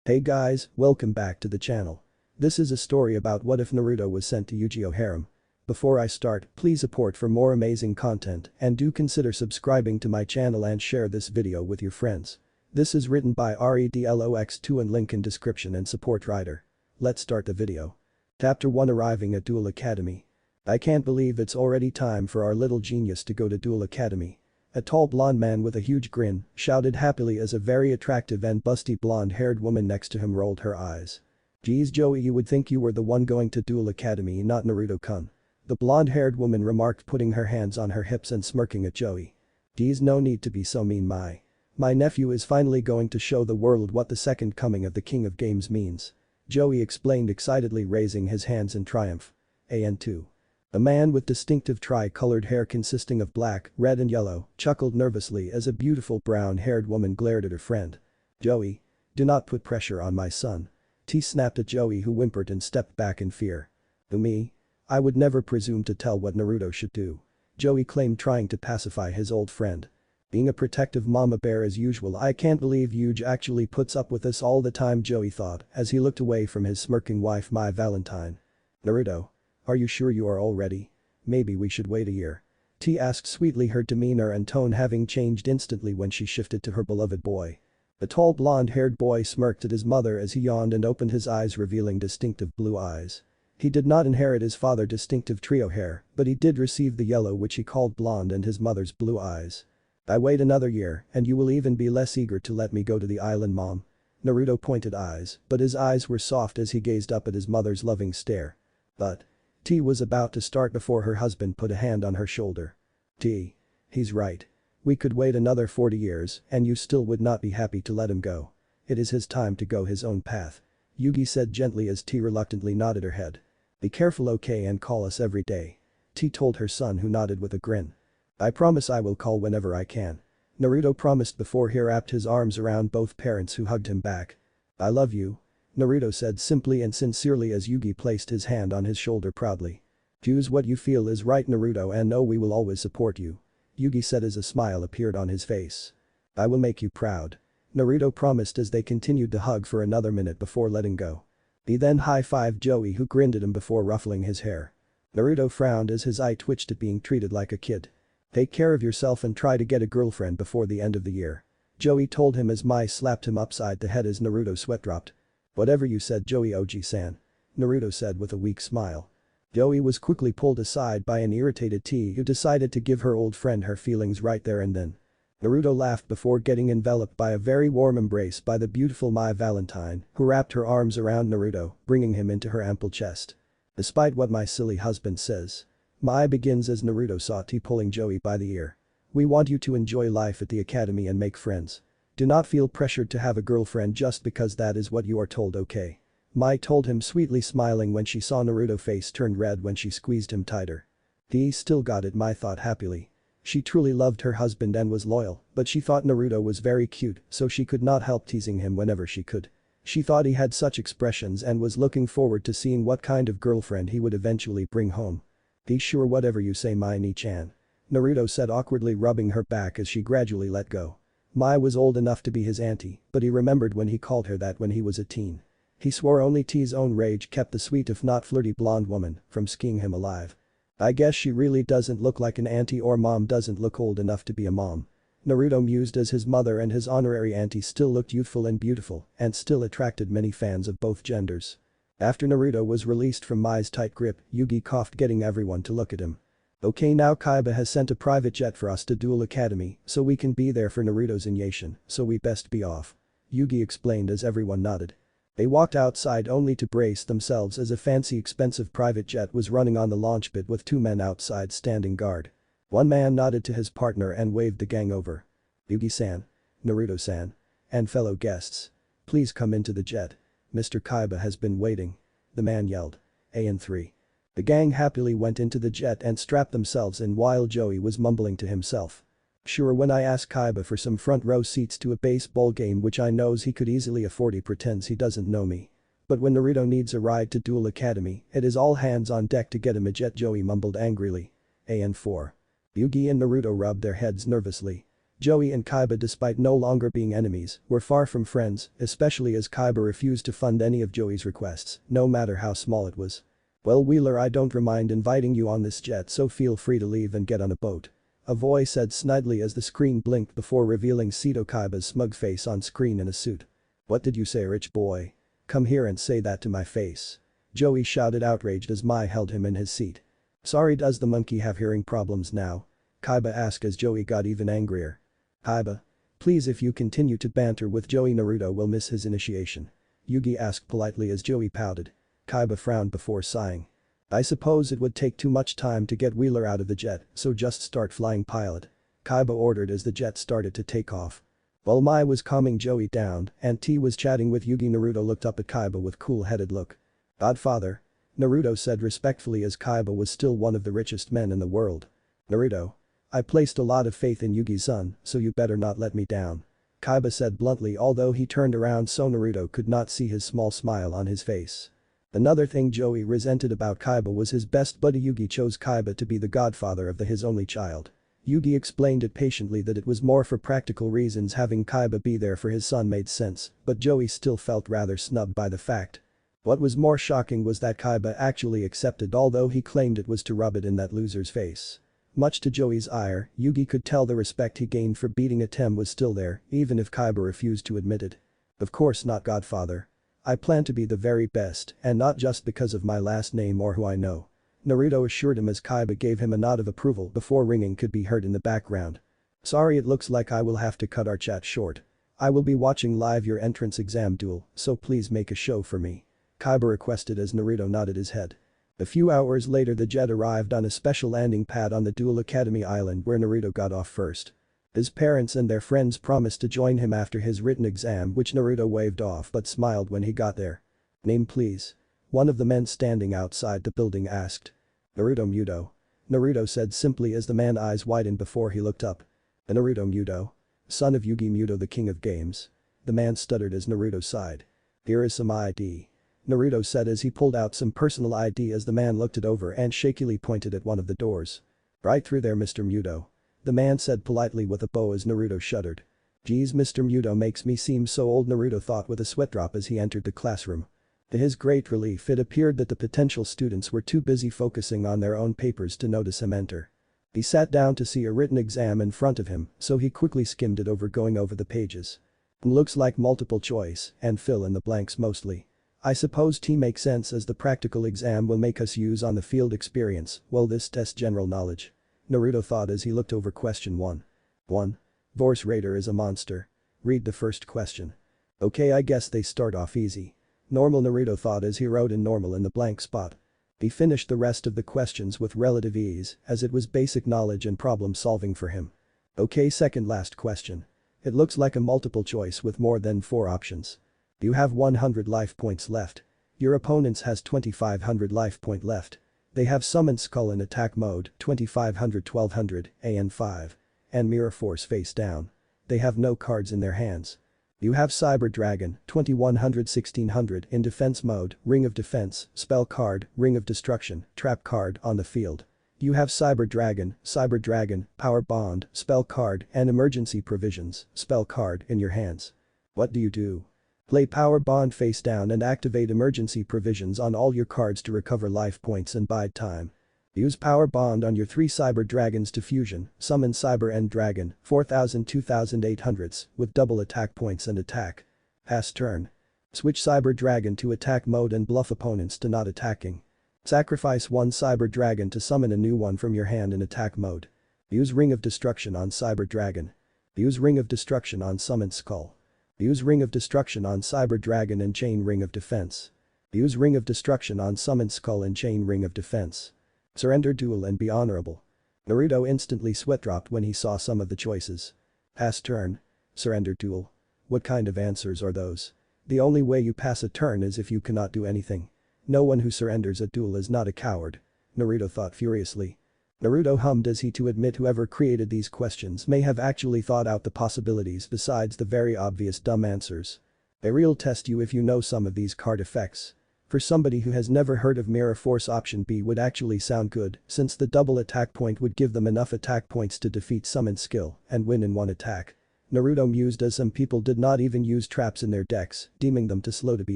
Hey guys, welcome back to the channel. This is a story about what if Naruto was sent to Yugioh harem. Before I start, please support for more amazing content and do consider subscribing to my channel and share this video with your friends. This is written by Redlox2 and link in description and support writer. Let's start the video. Chapter 1 Arriving at Duel Academy. I can't believe it's already time for our little genius to go to Duel Academy. A tall blonde man with a huge grin shouted happily as a very attractive and busty blonde-haired woman next to him rolled her eyes. Geez Joey, you would think you were the one going to Duel Academy, not Naruto-kun. The blonde-haired woman remarked, putting her hands on her hips and smirking at Joey. Geez, no need to be so mean. My nephew is finally going to show the world what the second coming of the King of Games means. Joey explained excitedly, raising his hands in triumph. And2. A man with distinctive tri-colored hair consisting of black, red and yellow chuckled nervously as a beautiful brown-haired woman glared at her friend. Joey. Do not put pressure on my son. T snapped at Joey, who whimpered and stepped back in fear. Me? I would never presume to tell what Naruto should do. Joey claimed, trying to pacify his old friend. Being a protective mama bear as usual. I can't believe Yuge actually puts up with this all the time, Joey thought as he looked away from his smirking wife My Valentine. Naruto. Are you sure you are all ready? Maybe we should wait a year. T asked sweetly, her demeanor and tone having changed instantly when she shifted to her beloved boy. The tall blonde-haired boy smirked at his mother as he yawned and opened his eyes, revealing distinctive blue eyes. He did not inherit his father's distinctive trio hair, but he did receive the yellow which he called blonde and his mother's blue eyes. I wait another year and you will even be less eager to let me go to the island, Mom. Naruto pointed eyes, but his eyes were soft as he gazed up at his mother's loving stare. But T was about to start before her husband put a hand on her shoulder. T. He's right. We could wait another 40 years and you still would not be happy to let him go. It is his time to go his own path. Yugi said gently as T reluctantly nodded her head. Be careful, okay, and call us every day. T told her son, who nodded with a grin. I promise I will call whenever I can. Naruto promised before he wrapped his arms around both parents, who hugged him back. I love you. Naruto said simply and sincerely as Yugi placed his hand on his shoulder proudly. Choose what you feel is right, Naruto, and know we will always support you. Yugi said as a smile appeared on his face. I will make you proud. Naruto promised as they continued to hug for another minute before letting go. He then high-fived Joey, who grinned at him before ruffling his hair. Naruto frowned as his eye twitched at being treated like a kid. Take care of yourself and try to get a girlfriend before the end of the year. Joey told him as Mai slapped him upside the head as Naruto's sweat dropped. Whatever you said, Joey Oji-san. Naruto said with a weak smile. Joey was quickly pulled aside by an irritated T, who decided to give her old friend her feelings right there and then. Naruto laughed before getting enveloped by a very warm embrace by the beautiful My Valentine, who wrapped her arms around Naruto, bringing him into her ample chest. Despite what my silly husband says. Mai begins as Naruto saw T pulling Joey by the ear. We want you to enjoy life at the academy and make friends. Do not feel pressured to have a girlfriend just because that is what you are told, okay? Mai told him, sweetly smiling when she saw Naruto's face turned red when she squeezed him tighter. He still got it, Mai thought happily. She truly loved her husband and was loyal, but she thought Naruto was very cute, so she could not help teasing him whenever she could. She thought he had such expressions and was looking forward to seeing what kind of girlfriend he would eventually bring home. Be sure, whatever you say, Mai Ni-chan. Naruto said, awkwardly rubbing her back as she gradually let go. Mai was old enough to be his auntie, but he remembered when he called her that when he was a teen. He swore only T's own rage kept the sweet if not flirty blonde woman from skiing him alive. I guess she really doesn't look like an auntie, or mom doesn't look old enough to be a mom. Naruto mused as his mother and his honorary auntie still looked youthful and beautiful and still attracted many fans of both genders. After Naruto was released from Mai's tight grip, Yugi coughed, getting everyone to look at him. Okay, now Kaiba has sent a private jet for us to Duel Academy so we can be there for Naruto's initiation, so we best be off. Yugi explained as everyone nodded. They walked outside only to brace themselves as a fancy expensive private jet was running on the launch pad with two men outside standing guard. One man nodded to his partner and waved the gang over. Yugi-san. Naruto-san. And fellow guests. Please come into the jet. Mr. Kaiba has been waiting. The man yelled. And3. The gang happily went into the jet and strapped themselves in while Joey was mumbling to himself. Sure, when I ask Kaiba for some front row seats to a baseball game which I knows he could easily afford, he pretends he doesn't know me. But when Naruto needs a ride to Duel Academy, it is all hands on deck to get him a jet, Joey mumbled angrily. And4. Yugi and Naruto rubbed their heads nervously. Joey and Kaiba, despite no longer being enemies, were far from friends, especially as Kaiba refused to fund any of Joey's requests, no matter how small it was. "Well, Wheeler, I don't mind inviting you on this jet, so feel free to leave and get on a boat." A voice said snidely as the screen blinked before revealing Seto Kaiba's smug face on screen in a suit. "What did you say, rich boy? Come here and say that to my face." Joey shouted, outraged, as Mai held him in his seat. "Sorry, does the monkey have hearing problems now?" Kaiba asked as Joey got even angrier. "Kaiba. Please, if you continue to banter with Joey, Naruto will miss his initiation." Yugi asked politely as Joey pouted. Kaiba frowned before sighing. "I suppose it would take too much time to get Wheeler out of the jet, so just start flying, pilot." Kaiba ordered as the jet started to take off. While Mai was calming Joey down and T was chatting with Yugi, Naruto looked up at Kaiba with cool-headed look. "Godfather." Naruto said respectfully as Kaiba was still one of the richest men in the world. "Naruto. I placed a lot of faith in Yugi-san, so you better not let me down." Kaiba said bluntly, although he turned around so Naruto could not see his small smile on his face. Another thing Joey resented about Kaiba was his best buddy Yugi chose Kaiba to be the godfather of his only child. Yugi explained it patiently that it was more for practical reasons having Kaiba be there for his son made sense, but Joey still felt rather snubbed by the fact. What was more shocking was that Kaiba actually accepted, although he claimed it was to rub it in that loser's face. Much to Joey's ire, Yugi could tell the respect he gained for beating Atem was still there, even if Kaiba refused to admit it. "Of course not, godfather. I plan to be the very best, and not just because of my last name or who I know." Naruto assured him as Kaiba gave him a nod of approval before ringing could be heard in the background. "Sorry, it looks like I will have to cut our chat short. I will be watching live your entrance exam duel, so please make a show for me." Kaiba requested as Naruto nodded his head. A few hours later, the jet arrived on a special landing pad on the Duel Academy Island where Naruto got off first. His parents and their friends promised to join him after his written exam, which Naruto waved off but smiled when he got there. "Name please?" one of the men standing outside the building asked. "Naruto Muto." Naruto said simply as the man's eyes widened before he looked up. "Naruto Muto? Son of Yugi Muto, the king of games?" The man stuttered as Naruto sighed. "Here is some ID." Naruto said as he pulled out some personal ID as the man looked it over and shakily pointed at one of the doors. "Right through there, Mr. Muto." The man said politely with a bow as Naruto shuddered. "Geez, Mr. Muto makes me seem so old," Naruto thought with a sweat drop as he entered the classroom. To his great relief, it appeared that the potential students were too busy focusing on their own papers to notice him enter. He sat down to see a written exam in front of him, so he quickly skimmed it over, going over the pages. "Looks like multiple choice and fill in the blanks mostly. I suppose T makes sense as the practical exam will make us use on the field experience, while this tests general knowledge." Naruto thought as he looked over question 1. 1. Vorse Raider is a monster. Read the first question. Okay, I guess they start off easy. Normal, Naruto thought as he wrote in normal in the blank spot. He finished the rest of the questions with relative ease as it was basic knowledge and problem solving for him. Okay, second last question. It looks like a multiple choice with more than 4 options. You have 100 life points left. Your opponents has 2500 life point left. They have Summoned Skull in attack mode, 2500 1200, AN5. And Mirror Force face down. They have no cards in their hands. You have Cyber Dragon, 2100 1600 in defense mode, Ring of Defense, spell card, Ring of Destruction, trap card on the field. You have Cyber Dragon, Power Bond, spell card, and Emergency Provisions, spell card in your hands. What do you do? Play Power Bond face down and activate Emergency Provisions on all your cards to recover life points and bide time. Use Power Bond on your 3 Cyber Dragons to fusion, summon Cyber End Dragon, 4000 2800s, with double attack points and attack. Pass turn. Switch Cyber Dragon to attack mode and bluff opponents to not attacking. Sacrifice 1 Cyber Dragon to summon a new one from your hand in attack mode. Use Ring of Destruction on Cyber Dragon. Use Ring of Destruction on Summoned Skull. Use Ring of Destruction on Cyber Dragon and Chain Ring of Defense. Use Ring of Destruction on Summoned Skull and Chain Ring of Defense. Surrender duel and be honorable. Naruto instantly sweat dropped when he saw some of the choices. Pass turn. Surrender duel. What kind of answers are those? The only way you pass a turn is if you cannot do anything. No one who surrenders a duel is not a coward. Naruto thought furiously. Naruto hummed as he to admit whoever created these questions may have actually thought out the possibilities besides the very obvious dumb answers. A real test you if you know some of these card effects. For somebody who has never heard of Mirror Force, option B would actually sound good, since the double attack point would give them enough attack points to defeat summoned skill and win in one attack. Naruto mused as some people did not even use traps in their decks, deeming them too slow to be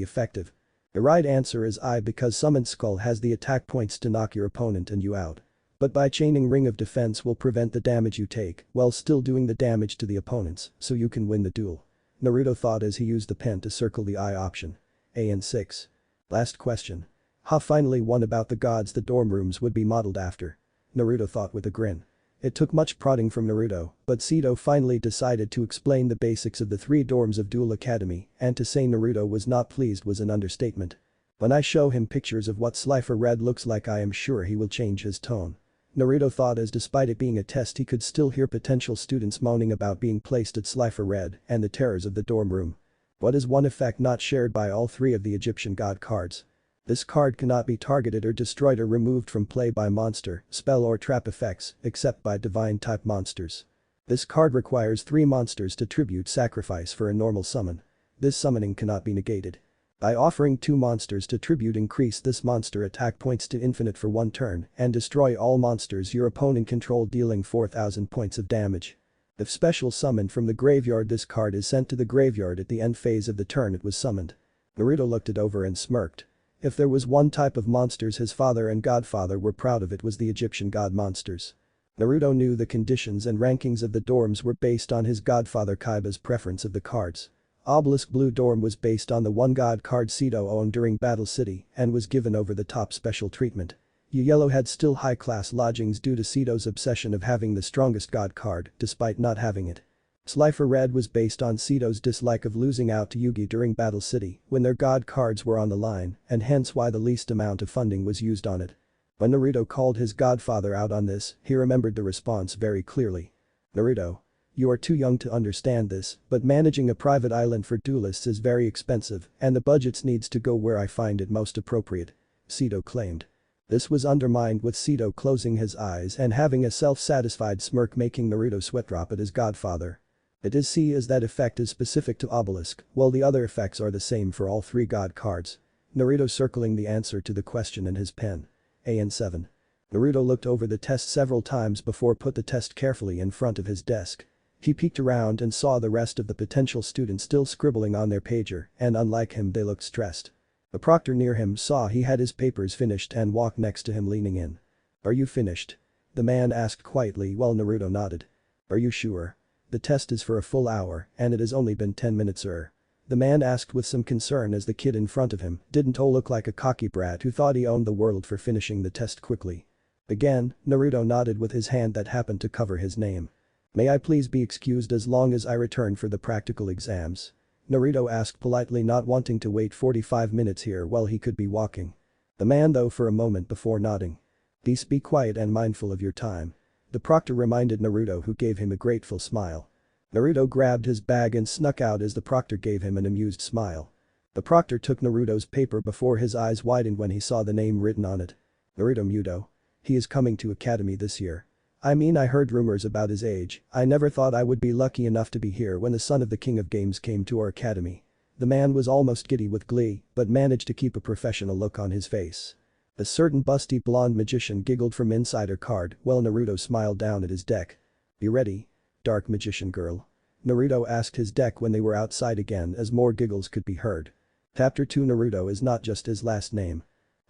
effective. The right answer is I, because summoned skull has the attack points to knock your opponent and you out. But by chaining ring of defense will prevent the damage you take while still doing the damage to the opponents, so you can win the duel. Naruto thought as he used the pen to circle the I option. And 6. Last question. Ha, finally one about the gods the dorm rooms would be modeled after. Naruto thought with a grin. It took much prodding from Naruto, but Sito finally decided to explain the basics of the 3 dorms of Duel Academy, and to say Naruto was not pleased was an understatement. When I show him pictures of what Slifer Red looks like, I am sure he will change his tone. Naruto thought, as despite it being a test he could still hear potential students moaning about being placed at Slifer Red and the terrors of the dorm room. What is one effect not shared by all 3 of the Egyptian god cards? This card cannot be targeted or destroyed or removed from play by monster, spell or trap effects, except by divine type monsters. This card requires 3 monsters to tribute sacrifice for a normal summon. This summoning cannot be negated. By offering 2 monsters to tribute, increase this monster attack points to infinite for 1 turn and destroy all monsters your opponent controlled, dealing 4000 points of damage. If special summoned from the graveyard, this card is sent to the graveyard at the end phase of the turn it was summoned. Naruto looked it over and smirked. If there was one type of monsters his father and godfather were proud of, it was the Egyptian god monsters. Naruto knew the conditions and rankings of the dorms were based on his godfather Kaiba's preference of the cards. Obelisk Blue Dorm was based on the one god card Sito owned during Battle City and was given over the top special treatment. Yellow had still high-class lodgings due to Sito's obsession of having the strongest god card despite not having it. Slifer Red was based on Sito's dislike of losing out to Yugi during Battle City when their god cards were on the line, and hence why the least amount of funding was used on it. When Naruto called his godfather out on this, he remembered the response very clearly. Naruto. You are too young to understand this, but managing a private island for duelists is very expensive and the budgets needs to go where I find it most appropriate. Sito claimed. This was undermined with Sito closing his eyes and having a self-satisfied smirk, making Naruto sweat drop at his godfather. It is see as that effect is specific to Obelisk, while the other effects are the same for all 3 god cards. Naruto circling the answer to the question in his pen. And 7. Naruto looked over the test several times before put the test carefully in front of his desk. He peeked around and saw the rest of the potential students still scribbling on their pager, and unlike him they looked stressed. The proctor near him saw he had his papers finished and walked next to him, leaning in. Are you finished? The man asked quietly while Naruto nodded. Are you sure? The test is for a full hour and it has only been 10 minutes, sir. The man asked with some concern as the kid in front of him didn't look like a cocky brat who thought he owned the world for finishing the test quickly. Again, Naruto nodded with his hand that happened to cover his name. May I please be excused as long as I return for the practical exams? Naruto asked politely, not wanting to wait 45 minutes here while he could be walking. The man though for a moment before nodding. Please be quiet and mindful of your time. The proctor reminded Naruto, who gave him a grateful smile. Naruto grabbed his bag and snuck out as the proctor gave him an amused smile. The proctor took Naruto's paper before his eyes widened when he saw the name written on it. Naruto Muto. He is coming to Academy this year. I mean, I heard rumors about his age. I never thought I would be lucky enough to be here when the son of the king of games came to our academy. The man was almost giddy with glee, but managed to keep a professional look on his face. A certain busty blonde magician giggled from inside her card while Naruto smiled down at his deck. Be ready, dark magician girl. Naruto asked his deck when they were outside again as more giggles could be heard. Chapter 2. Naruto is not just his last name.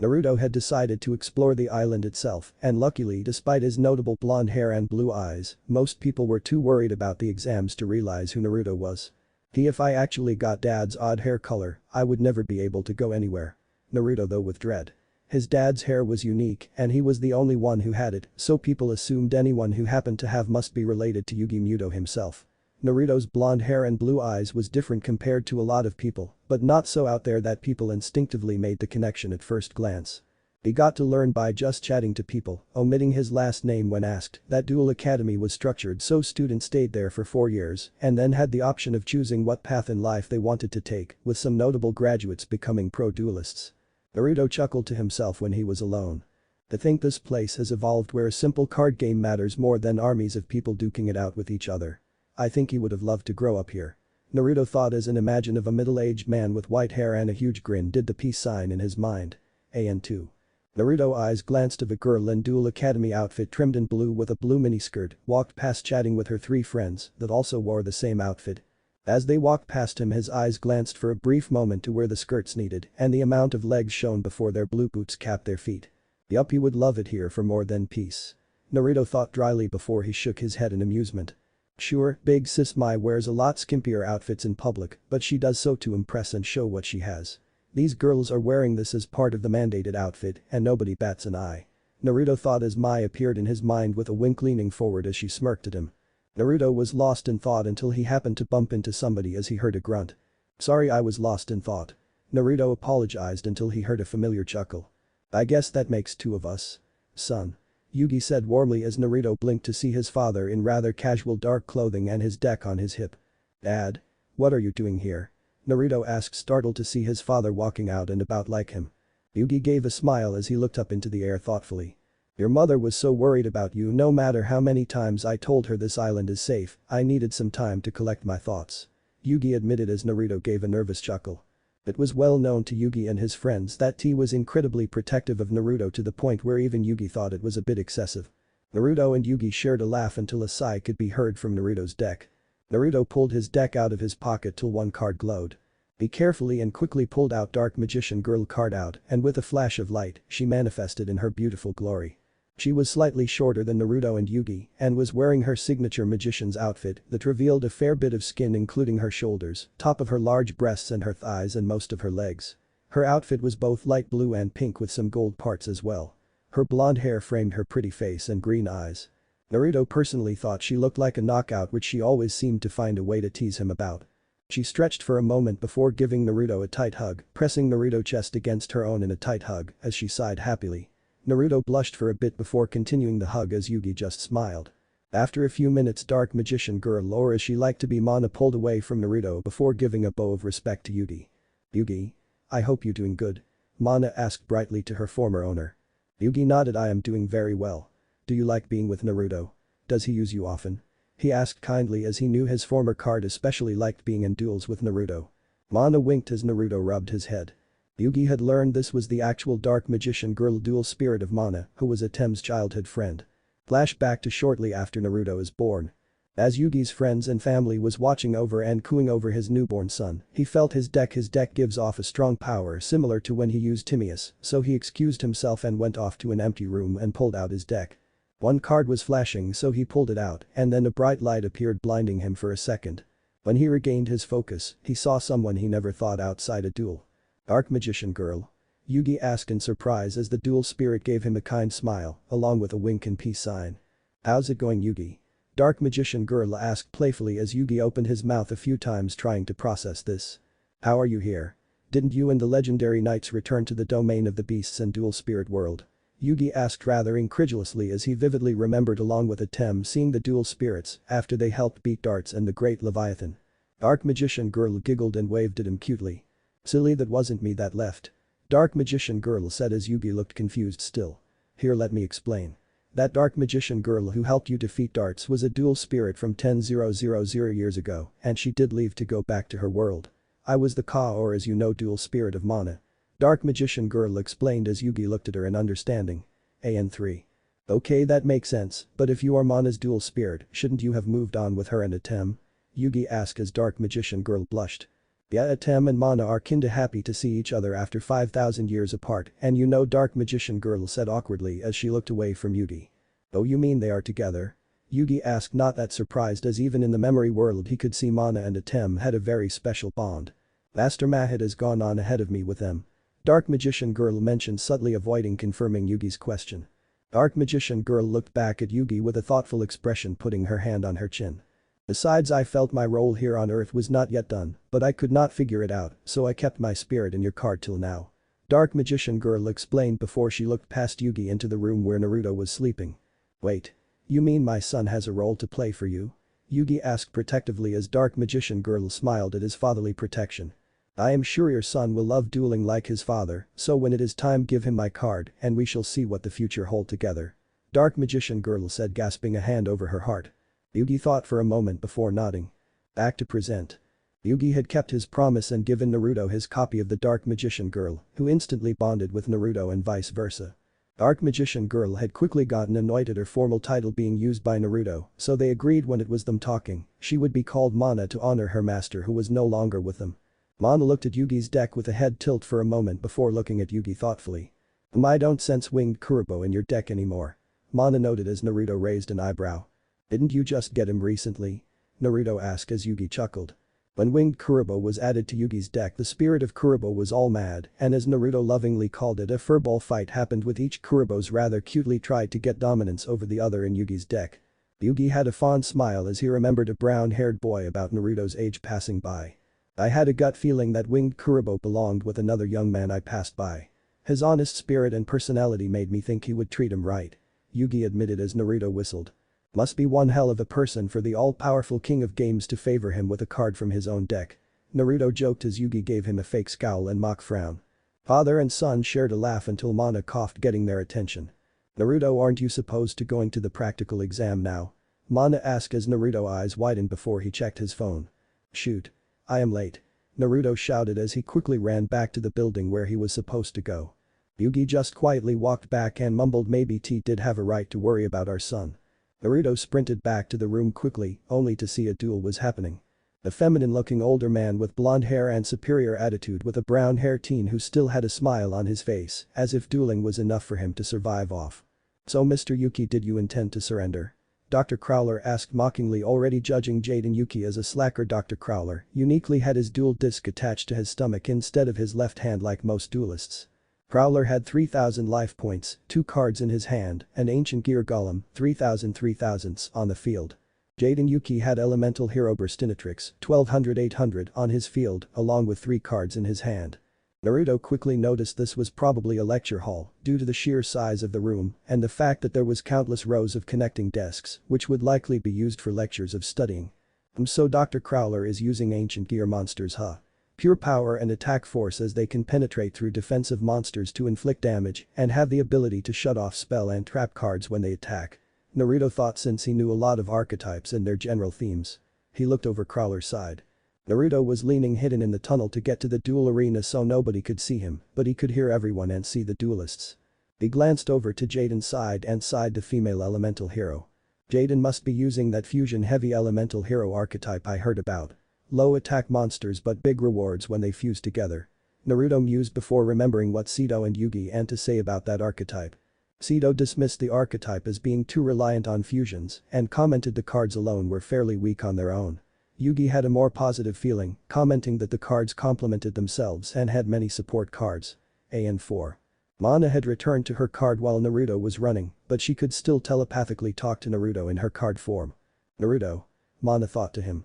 Naruto had decided to explore the island itself, and luckily, despite his notable blonde hair and blue eyes, most people were too worried about the exams to realize who Naruto was. If I actually got dad's odd hair color, I would never be able to go anywhere. Naruto though with dread. His dad's hair was unique and he was the only one who had it, so people assumed anyone who happened to have must be related to Yugi Muto himself. Naruto's blonde hair and blue eyes was different compared to a lot of people, but not so out there that people instinctively made the connection at first glance. He got to learn by just chatting to people, omitting his last name when asked, that Duel Academy was structured so students stayed there for 4 years and then had the option of choosing what path in life they wanted to take, with some notable graduates becoming pro duelists. Naruto chuckled to himself when he was alone. To think this place has evolved where a simple card game matters more than armies of people duking it out with each other. I think he would have loved to grow up here. Naruto thought as an imagine of a middle-aged man with white hair and a huge grin did the peace sign in his mind. AN2. Naruto eyes glanced of a girl in dual academy outfit trimmed in blue with a blue miniskirt, walked past chatting with her three friends that also wore the same outfit. As they walked past him his eyes glanced for a brief moment to where the skirts needed and the amount of legs shown before their blue boots capped their feet. Yup, he would love it here for more than peace. Naruto thought dryly before he shook his head in amusement. Sure, big sis Mai wears a lot skimpier outfits in public, but she does so to impress and show what she has. These girls are wearing this as part of the mandated outfit and nobody bats an eye. Naruto thought as Mai appeared in his mind with a wink leaning forward as she smirked at him. Naruto was lost in thought until he happened to bump into somebody as he heard a grunt. Sorry, I was lost in thought. Naruto apologized until he heard a familiar chuckle. I guess that makes two of us. Son. Yugi said warmly as Naruto blinked to see his father in rather casual dark clothing and his deck on his hip. Dad? What are you doing here? Naruto asked, startled to see his father walking out and about like him. Yugi gave a smile as he looked up into the air thoughtfully. Your mother was so worried about you no matter how many times I told her this island is safe, I needed some time to collect my thoughts. Yugi admitted as Naruto gave a nervous chuckle. It was well known to Yugi and his friends that T was incredibly protective of Naruto to the point where even Yugi thought it was a bit excessive. Naruto and Yugi shared a laugh until a sigh could be heard from Naruto's deck. Naruto pulled his deck out of his pocket till one card glowed. He carefully and quickly pulled out Dark Magician Girl card out and with a flash of light, she manifested in her beautiful glory. She was slightly shorter than Naruto and Yugi and was wearing her signature magician's outfit that revealed a fair bit of skin including her shoulders, top of her large breasts and her thighs and most of her legs. Her outfit was both light blue and pink with some gold parts as well. Her blonde hair framed her pretty face and green eyes. Naruto personally thought she looked like a knockout which she always seemed to find a way to tease him about. She stretched for a moment before giving Naruto a tight hug, pressing Naruto's chest against her own in a tight hug as she sighed happily. Naruto blushed for a bit before continuing the hug as Yugi just smiled. After a few minutes Dark Magician Girl, or as she liked to be, Mana, pulled away from Naruto before giving a bow of respect to Yugi. Yugi? I hope you're doing good. Mana asked brightly to her former owner. Yugi nodded. I am doing very well. Do you like being with Naruto? Does he use you often? He asked kindly as he knew his former card especially liked being in duels with Naruto. Mana winked as Naruto rubbed his head. Yugi had learned this was the actual Dark Magician Girl dual spirit of Mana, who was Atem's childhood friend. Flashback to shortly after Naruto is born. As Yugi's friends and family was watching over and cooing over his newborn son, he felt his deck gives off a strong power similar to when he used Timaeus, so he excused himself and went off to an empty room and pulled out his deck. One card was flashing so he pulled it out and then a bright light appeared blinding him for a second. When he regained his focus, he saw someone he never thought outside a duel. Dark Magician Girl? Yugi asked in surprise as the dual spirit gave him a kind smile, along with a wink and peace sign. How's it going, Yugi? Dark Magician Girl asked playfully as Yugi opened his mouth a few times trying to process this. How are you here? Didn't you and the legendary knights return to the domain of the beasts and dual spirit world? Yugi asked rather incredulously as he vividly remembered along with Atem seeing the dual spirits after they helped beat Darts and the Great Leviathan. Dark Magician Girl giggled and waved at him cutely. Silly, that wasn't me that left. Dark Magician Girl said as Yugi looked confused still. Here, let me explain. That Dark Magician Girl who helped you defeat Darts was a dual spirit from 10,000 years ago and she did leave to go back to her world. I was the Ka, or as you know, dual spirit of Mana. Dark Magician Girl explained as Yugi looked at her in understanding. AN3. Okay, that makes sense, but if you are Mana's dual spirit, shouldn't you have moved on with her and Atem? Yugi asked as Dark Magician Girl blushed. Yeah, Atem and Mana are kinda happy to see each other after 5,000 years apart and you know, Dark Magician Girl said awkwardly as she looked away from Yugi. Oh, you mean they are together? Yugi asked, not that surprised as even in the memory world he could see Mana and Atem had a very special bond. Master Mahit has gone on ahead of me with them. Dark Magician Girl mentioned, subtly avoiding confirming Yugi's question. Dark Magician Girl looked back at Yugi with a thoughtful expression, putting her hand on her chin. Besides, I felt my role here on Earth was not yet done, but I could not figure it out, so I kept my spirit in your card till now. Dark Magician Girl explained before she looked past Yugi into the room where Naruto was sleeping. Wait. You mean my son has a role to play for you? Yugi asked protectively as Dark Magician Girl smiled at his fatherly protection. I am sure your son will love dueling like his father, so when it is time give him my card and we shall see what the future hold together. Dark Magician Girl said, gasping a hand over her heart. Yugi thought for a moment before nodding. Back to present. Yugi had kept his promise and given Naruto his copy of the Dark Magician Girl, who instantly bonded with Naruto and vice versa. Dark Magician Girl had quickly gotten annoyed at her formal title being used by Naruto, so they agreed when it was them talking, she would be called Mana to honor her master who was no longer with them. Mana looked at Yugi's deck with a head tilt for a moment before looking at Yugi thoughtfully. I don't sense winged Kurobo in your deck anymore. Mana noted as Naruto raised an eyebrow. Didn't you just get him recently? Naruto asked as Yugi chuckled. When winged Kurobo was added to Yugi's deck, the spirit of Kurobo was all mad, and as Naruto lovingly called it, a furball fight happened with each Kurobo's rather cutely tried to get dominance over the other in Yugi's deck. Yugi had a fond smile as he remembered a brown-haired boy about Naruto's age passing by. I had a gut feeling that winged Kurobo belonged with another young man I passed by. His honest spirit and personality made me think he would treat him right. Yugi admitted as Naruto whistled. Must be one hell of a person for the all-powerful king of games to favor him with a card from his own deck. Naruto joked as Yugi gave him a fake scowl and mock frown. Father and son shared a laugh until Mana coughed, getting their attention. Naruto, aren't you supposed to going to the practical exam now? Mana asked as Naruto's eyes widened before he checked his phone. Shoot. I am late. Naruto shouted as he quickly ran back to the building where he was supposed to go. Yugi just quietly walked back and mumbled, maybe T did have a right to worry about our son. Naruto sprinted back to the room quickly, only to see a duel was happening. A feminine-looking older man with blonde hair and superior attitude with a brown-haired teen who still had a smile on his face, as if dueling was enough for him to survive off. So Mr. Yuki, did you intend to surrender? Dr. Crowler asked mockingly, already judging Jaden. Yuki as a slacker. Dr. Crowler uniquely had his dual disc attached to his stomach instead of his left hand like most duelists. Crowler had 3,000 life points, 2 cards in his hand, an ancient gear golem, 3,000 on the field. Jaden Yuki had elemental hero Burstinatrix, 1,200 on his field, along with 3 cards in his hand. Naruto quickly noticed this was probably a lecture hall, due to the sheer size of the room and the fact that there was countless rows of connecting desks, which would likely be used for lectures of studying. So Dr. Crowler is using ancient gear monsters, huh? Pure power and attack force, as they can penetrate through defensive monsters to inflict damage and have the ability to shut off spell and trap cards when they attack. Naruto thought, since he knew a lot of archetypes and their general themes. He looked over Crowler's side. Naruto was leaning hidden in the tunnel to get to the duel arena so nobody could see him, but he could hear everyone and see the duelists. He glanced over to Jaden's side and sighed, the female elemental hero. Jaden must be using that fusion-heavy elemental hero archetype I heard about. Low attack monsters but big rewards when they fuse together. Naruto mused before remembering what Sito and Yugi had to say about that archetype. Sito dismissed the archetype as being too reliant on fusions and commented the cards alone were fairly weak on their own. Yugi had a more positive feeling, commenting that the cards complemented themselves and had many support cards. AN4. Mana had returned to her card while Naruto was running, but she could still telepathically talk to Naruto in her card form. Naruto. Mana thought to him.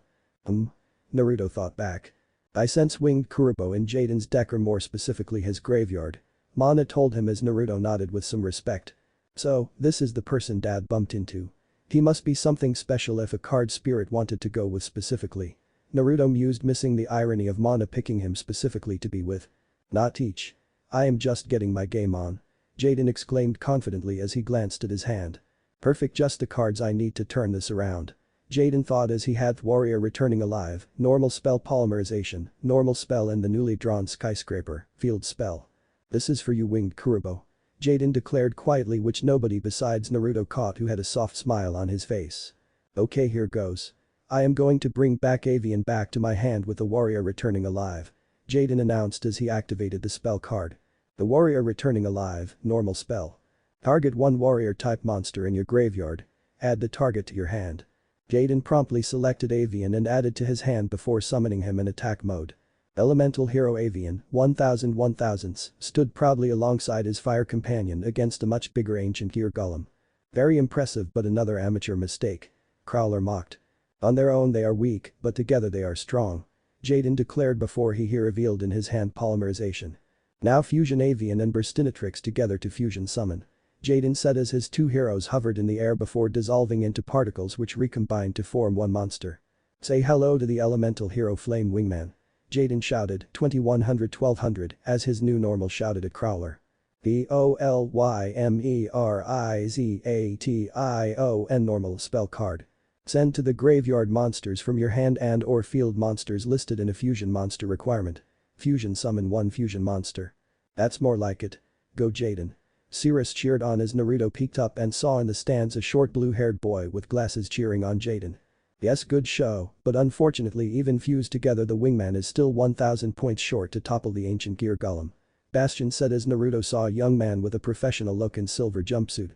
Naruto thought back. I sense winged Kurobo in Jaden's deck, or more specifically his graveyard. Mana told him as Naruto nodded with some respect. So, this is the person Dad bumped into. He must be something special if a card spirit wanted to go with specifically. Naruto mused, missing the irony of Mana picking him specifically to be with. Not teach. I am just getting my game on. Jaden exclaimed confidently as he glanced at his hand. Perfect, just the cards I need to turn this around. Jaden thought as he had Warrior Returning Alive, Normal Spell Polymerization, Normal Spell and the newly drawn Skyscraper, Field Spell. This is for you, winged Kurobo. Jaden declared quietly, which nobody besides Naruto caught, who had a soft smile on his face. Okay, here goes. I am going to bring back Avian back to my hand with the Warrior Returning Alive. Jaden announced as he activated the spell card. The Warrior Returning Alive, Normal Spell. Target one warrior type monster in your graveyard. Add the target to your hand. Jaden promptly selected Avian and added to his hand before summoning him in attack mode. Elemental hero Avian, 1000, stood proudly alongside his fire companion against a much bigger ancient gear golem. Very impressive, but another amateur mistake. Crowler mocked. On their own they are weak, but together they are strong. Jaden declared before he revealed in his hand polymerization. Now fusion Avian and Burstinatrix together to fusion summon. Jaden said as his 2 heroes hovered in the air before dissolving into particles which recombined to form one monster. Say hello to the elemental hero Flame Wingman. Jaden shouted, 2100 as his new normal shouted at Crowler. POLYMERIZATION normal spell card. Send to the graveyard monsters from your hand and or field monsters listed in a fusion monster requirement. Fusion summon one fusion monster. That's more like it. Go Jaden. Cirrus cheered on as Naruto peeked up and saw in the stands a short blue-haired boy with glasses cheering on Jaden. Yes, good show, but unfortunately even fused together the wingman is still 1000 points short to topple the ancient gear golem. Bastion said as Naruto saw a young man with a professional look in silver jumpsuit.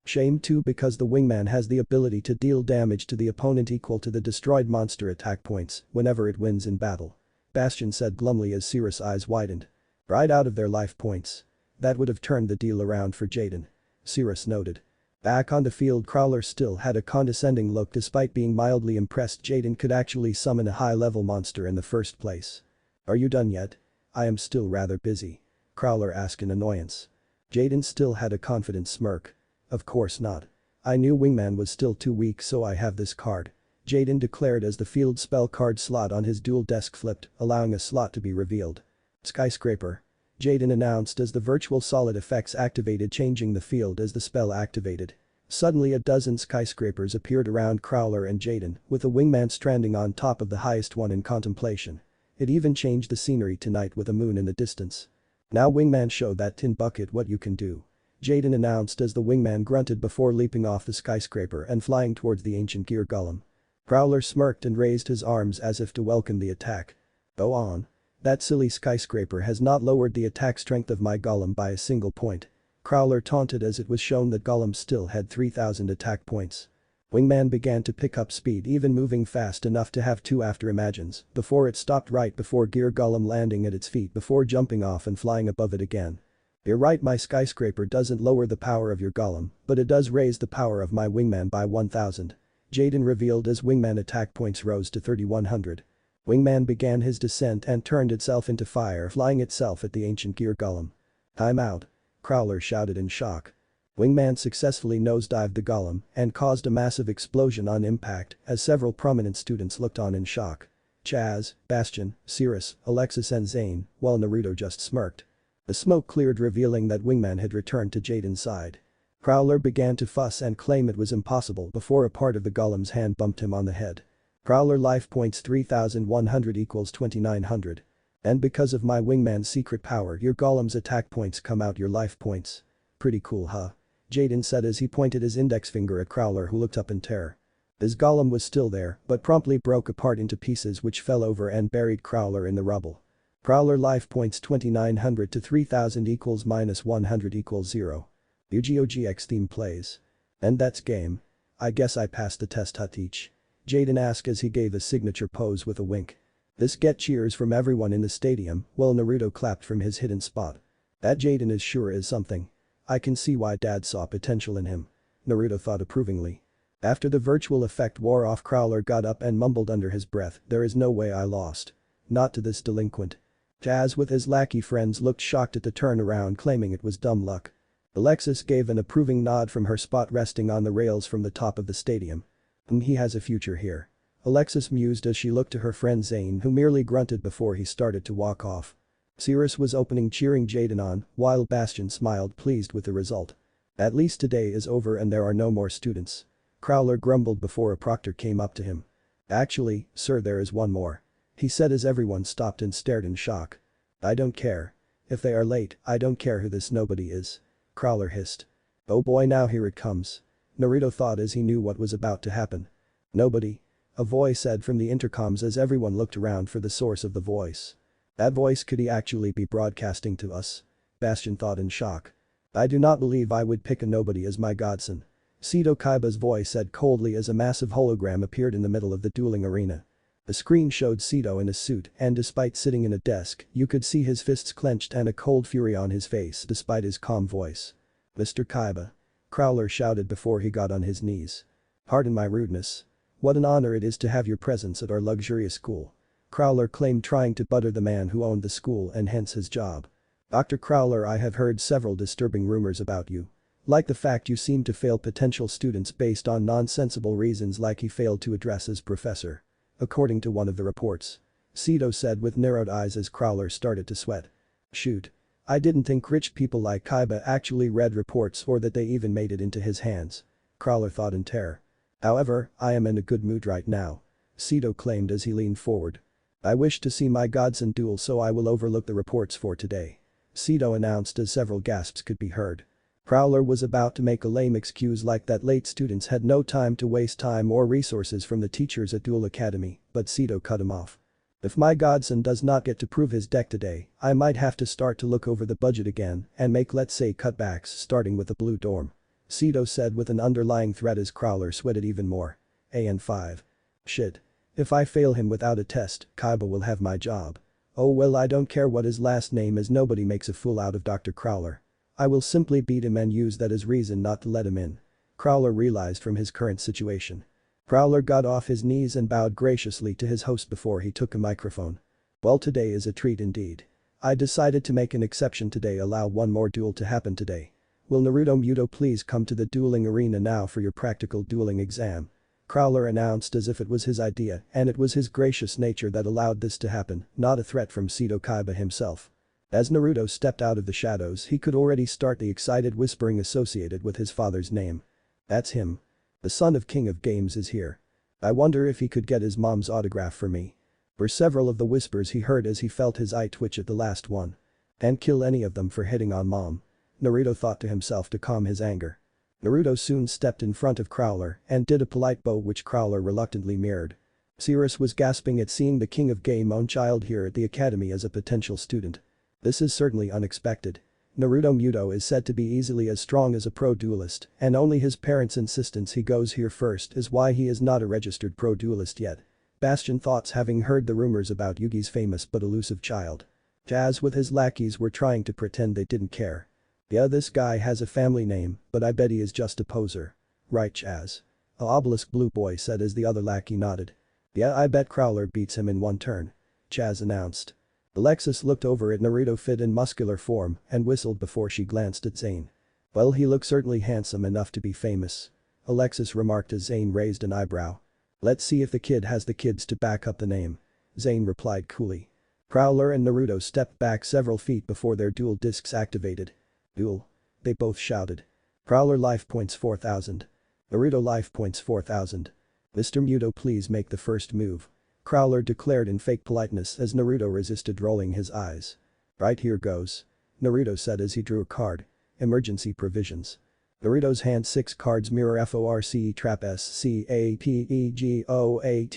Shame too because the wingman has the ability to deal damage to the opponent equal to the destroyed monster attack points whenever it wins in battle. Bastion said glumly as Cirrus' eyes widened. Right out of their life points. That would have turned the deal around for Jaden. Cirrus noted. Back on the field Crowler still had a condescending look despite being mildly impressed Jaden could actually summon a high-level monster in the first place. Are you done yet? I am still rather busy. Crowler asked in annoyance. Jaden still had a confident smirk. Of course not. I knew Wingman was still too weak so I have this card. Jaden declared as the field spell card slot on his dual desk flipped, allowing a slot to be revealed. Skyscraper. Jaden announced as the virtual solid effects activated changing the field as the spell activated. Suddenly a dozen skyscrapers appeared around Crowler and Jaden, with a wingman stranding on top of the highest one in contemplation. It even changed the scenery to night with a moon in the distance. Now wingman show that tin bucket what you can do. Jaden announced as the wingman grunted before leaping off the skyscraper and flying towards the ancient gear golem. Crowler smirked and raised his arms as if to welcome the attack. Go on. That silly skyscraper has not lowered the attack strength of my golem by a single point. Crowler taunted as it was shown that golem still had 3000 attack points. Wingman began to pick up speed even moving fast enough to have 2 after imagines before it stopped right before gear golem landing at its feet before jumping off and flying above it again. You're right, my skyscraper doesn't lower the power of your golem, but it does raise the power of my wingman by 1000. Jaden revealed as wingman attack points rose to 3100. Wingman began his descent and turned itself into fire flying itself at the ancient gear golem. Time out. Crowler shouted in shock. Wingman successfully nosedived the golem and caused a massive explosion on impact as several prominent students looked on in shock. Chaz, Bastion, Cirrus, Alexis and Zane, while Naruto just smirked. The smoke cleared revealing that Wingman had returned to Jaden's side. Crowler began to fuss and claim it was impossible before a part of the golem's hand bumped him on the head. Crowler life points 3100 equals 2900. And because of my wingman's secret power your golem's attack points come out your life points. Pretty cool huh? Jaden said as he pointed his index finger at Crowler who looked up in terror. His golem was still there but promptly broke apart into pieces which fell over and buried Crowler in the rubble. Crowler life points 2900 to 3000 equals minus 100 equals 0. Yu-Gi-Oh! GX theme plays. And that's game. I guess I passed the test Teach. Jaden asked as he gave a signature pose with a wink. This get cheers from everyone in the stadium while Naruto clapped from his hidden spot. That Jaden is sure is something. I can see why dad saw potential in him. Naruto thought approvingly. After the virtual effect wore off Crowler got up and mumbled under his breath, there is no way I lost. Not to this delinquent. Chaz with his lackey friends looked shocked at the turnaround claiming it was dumb luck. Alexis gave an approving nod from her spot resting on the rails from the top of the stadium. He has a future here. Alexis mused as she looked to her friend Zane who merely grunted before he started to walk off. Cirrus was opening cheering Jaden on, while Bastion smiled pleased with the result. At least today is over and there are no more students. Crowler grumbled before a proctor came up to him. Actually, sir there is one more. He said as everyone stopped and stared in shock. I don't care. If they are late, I don't care who this nobody is. Crowler hissed. Oh boy now here it comes. Naruto thought as he knew what was about to happen. Nobody. A voice said from the intercoms as everyone looked around for the source of the voice. That voice could he actually be broadcasting to us? Bastion thought in shock. I do not believe I would pick a nobody as my godson. Seto Kaiba's voice said coldly as a massive hologram appeared in the middle of the dueling arena. The screen showed Seto in a suit and despite sitting in a desk, you could see his fists clenched and a cold fury on his face despite his calm voice. Mr. Kaiba. Crowler shouted before he got on his knees. Pardon my rudeness. What an honor it is to have your presence at our luxurious school. Crowler claimed trying to butter the man who owned the school and hence his job. Dr. Crowler, I have heard several disturbing rumors about you. Like the fact you seem to fail potential students based on nonsensible reasons like he failed to address his professor. According to one of the reports. Seto said with narrowed eyes as Crowler started to sweat. Shoot. I didn't think rich people like Kaiba actually read reports or that they even made it into his hands. Crowler thought in terror. However, I am in a good mood right now. Sito claimed as he leaned forward. I wish to see my godson duel, so I will overlook the reports for today. Sito announced as several gasps could be heard. Prowler was about to make a lame excuse like that late students had no time to waste time or resources from the teachers at Duel Academy, but Sito cut him off. If my godson does not get to prove his deck today, I might have to start to look over the budget again and make, let's say, cutbacks starting with the blue dorm. Sito said with an underlying threat as Prowler sweated even more. AN5. Shit. If I fail him without a test, Kaiba will have my job. Oh well, I don't care what his last name is, nobody makes a fool out of Dr. Crowler. I will simply beat him and use that as reason not to let him in. Crowler realized from his current situation. Prowler got off his knees and bowed graciously to his host before he took a microphone. Well, today is a treat indeed. I decided to make an exception today, allow one more duel to happen today. Will Naruto Muto please come to the dueling arena now for your practical dueling exam? Crowler announced as if it was his idea, and it was his gracious nature that allowed this to happen, not a threat from Sito Kaiba himself. As Naruto stepped out of the shadows, he could already start the excited whispering associated with his father's name. That's him. The son of King of Games is here. I wonder if he could get his mom's autograph for me. Were several of the whispers he heard as he felt his eye twitch at the last one. And kill any of them for hitting on mom. Naruto thought to himself to calm his anger. Naruto soon stepped in front of Crowler and did a polite bow which Crowler reluctantly mirrored. Cirrus was gasping at seeing the King of Game own child here at the academy as a potential student. This is certainly unexpected. Naruto Muto is said to be easily as strong as a pro duelist, and only his parents' insistence he goes here first is why he is not a registered pro duelist yet. Bastion thoughts having heard the rumors about Yugi's famous but elusive child. Chaz with his lackeys were trying to pretend they didn't care. Yeah, this guy has a family name, but I bet he is just a poser. Right, Chaz? A obelisk blue boy said as the other lackey nodded. Yeah, I bet Crowler beats him in one turn. Chaz announced. Alexis looked over at Naruto fit in muscular form and whistled before she glanced at Zane. Well, he looks certainly handsome enough to be famous. Alexis remarked as Zane raised an eyebrow. Let's see if the kid has the kids to back up the name. Zane replied coolly. Prowler and Naruto stepped back several feet before their dual discs activated. Duel. They both shouted. Prowler life points 4,000. Naruto life points 4,000. Mr. Muto please make the first move. Crowler declared in fake politeness as Naruto resisted rolling his eyes. Right, here goes. Naruto said as he drew a card. Emergency provisions. Naruto's hand 6 cards mirror FORCE trap SCAPEGOAT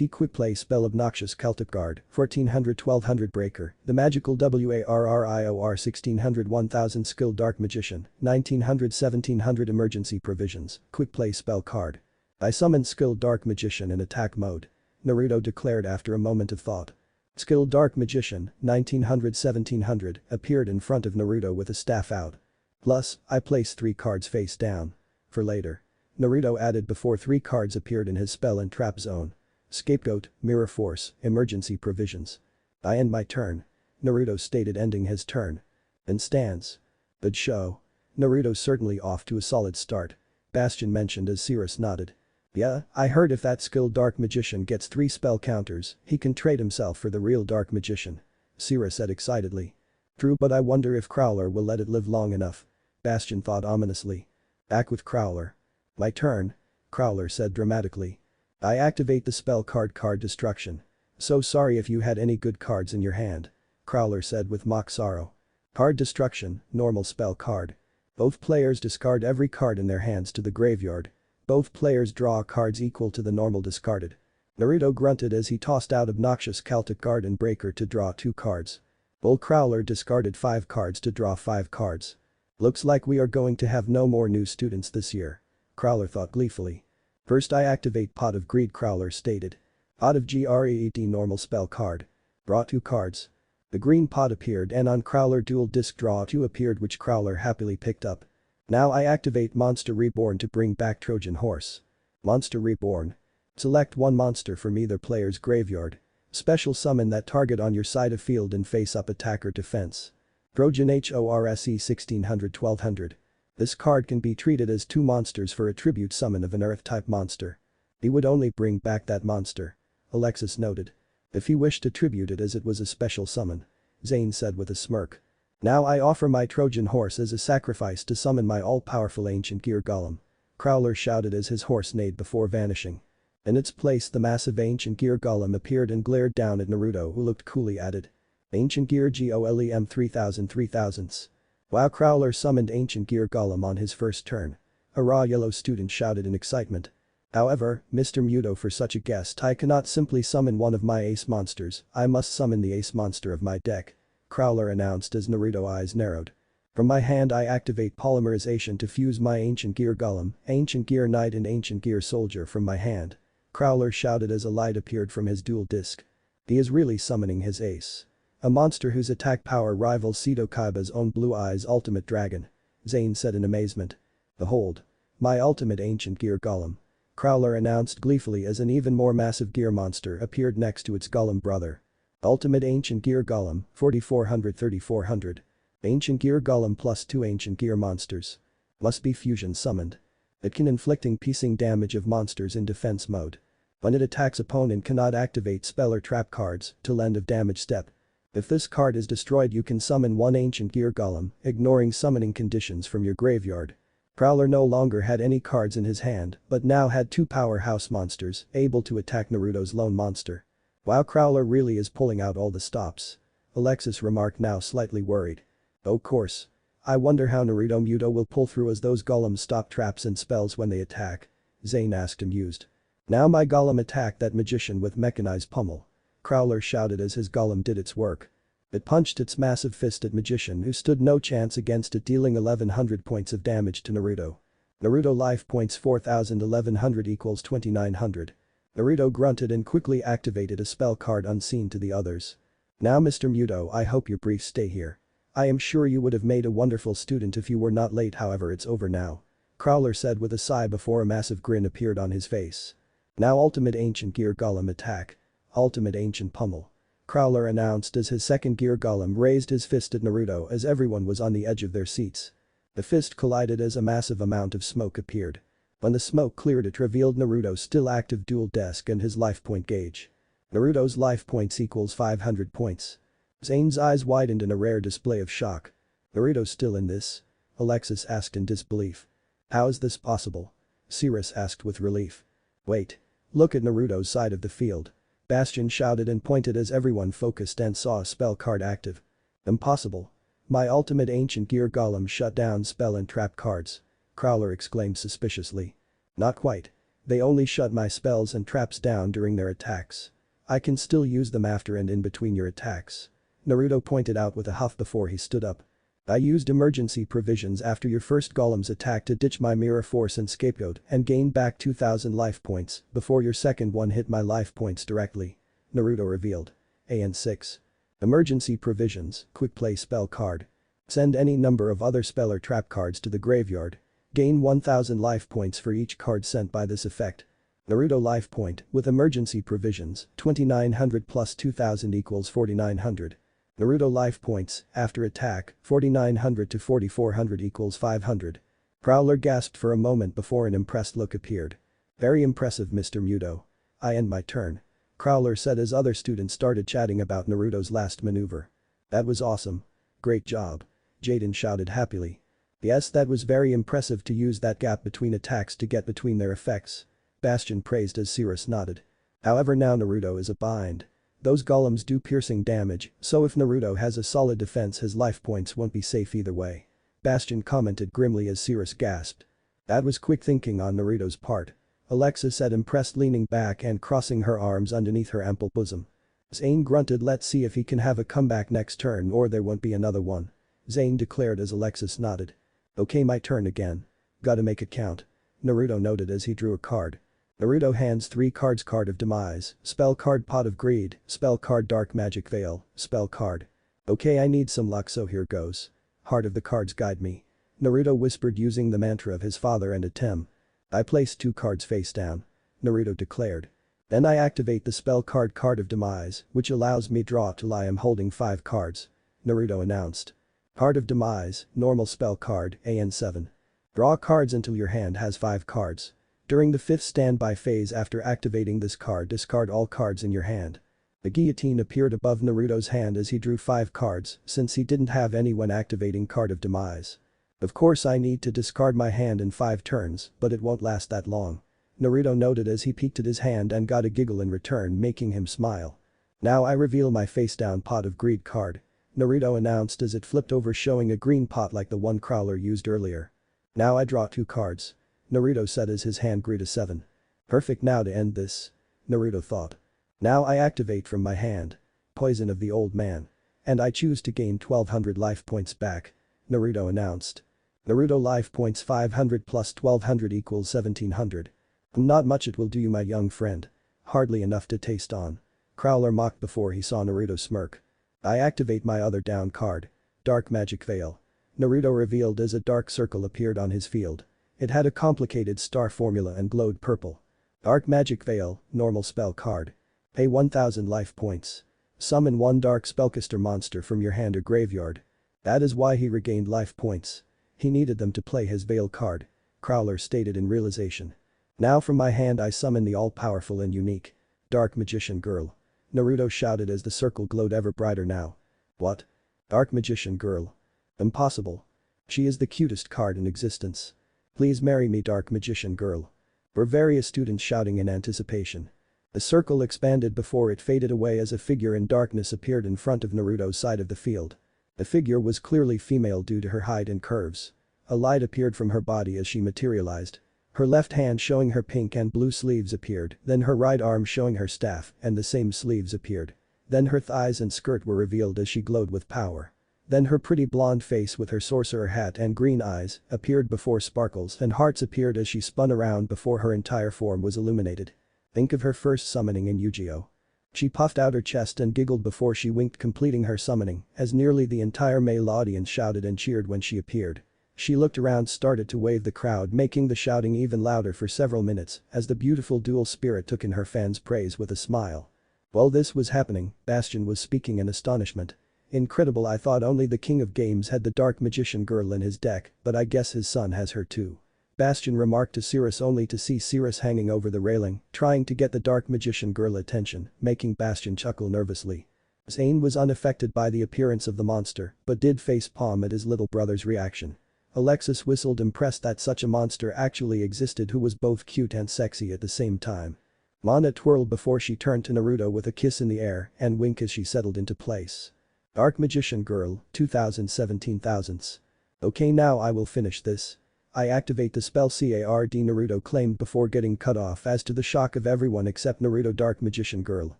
quick play spell obnoxious Celtic guard 1400-1200 breaker the magical WARRIOR 1600-1000 skill dark magician 1900-1700 emergency provisions quick play spell card. I summoned skill dark magician in attack mode. Naruto declared after a moment of thought. Skill dark magician 1900-1700 appeared in front of Naruto with a staff out. Plus, I placed 3 cards face down. For later. Naruto added before 3 cards appeared in his spell and trap zone. Scapegoat, mirror force, emergency provisions. I end my turn. Naruto stated ending his turn. And stands. Good show. Naruto's certainly off to a solid start. Bastion mentioned as Cirrus nodded. Yeah, I heard if that skilled dark magician gets 3 spell counters, he can trade himself for the real dark magician. Cirrus said excitedly. True, but I wonder if Crowler will let it live long enough. Bastion thought ominously. Back with Crowler. My turn. Crowler said dramatically. I activate the spell card destruction. So sorry if you had any good cards in your hand. Crowler said with mock sorrow. Card destruction, normal spell card. Both players discard every card in their hands to the graveyard. Both players draw cards equal to the normal discarded. Naruto grunted as he tossed out obnoxious Celtic guard and breaker to draw 2 cards. Bull Crowler discarded 5 cards to draw 5 cards. Looks like we are going to have no more new students this year. Crowler thought gleefully. First I activate Pot of Greed, Crowler stated. Pot of Greed normal spell card. Draw 2 cards. The green pot appeared and on Crowler dual disc draw 2 appeared which Crowler happily picked up. Now I activate Monster Reborn to bring back Trojan Horse. Monster Reborn. Select 1 monster from either player's graveyard. Special summon that target on your side of field and face-up attack or defense. Trojan HORSE 1600-1200. This card can be treated as 2 monsters for a tribute summon of an Earth-type monster. He would only bring back that monster. Alexis noted. If he wished to tribute it as it was a special summon. Zane said with a smirk. Now I offer my Trojan horse as a sacrifice to summon my all-powerful ancient gear golem. Crowler shouted as his horse neighed before vanishing. In its place the massive ancient gear golem appeared and glared down at Naruto, who looked coolly at it. Ancient gear golem 3000. Wow, Crowler summoned ancient gear golem on his first turn. A raw yellow student shouted in excitement. However, Mr. Muto, for such a guest I cannot simply summon one of my ace monsters, I must summon the ace monster of my deck. Crowler announced as Naruto eyes narrowed. From my hand I activate polymerization to fuse my ancient gear golem, ancient gear knight and ancient gear soldier from my hand. Crowler shouted as a light appeared from his dual disc. He is really summoning his ace. A monster whose attack power rivals Seto Kaiba's own Blue Eyes Ultimate Dragon. Zane said in amazement. Behold. My ultimate ancient gear golem. Crowler announced gleefully as an even more massive gear monster appeared next to its golem brother. Ultimate ancient gear golem, 4400. Ancient gear golem plus 2 ancient gear monsters. Must be fusion summoned. It can inflicting piecing damage of monsters in defense mode. When it attacks opponent cannot activate spell or trap cards till end of damage step. If this card is destroyed you can summon one ancient gear golem, ignoring summoning conditions from your graveyard. Crowler no longer had any cards in his hand, but now had 2 powerhouse monsters, able to attack Naruto's lone monster. Wow, Crowler really is pulling out all the stops. Alexis remarked, now slightly worried. Oh course. I wonder how Naruto Muto will pull through as those golems stop traps and spells when they attack. Zane asked amused. Now my golem attacked that magician with mechanized pummel. Crowler shouted as his golem did its work. It punched its massive fist at magician who stood no chance against it, dealing 1100 points of damage to Naruto. Naruto life points 1100 equals 2900. Naruto grunted and quickly activated a spell card unseen to the others. Now Mr. Muto, I hope your briefs stay here. I am sure you would have made a wonderful student if you were not late, however it's over now. Crowler said with a sigh before a massive grin appeared on his face. Now ultimate ancient gear golem attack. Ultimate ancient pummel. Crowler announced as his second gear golem raised his fist at Naruto as everyone was on the edge of their seats. The fist collided as a massive amount of smoke appeared. When the smoke cleared it revealed Naruto's still active dual desk and his life point gauge. Naruto's life points equals 500 points. Zane's eyes widened in a rare display of shock. Naruto's still in this? Alexis asked in disbelief. How is this possible? Cirrus asked with relief. Wait. Look at Naruto's side of the field. Bastion shouted and pointed as everyone focused and saw a spell card active. Impossible. My ultimate ancient gear golem shut down spell and trap cards. Crowler exclaimed suspiciously. Not quite. They only shut my spells and traps down during their attacks. I can still use them after and in between your attacks. Naruto pointed out with a huff before he stood up. I used emergency provisions after your first golem's attack to ditch my mirror force and scapegoat and gain back 2000 life points before your second one hit my life points directly. Naruto revealed. AN6. Emergency provisions, quick play spell card. Send any number of other spell or trap cards to the graveyard. Gain 1000 life points for each card sent by this effect. Naruto life point, with emergency provisions, 2900 plus 2000 equals 4900. Naruto life points, after attack, 4900 to 4400 equals 500. Crowler gasped for a moment before an impressed look appeared. Very impressive, Mr. Muto. I end my turn. Crowler said as other students started chatting about Naruto's last maneuver. That was awesome. Great job. Jaden shouted happily. Yes, that was very impressive to use that gap between attacks to get between their effects. Bastion praised as Cirrus nodded. However, now Naruto is a bind. Those golems do piercing damage, so if Naruto has a solid defense his life points won't be safe either way. Bastion commented grimly as Cirrus gasped. That was quick thinking on Naruto's part. Alexis said, impressed, leaning back and crossing her arms underneath her ample bosom. Zane grunted, let's see if he can have a comeback next turn or there won't be another one. Zane declared as Alexis nodded. Okay, my turn again. Gotta make it count. Naruto noted as he drew a card. Naruto hands 3 cards: Card of Demise, Spell card Pot of Greed, Spell card Dark Magic Veil, Spell card. Okay, I need some luck, so here goes. Heart of the cards guide me. Naruto whispered using the mantra of his father and a tem. I placed 2 cards face down. Naruto declared. Then I activate the spell card Card of Demise, which allows me draw till I am holding 5 cards. Naruto announced. Card of Demise, normal spell card, AN7. Draw cards until your hand has 5 cards. During the 5th standby phase after activating this card, discard all cards in your hand. The guillotine appeared above Naruto's hand as he drew 5 cards since he didn't have any when activating Card of Demise. Of course I need to discard my hand in 5 turns, but it won't last that long. Naruto noted as he peeked at his hand and got a giggle in return, making him smile. Now I reveal my face down pot of greed card. Naruto announced as it flipped over, showing a green pot like the one Crowler used earlier. Now I draw 2 cards. Naruto said as his hand grew to 7. Perfect now to end this. Naruto thought. Now I activate from my hand. Poison of the old man. And I choose to gain 1200 life points back. Naruto announced. Naruto life points 500 plus 1200 equals 1700. Not much it will do you, my young friend. Hardly enough to taste on. Crowler mocked before he saw Naruto smirk. I activate my other down card. Dark Magic Veil. Naruto revealed as a dark circle appeared on his field. It had a complicated star formula and glowed purple. Dark Magic Veil, normal spell card. Pay 1000 life points. Summon 1 dark spellcaster monster from your hand or graveyard. That is why he regained life points. He needed them to play his Veil card. Crowler stated in realization. Now from my hand I summon the all-powerful and unique Dark Magician Girl. Naruto shouted as the circle glowed ever brighter now. What? Dark Magician Girl. Impossible. She is the cutest card in existence. Please marry me, Dark Magician Girl. Were various students shouting in anticipation. The circle expanded before it faded away as a figure in darkness appeared in front of Naruto's side of the field. The figure was clearly female due to her height and curves. A light appeared from her body as she materialized. Her left hand showing her pink and blue sleeves appeared, then her right arm showing her staff and the same sleeves appeared. Then her thighs and skirt were revealed as she glowed with power. Then her pretty blonde face with her sorcerer hat and green eyes appeared before sparkles and hearts appeared as she spun around before her entire form was illuminated. Think of her first summoning in Yu-Gi-Oh! She puffed out her chest and giggled before she winked, completing her summoning, as nearly the entire male audience shouted and cheered when she appeared. She looked around, started to wave the crowd, making the shouting even louder for several minutes as the beautiful dual spirit took in her fans' praise with a smile. While this was happening, Bastion was speaking in astonishment. Incredible, I thought only the king of games had the Dark Magician Girl in his deck, but I guess his son has her too. Bastion remarked to Cirrus, only to see Cirrus hanging over the railing, trying to get the Dark Magician Girl attention, making Bastion chuckle nervously. Zane was unaffected by the appearance of the monster, but did facepalm at his little brother's reaction. Alexis whistled, impressed that such a monster actually existed who was both cute and sexy at the same time. Mana twirled before she turned to Naruto with a kiss in the air and wink as she settled into place. Dark Magician Girl, 2017 thousandths. Okay, now I will finish this. I activate the spell card, Naruto claimed before getting cut off, as to the shock of everyone except Naruto. Dark Magician Girl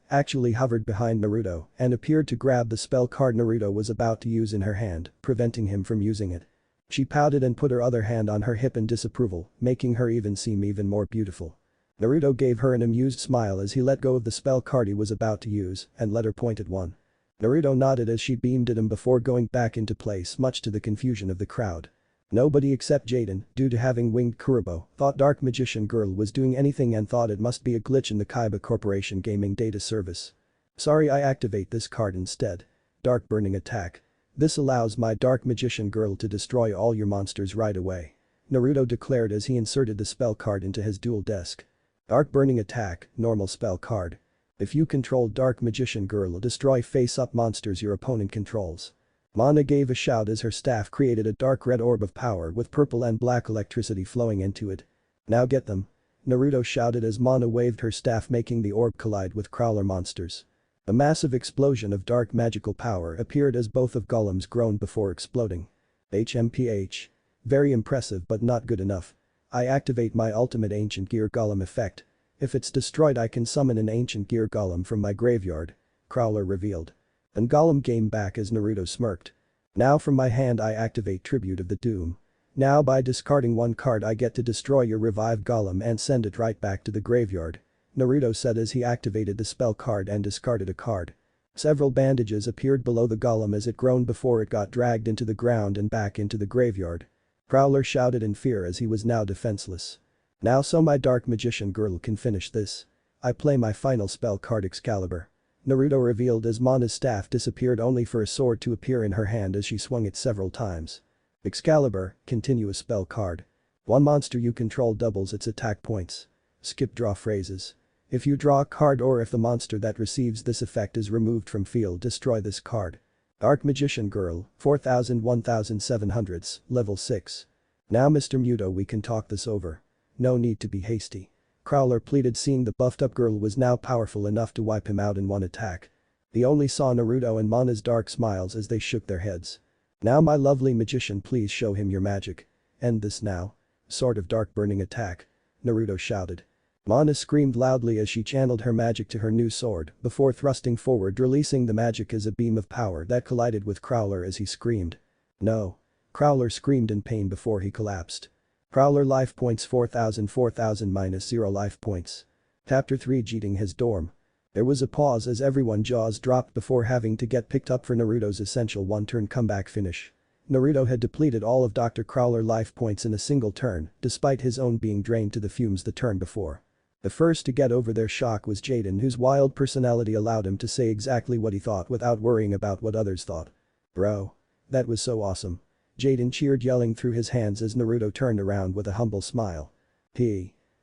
actually hovered behind Naruto and appeared to grab the spell card Naruto was about to use in her hand, preventing him from using it. She pouted and put her other hand on her hip in disapproval, making her even seem even more beautiful. Naruto gave her an amused smile as he let go of the spell card he was about to use and let her point at one. Naruto nodded as she beamed at him before going back into place, much to the confusion of the crowd. Nobody except Jaden, due to having winged Kurobo, thought Dark Magician Girl was doing anything and thought it must be a glitch in the Kaiba Corporation gaming data service. Sorry, I activate this card instead. Dark Burning Attack. This allows my Dark Magician Girl to destroy all your monsters right away. Naruto declared as he inserted the spell card into his duel desk. Dark Burning Attack, normal spell card. If you control Dark Magician Girl, destroy face-up monsters your opponent controls. Mana gave a shout as her staff created a dark red orb of power with purple and black electricity flowing into it. Now get them. Naruto shouted as Mana waved her staff, making the orb collide with Crowler monsters. A massive explosion of dark magical power appeared as both of golems groaned before exploding. HMPH. Very impressive but not good enough. I activate my ultimate Ancient Gear Golem effect. If it's destroyed I can summon an Ancient Gear Golem from my graveyard. Crowler revealed. And Golem came back as Naruto smirked. Now from my hand I activate Tribute of the Doom. Now by discarding 1 card I get to destroy your revived Golem and send it right back to the graveyard. Naruto said as he activated the spell card and discarded a card. Several bandages appeared below the golem as it groaned before it got dragged into the ground and back into the graveyard. Crowler shouted in fear as he was now defenseless. Now so my Dark Magician Girl can finish this. I play my final spell card Excalibur. Naruto revealed as Mana's staff disappeared only for a sword to appear in her hand as she swung it several times. Excalibur, continuous spell card. 1 monster you control doubles its attack points. Skip draw phrases. If you draw a card or if the monster that receives this effect is removed from field, destroy this card. Dark Magician Girl, 4000 1700s, level 6. Now Mr. Muto, we can talk this over. No need to be hasty. Crowler pleaded, seeing the buffed up girl was now powerful enough to wipe him out in one attack. They only saw Naruto and Mana's dark smiles as they shook their heads. Now my lovely magician, please show him your magic. End this now. Sort of dark burning attack. Naruto shouted. Mana screamed loudly as she channeled her magic to her new sword before thrusting forward, releasing the magic as a beam of power that collided with Crowler as he screamed. No. Crowler screamed in pain before he collapsed. Crowler life points 4000 minus 0 life points. Chapter 3 Cheating his dorm. There was a pause as everyone's jaws dropped before having to get picked up for Naruto's essential one-turn comeback finish. Naruto had depleted all of Dr. Crowler life points in a single turn, despite his own being drained to the fumes the turn before. The first to get over their shock was Jaden, whose wild personality allowed him to say exactly what he thought without worrying about what others thought. Bro. That was so awesome. Jaden cheered, yelling through his hands as Naruto turned around with a humble smile.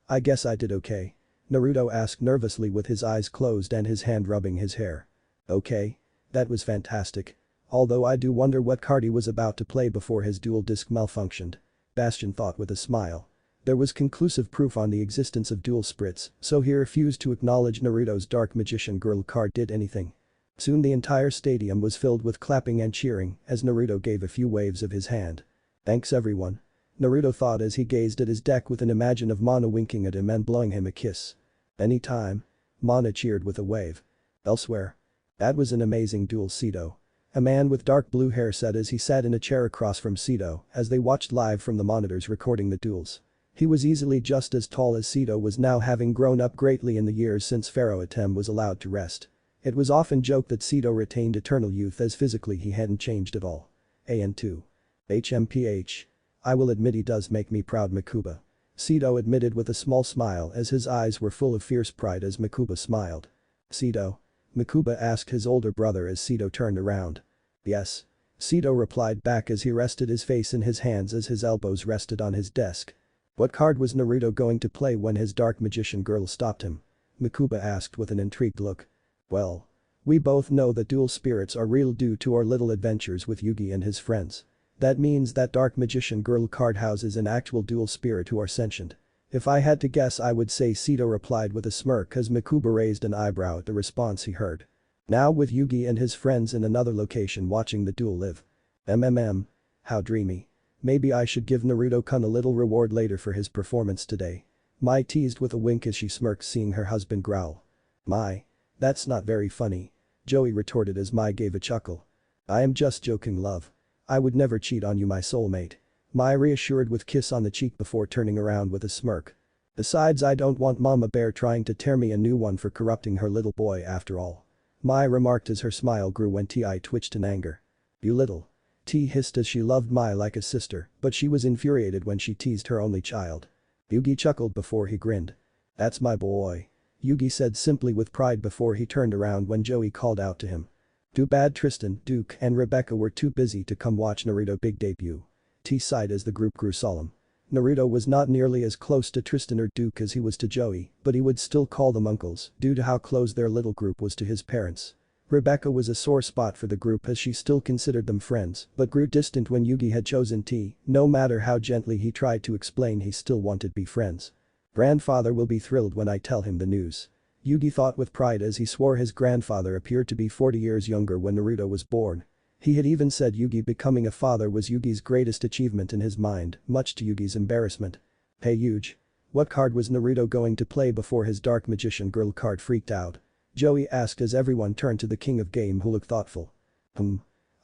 I guess I did okay. Naruto asked nervously with his eyes closed and his hand rubbing his hair. Okay. That was fantastic. Although I do wonder what card he was about to play before his dual disc malfunctioned. Bastion thought with a smile. There was conclusive proof on the existence of dual sprites, so he refused to acknowledge Naruto's Dark Magician Girl card did anything. Soon the entire stadium was filled with clapping and cheering as Naruto gave a few waves of his hand. Thanks everyone. Naruto thought as he gazed at his deck with an imagine of Mana winking at him and blowing him a kiss. Anytime. Mana cheered with a wave. Elsewhere. That was an amazing duel, Sito. A man with dark blue hair said as he sat in a chair across from Sito as they watched live from the monitors recording the duels. He was easily just as tall as Sito was now, having grown up greatly in the years since Pharaoh Atem was allowed to rest. It was often joked that Sito retained eternal youth as physically he hadn't changed at all. AN2. HMPH. I will admit he does make me proud, Makuba. Sito admitted with a small smile as his eyes were full of fierce pride as Makuba smiled. Sito? Makuba asked his older brother as Sito turned around. Yes. Sito replied back as he rested his face in his hands as his elbows rested on his desk. What card was Naruto going to play when his Dark Magician Girl stopped him? Makuba asked with an intrigued look. Well. We both know that dual spirits are real due to our little adventures with Yugi and his friends. That means that Dark Magician Girl card houses an actual dual spirit who are sentient. If I had to guess, I would say, Sito replied with a smirk as Makuba raised an eyebrow at the response he heard. Now with Yugi and his friends in another location watching the duel live. How dreamy. Maybe I should give Naruto-kun a little reward later for his performance today. Mai teased with a wink as she smirked, seeing her husband growl. Mai. That's not very funny. Joey retorted as Mai gave a chuckle. I am just joking, love. I would never cheat on you, my soulmate. Mai reassured with kiss on the cheek before turning around with a smirk. Besides, I don't want Mama Bear trying to tear me a new one for corrupting her little boy after all. Mai remarked as her smile grew when Ti twitched in anger. You little. T hissed as she loved Mai like a sister, but she was infuriated when she teased her only child. Yugi chuckled before he grinned. That's my boy. Yugi said simply with pride before he turned around when Joey called out to him. Too bad Tristan, Duke and Rebecca were too busy to come watch Naruto big debut. T sighed as the group grew solemn. Naruto was not nearly as close to Tristan or Duke as he was to Joey, but he would still call them uncles due to how close their little group was to his parents. Rebecca was a sore spot for the group as she still considered them friends but grew distant when Yugi had chosen T. No matter how gently he tried to explain, he still wanted to be friends. Grandfather will be thrilled when I tell him the news. Yugi thought with pride as he swore his grandfather appeared to be 40 years younger when Naruto was born. He had even said Yugi becoming a father was Yugi's greatest achievement in his mind, much to Yugi's embarrassment. Hey Yuge. What card was Naruto going to play before his Dark Magician Girl card freaked out? Joey asked as everyone turned to the king of game, who looked thoughtful.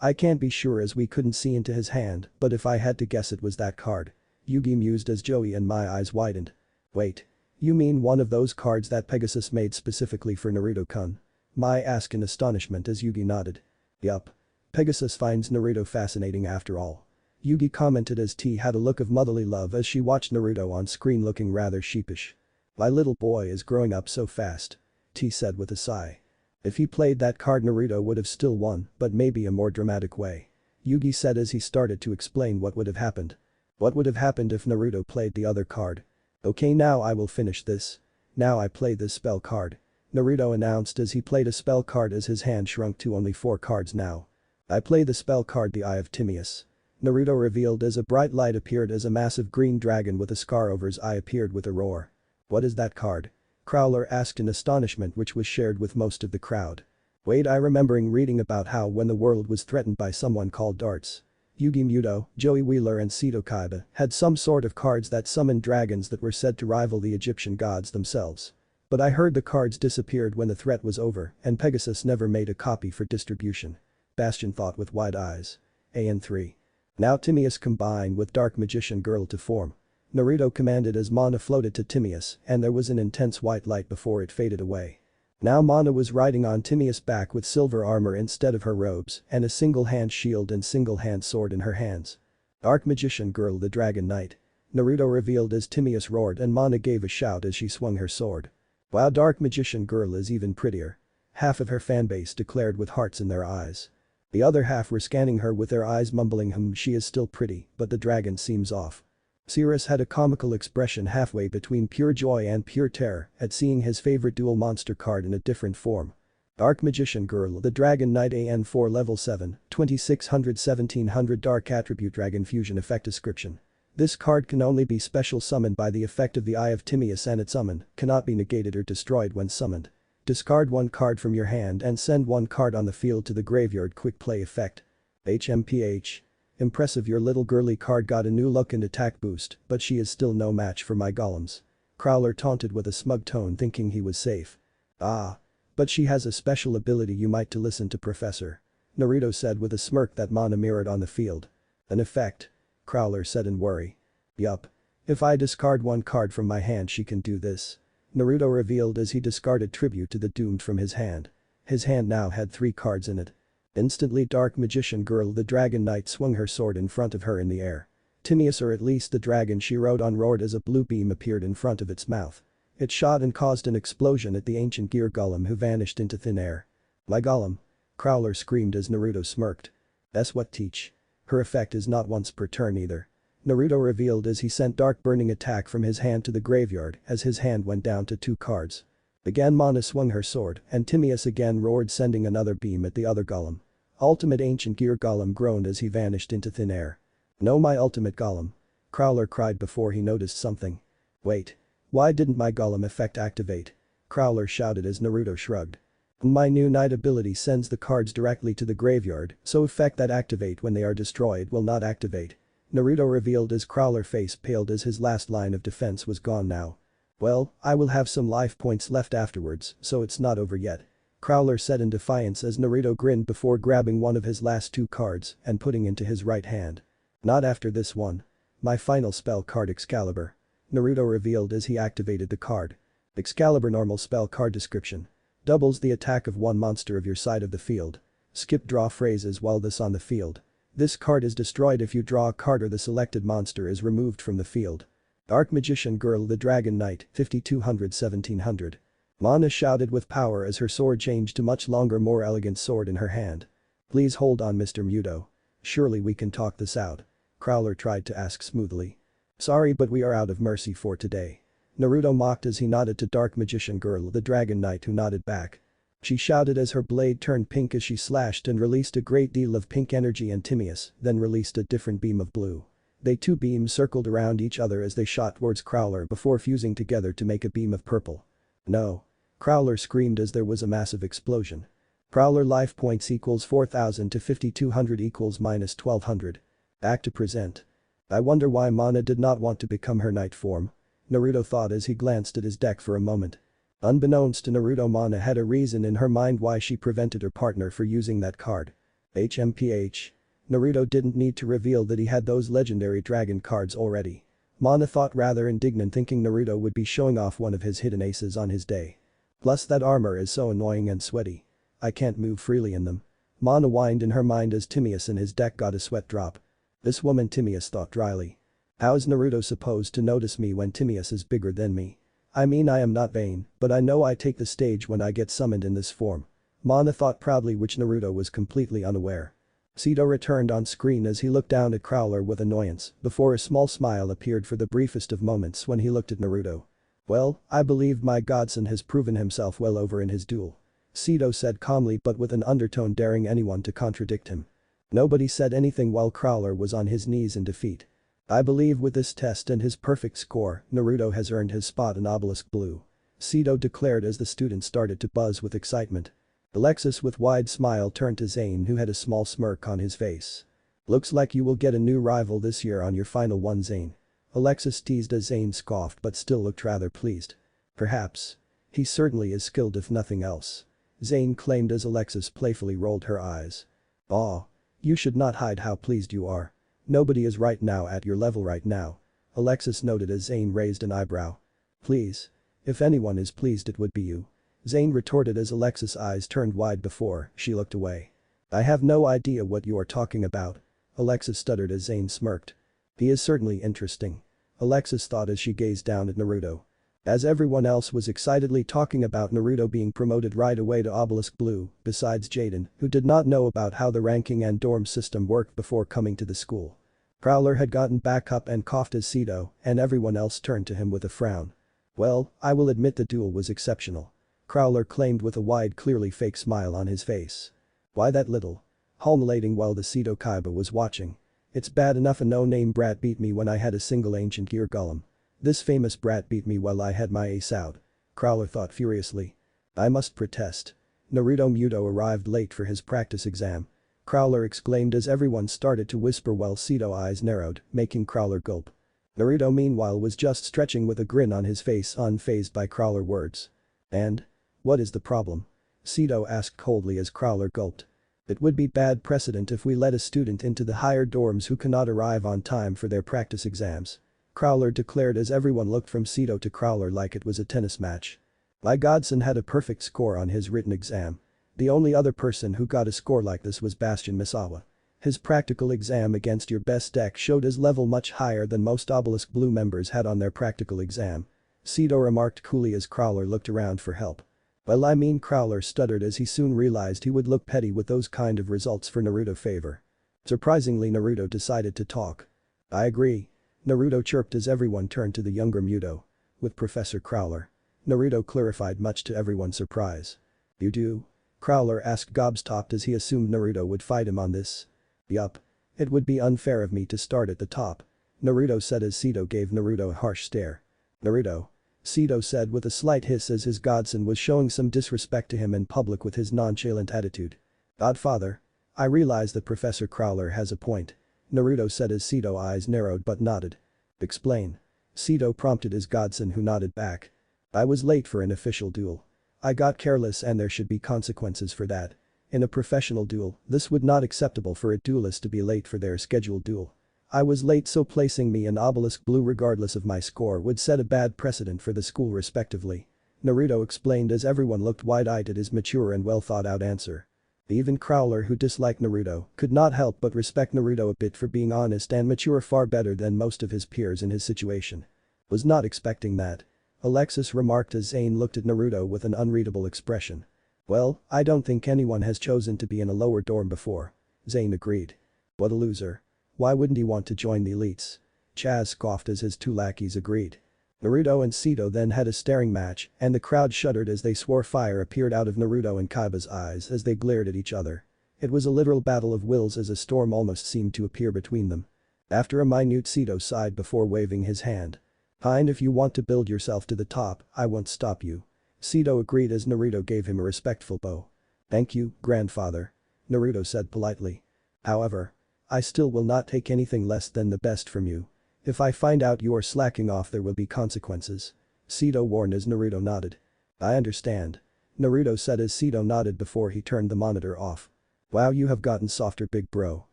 I can't be sure as we couldn't see into his hand, but if I had to guess it was that card. Yugi mused as Joey and my eyes widened. Wait. You mean one of those cards that Pegasus made specifically for Naruto-kun? Mai asked in astonishment as Yugi nodded. Yup. Pegasus finds Naruto fascinating after all. Yugi commented as T had a look of motherly love as she watched Naruto on screen looking rather sheepish. My little boy is growing up so fast. T said with a sigh. If he played that card, Naruto would have still won, but maybe a more dramatic way. Yugi said as he started to explain what would have happened. What would have happened if Naruto played the other card? Okay, now I will finish this. Now I play this spell card. Naruto announced as he played a spell card as his hand shrunk to only 4 cards now. I play the spell card the Eye of Timaeus. Naruto revealed as a bright light appeared as a massive green dragon with a scar over his eye appeared with a roar. What is that card? Crowler asked in astonishment which was shared with most of the crowd. Wait, I remembering reading about how when the world was threatened by someone called Darts. Yugi Muto, Joey Wheeler and Sito Kaiba had some sort of cards that summoned dragons that were said to rival the Egyptian gods themselves. But I heard the cards disappeared when the threat was over and Pegasus never made a copy for distribution. Bastion thought with wide eyes. AN3. Now Timaeus combined with Dark Magician Girl to form. Naruto commanded as mana floated to Timaeus and there was an intense white light before it faded away. Now Mana was riding on Timaeus' back with silver armor instead of her robes and a single-hand shield and single-hand sword in her hands. Dark Magician Girl the Dragon Knight. Naruto revealed as Timaeus roared and Mana gave a shout as she swung her sword. Wow, Dark Magician Girl is even prettier. Half of her fanbase declared with hearts in their eyes. The other half were scanning her with their eyes mumbling she is still pretty but the dragon seems off. Sirius had a comical expression halfway between pure joy and pure terror at seeing his favorite dual monster card in a different form. Dark Magician Girl the Dragon Knight AN4 Level 7, 2600-1700 Dark Attribute Dragon Fusion Effect Description. This card can only be special summoned by the effect of the Eye of Timaeus and its summon cannot be negated or destroyed when summoned. Discard one card from your hand and send one card on the field to the graveyard. Quick play effect. HMPH. Impressive, your little girly card got a new look and attack boost, but she is still no match for my golems. Crowler taunted with a smug tone thinking he was safe. Ah. But she has a special ability you might to listen to Professor. Naruto said with a smirk that Mana mirrored on the field. An effect. Crowler said in worry. Yup. If I discard one card from my hand she can do this. Naruto revealed as he discarded Tribute to the Doomed from his hand. His hand now had 3 cards in it. Instantly Dark Magician Girl the Dragon Knight swung her sword in front of her in the air. Timaeus, or at least the dragon she rode on, roared as a blue beam appeared in front of its mouth. It shot and caused an explosion at the ancient gear golem who vanished into thin air. My golem. Crowler screamed as Naruto smirked. That's what teach. Her effect is not once per turn either. Naruto revealed as he sent Dark Burning Attack from his hand to the graveyard as his hand went down to 2 cards. Again Mana swung her sword and Timaeus again roared sending another beam at the other golem. Ultimate Ancient Gear Golem groaned as he vanished into thin air. No, my ultimate golem. Crowler cried before he noticed something. Wait. Why didn't my golem effect activate? Crowler shouted as Naruto shrugged. My new night ability sends the cards directly to the graveyard, so effect that activate when they are destroyed will not activate. Naruto revealed as Crowler face paled as his last line of defense was gone now. Well, I will have some life points left afterwards, so it's not over yet. Crowler said in defiance as Naruto grinned before grabbing one of his last 2 cards and putting into his right hand. Not after this one. My final spell card Excalibur. Naruto revealed as he activated the card. Excalibur normal spell card description. Doubles the attack of one monster of your side of the field. Skip draw phrases while this on the field. This card is destroyed if you draw a card or the selected monster is removed from the field. Dark Magician Girl the Dragon Knight 5200-1700. Mana shouted with power as her sword changed to much longer, more elegant sword in her hand. Please hold on, Mr. Muto. Surely we can talk this out. Crowler tried to ask smoothly. Sorry, but we are out of mercy for today. Naruto mocked as he nodded to Dark Magician Girl the Dragon Knight, who nodded back. She shouted as her blade turned pink as she slashed and released a great deal of pink energy, and Timaeus then released a different beam of blue. They 2 beams circled around each other as they shot towards Crowler before fusing together to make a beam of purple. No. Crowler screamed as there was a massive explosion. Crowler life points equals 4000 to 5200 equals minus 1200. Back to present. I wonder why Mana did not want to become her knight form. Naruto thought as he glanced at his deck for a moment. Unbeknownst to Naruto, Mana had a reason in her mind why she prevented her partner from using that card. HMPH. Naruto didn't need to reveal that he had those legendary dragon cards already. Mana thought rather indignant, thinking Naruto would be showing off one of his hidden aces on his day. Plus that armor is so annoying and sweaty. I can't move freely in them. Mana whined in her mind as Timaeus in his deck got a sweat drop. This woman, Timaeus thought dryly. How is Naruto supposed to notice me when Timaeus is bigger than me? I mean, I am not vain, but I know I take the stage when I get summoned in this form. Mana thought proudly, which Naruto was completely unaware. Sito returned on screen as he looked down at Crowler with annoyance before a small smile appeared for the briefest of moments when he looked at Naruto. Well, I believe my godson has proven himself well over in his duel. Sito said calmly but with an undertone daring anyone to contradict him. Nobody said anything while Crowler was on his knees in defeat. I believe with this test and his perfect score, Naruto has earned his spot in Obelisk Blue. Sito declared as the students started to buzz with excitement. Alexis with wide smile turned to Zane who had a small smirk on his face. Looks like you will get a new rival this year on your final one, Zane. Alexis teased as Zane scoffed but still looked rather pleased. Perhaps. He certainly is skilled if nothing else. Zane claimed as Alexis playfully rolled her eyes. Aw. You should not hide how pleased you are. Nobody is right now at your level right now. Alexis noted as Zane raised an eyebrow. Please. If anyone is pleased it would be you. Zane retorted as Alexis' eyes turned wide before she looked away. I have no idea what you are talking about. Alexis stuttered as Zane smirked. He is certainly interesting. Alexis thought as she gazed down at Naruto. As everyone else was excitedly talking about Naruto being promoted right away to Obelisk Blue, besides Jaden, who did not know about how the ranking and dorm system worked before coming to the school. Prowler had gotten back up and coughed as Sito, and everyone else turned to him with a frown. Well, I will admit the duel was exceptional. Crowler claimed with a wide clearly fake smile on his face. Why that little? Hulminating while the Sito Kaiba was watching. It's bad enough a no-name brat beat me when I had a single ancient gear golem. This famous brat beat me while I had my ace out. Crowler thought furiously. I must protest. Naruto Muto arrived late for his practice exam. Crowler exclaimed as everyone started to whisper while Sito eyes narrowed, making Crowler gulp. Naruto meanwhile was just stretching with a grin on his face unfazed by Crowler words. And? What is the problem? Sito asked coldly as Crowler gulped. It would be bad precedent if we let a student into the higher dorms who cannot arrive on time for their practice exams. Crowler declared as everyone looked from Sito to Crowler like it was a tennis match. My godson had a perfect score on his written exam. The only other person who got a score like this was Bastion Misawa. His practical exam against your best deck showed his level much higher than most Obelisk Blue members had on their practical exam. Sito remarked coolly as Crowler looked around for help. Well, I mean, Crowler stuttered as he soon realized he would look petty with those kind of results for Naruto favor. Surprisingly, Naruto decided to talk. I agree. Naruto chirped as everyone turned to the younger Muto. With Professor Crowler. Naruto clarified much to everyone's surprise. You do? Crowler asked gobstopped as he assumed Naruto would fight him on this. Yup. It would be unfair of me to start at the top. Naruto said as Sito gave Naruto a harsh stare. Naruto. Sito said with a slight hiss as his godson was showing some disrespect to him in public with his nonchalant attitude. Godfather. I realize that Professor Crowler has a point. Naruto said as Sito eyes narrowed but nodded. Explain. Sito prompted his godson who nodded back. I was late for an official duel. I got careless and there should be consequences for that. In a professional duel, this would not acceptable for a duelist to be late for their scheduled duel. I was late, so placing me in Obelisk Blue regardless of my score would set a bad precedent for the school respectively. Naruto explained as everyone looked wide-eyed at his mature and well-thought-out answer. Even Crowler, who disliked Naruto, could not help but respect Naruto a bit for being honest and mature far better than most of his peers in his situation. Was not expecting that. Alexis remarked as Zane looked at Naruto with an unreadable expression. Well, I don't think anyone has chosen to be in a lower dorm before. Zane agreed. What a loser. Why wouldn't he want to join the elites? Chaz scoffed as his two lackeys agreed. Naruto and Sito then had a staring match and the crowd shuddered as they swore fire appeared out of Naruto and Kaiba's eyes as they glared at each other. It was a literal battle of wills as a storm almost seemed to appear between them. After a minute, Sito sighed before waving his hand. Fine, if you want to build yourself to the top, I won't stop you. Sito agreed as Naruto gave him a respectful bow. Thank you, grandfather. Naruto said politely. However, I still will not take anything less than the best from you. If I find out you are slacking off there will be consequences. Sito warned as Naruto nodded. I understand. Naruto said as Sito nodded before he turned the monitor off. Wow, you have gotten softer, big bro.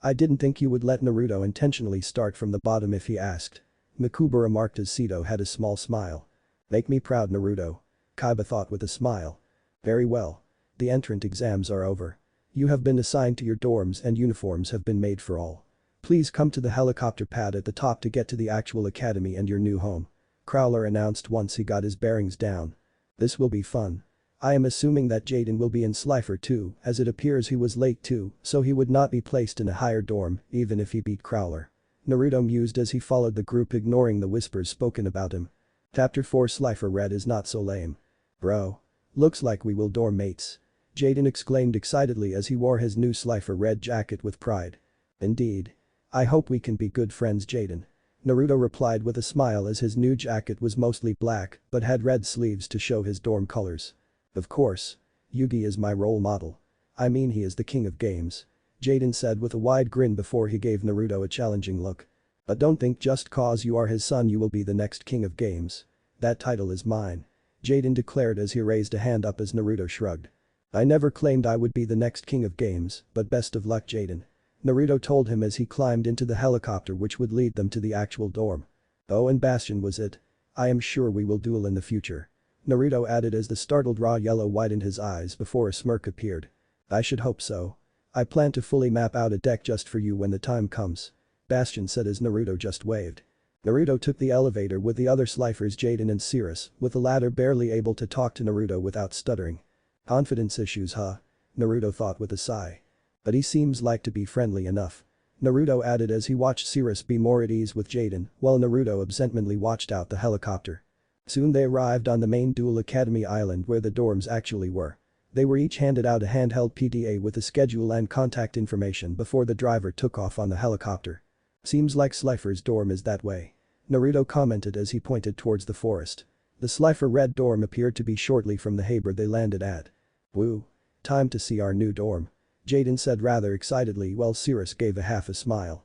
I didn't think you would let Naruto intentionally start from the bottom if he asked. Makuba remarked as Sito had a small smile. Make me proud, Naruto. Kaiba thought with a smile. Very well. The entrant exams are over. You have been assigned to your dorms and uniforms have been made for all. Please come to the helicopter pad at the top to get to the actual academy and your new home. Crowler announced once he got his bearings down. This will be fun. I am assuming that Jaden will be in Slifer too, as it appears he was late too, so he would not be placed in a higher dorm, even if he beat Crowler. Naruto mused as he followed the group, ignoring the whispers spoken about him. Chapter 4 Slifer Red is not so lame. Bro. Looks like we will dorm mates. Jaden exclaimed excitedly as he wore his new Slifer Red jacket with pride. Indeed. I hope we can be good friends, Jaden. Naruto replied with a smile as his new jacket was mostly black but had red sleeves to show his dorm colors. Of course. Yugi is my role model. I mean, he is the king of games. Jaden said with a wide grin before he gave Naruto a challenging look. But don't think just cause you are his son you will be the next king of games. That title is mine. Jaden declared as he raised a hand up as Naruto shrugged. I never claimed I would be the next king of games, but best of luck, Jaden. Naruto told him as he climbed into the helicopter which would lead them to the actual dorm. Oh, and Bastion was it. I am sure we will duel in the future. Naruto added as the startled raw yellow widened his eyes before a smirk appeared. I should hope so. I plan to fully map out a deck just for you when the time comes. Bastion said as Naruto just waved. Naruto took the elevator with the other Slifers Jaden and Cirrus, with the latter barely able to talk to Naruto without stuttering. Confidence issues, huh? Naruto thought with a sigh. But he seems like to be friendly enough. Naruto added as he watched Cirrus be more at ease with Jaden, while Naruto absentmindly watched out the helicopter. Soon they arrived on the main Duel Academy island where the dorms actually were. They were each handed out a handheld PDA with a schedule and contact information before the driver took off on the helicopter. Seems like Slifer's dorm is that way. Naruto commented as he pointed towards the forest. The Slifer Red dorm appeared to be shortly from the haber they landed at. Woo. Time to see our new dorm. Jaden said rather excitedly while Cirrus gave a smile.